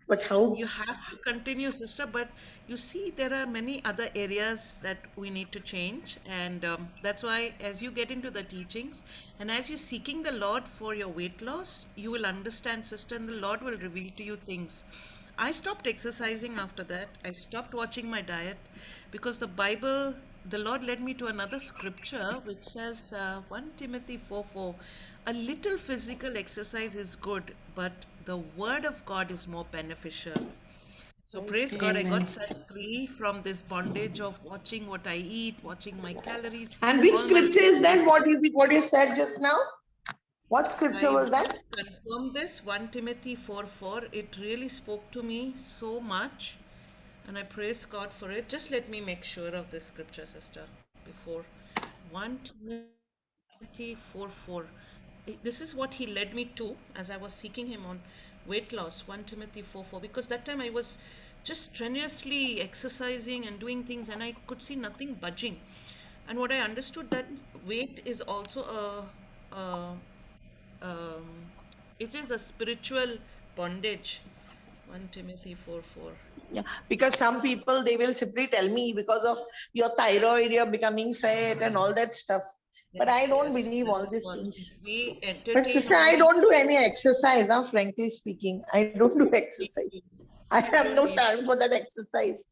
but how? you have to continue, sister, but you see there are many other areas that we need to change, and that's why as you get into the teachings and as you're seeking the Lord for your weight loss, you will understand, sister, and the Lord will reveal to you things. I stopped exercising after that. I stopped watching my diet because the Bible, the Lord led me to another scripture which says 1 Timothy 4:4, a little physical exercise is good, but the word of God is more beneficial. So praise God, I got set free from this bondage of watching what I eat, watching my calories, And which all my scripture is that? What you said just now? What scripture I was want that? to confirm this 1 Timothy 4:4. It really spoke to me so much, and I praise God for it. Just let me make sure of this scripture, sister, before 1 Timothy 4:4. This is what he led me to as I was seeking him on weight loss. 1 Timothy 4:4. Because that time I was just strenuously exercising and doing things, and I could see nothing budging. And what I understood that weight is also a um, it is a spiritual bondage. 1 Timothy 4:4. Yeah, because some people, they will simply tell me because of your thyroid, you're becoming fat and all that stuff. But I Yes, don't yes, believe that all is these what. things. We But entertain sister, all I these. don't do any exercise, frankly speaking. I don't do exercise. I have You no need time for that exercise.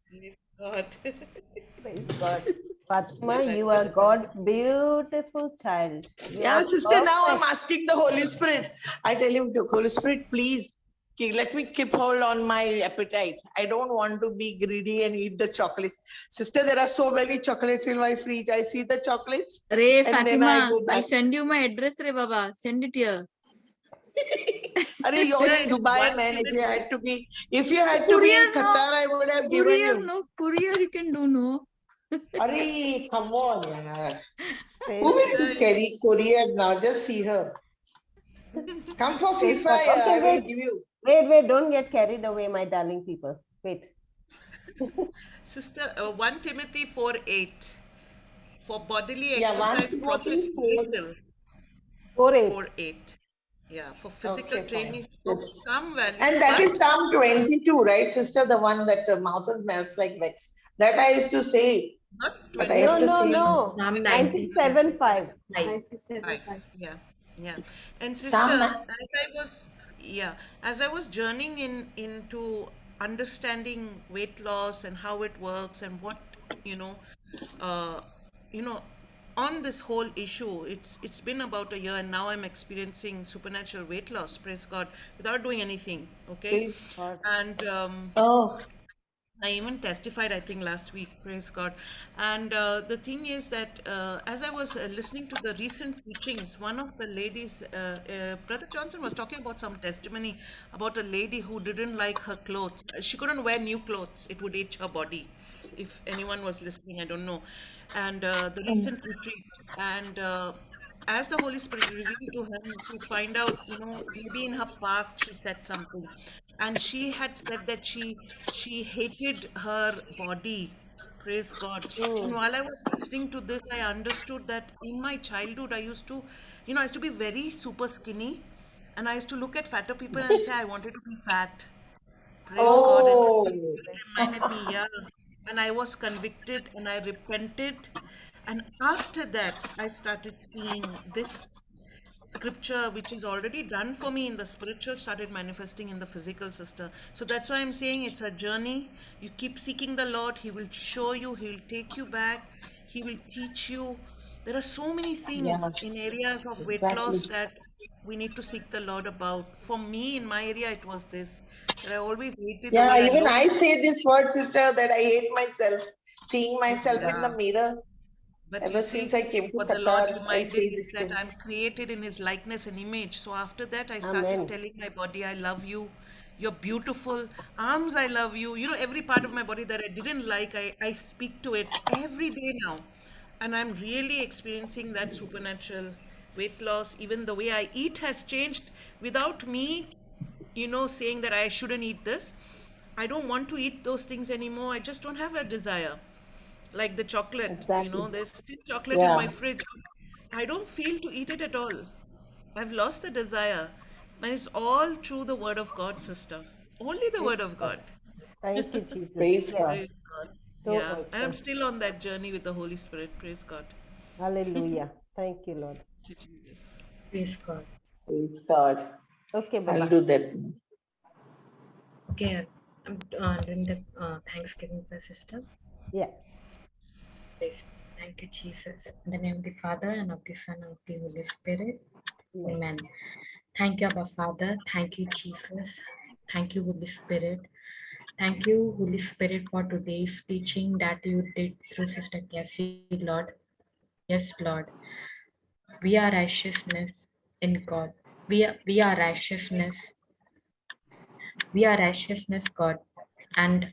God. Praise God. Fatima, That you is are God's beautiful child. You Yeah, are sister, now I'm perfect. asking the Holy Spirit. I tell him, the Holy Spirit, please let me keep hold on my appetite. I don't want to be greedy and eat the chocolates. Sister, there are so many chocolates in my fridge. I see the chocolates Re and then I Fatima, go I'll back. send you my address, Re Baba. Send it here. Arey, you're in Sister, Dubai, one man. minute. If you had to be Courier, in no. Qatar, I would have given Courier, you. no. Courier, you can do, no. Arey, come on, yaar. Praise, Who will carry courier now? Just see her. Come for praise FIFA, God. yeah, Okay, I will wait. give you. Wait. Don't get carried away, my darling people. Wait. Sister, 1 Timothy 4:8. For bodily Yeah, one exercise profits Timothy 4. little. 4-8. 4:8. Yeah, for physical Okay, fine. training of Yes. some value, And that is but Psalm 22, right, sister? The one that mountain smells like wax. That I used to say, not but I have to say No. Psalm 97.5. 97.5. Yeah, yeah. And sister, Psalm. as I was journeying into understanding weight loss and how it works and what, you know, uh, you know, on this whole issue, it's been about a year, and now I'm experiencing supernatural weight loss, praise God, without doing anything, okay? Praise God. And Oh, I even testified, I think, last week, praise God. And the thing is that as I was listening to the recent teachings, one of the ladies, Brother Johnson was talking about some testimony about a lady who didn't like her clothes. She couldn't wear new clothes, it would itch her body. If anyone was listening, I don't know. And the recent retreat, and as the Holy Spirit revealed to her to find out, maybe in her past she said something, and she had said that she hated her body. Praise God. And while I was listening to this, I understood that in my childhood, I used to be very super skinny, and I used to look at fatter people and say I wanted to be fat. Praise God. And oh. it reminded me, yeah. And I was convicted and I repented. And after that, I started seeing this scripture, which is already done for me in the spiritual, started manifesting in the physical, sister. So that's why I'm saying it's a journey. You keep seeking the Lord, He will show you, He will take you back, He will teach you. There are so many Yeah, things in areas of weight exactly. loss that we need to seek the Lord about. For me, in my area, it was this, that I always hated the Yeah, way I even looked. I say this word, sister, that I hate myself, seeing myself in Yeah. the mirror. But you Ever since see, I came to what the Lord Qatar, I reminded say is these that things. I'm created in His likeness and image. So after that, I started Amen. telling my body, I love you. You're beautiful. Arms, I love you. You know, every part of my body that I didn't like, I speak to it every day now. And I'm really experiencing that supernatural weight loss. Even the way I eat has changed without me, saying that I shouldn't eat this. I don't want to eat those things anymore. I just don't have a desire. Like the chocolate, Exactly. there's still chocolate in my Yeah. fridge. I don't feel to eat it at all. I've lost the desire. And it's all through the word of God, sister. Only the Praise word of God. God. Thank you, Jesus. Praise Yes, God. Praise God. so Yeah. And I'm awesome. still on that journey with the Holy Spirit. Praise God. Hallelujah. Thank you, Lord. Thank you, Jesus. Praise God. Praise God. Okay, I'll Baba. do that. Okay, I'm doing the Thanksgiving prayer, sister. Yeah. Praise. Thank you, Jesus. In the name of the Father and of the Son and of the Holy Spirit. Yeah. Amen. Thank you, Abba Father. Thank you, Jesus. Thank you, Holy Spirit. Thank you, Holy Spirit, for today's teaching that you did through Sister Cassie, Lord. Yes, Lord. We are righteousness in God. We are righteousness. We are righteousness, God. And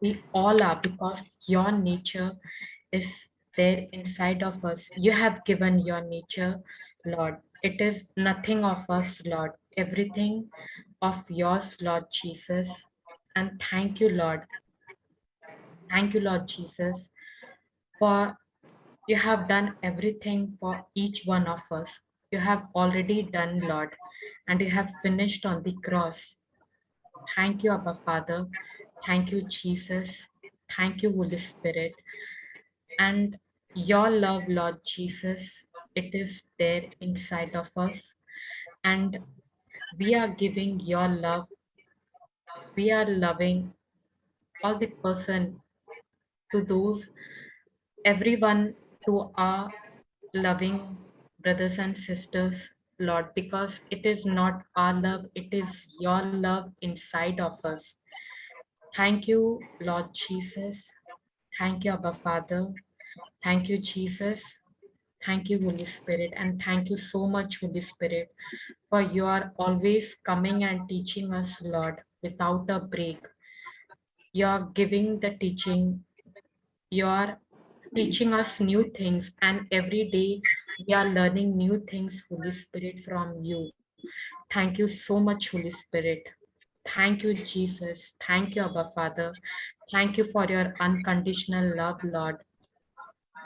we all are, because your nature is there inside of us. You have given your nature, Lord. It is nothing of us, Lord. Everything of yours, Lord Jesus. And thank you, Lord. Thank you, Lord Jesus, for you have done everything for each one of us. You have already done, Lord, and you have finished on the cross. Thank you, Abba Father. Thank you, Jesus. Thank you, Holy Spirit. And your love, Lord Jesus, it is there inside of us. And we are giving your love. We are loving all the person, to those, everyone, to our loving brothers and sisters, Lord, because it is not our love, it is your love inside of us. Thank you, Lord Jesus. Thank you, Abba Father. Thank you, Jesus. Thank you, Holy Spirit. And thank you so much, Holy Spirit, for you are always coming and teaching us, Lord, without a break. You are giving the teaching. You are teaching us new things, and every day we are learning new things, Holy Spirit, from you. Thank you so much, Holy Spirit. Thank you, Jesus. Thank you, Abba Father. Thank you for your unconditional love, Lord.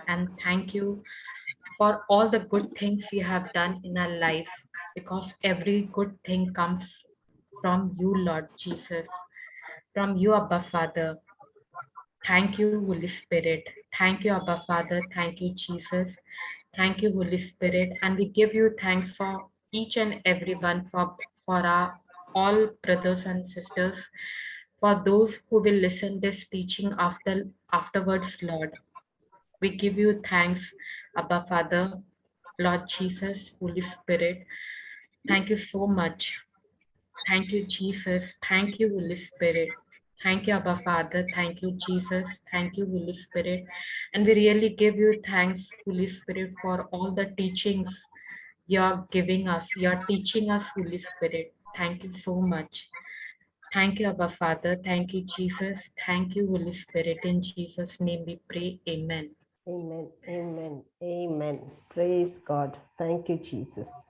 And thank you for all the good things you have done in our life, because every good thing comes from you, Lord Jesus, from you, Abba Father. Thank you, Holy Spirit. Thank you, Abba Father. Thank you, Jesus. Thank you, Holy Spirit. And we give you thanks for each and every one, for our all brothers and sisters, for those who will listen this teaching afterwards, Lord. We give you thanks, Abba Father, Lord Jesus, Holy Spirit. Thank you so much. Thank you, Jesus. Thank you, Holy Spirit. Thank you, Abba Father. Thank you, Jesus. Thank you, Holy Spirit. And we really give you thanks, Holy Spirit, for all the teachings you're giving us. You're teaching us, Holy Spirit. Thank you so much. Thank you, Abba Father. Thank you, Jesus. Thank you, Holy Spirit. In Jesus' name we pray. Amen. Amen. Amen. Amen. Praise God. Thank you, Jesus.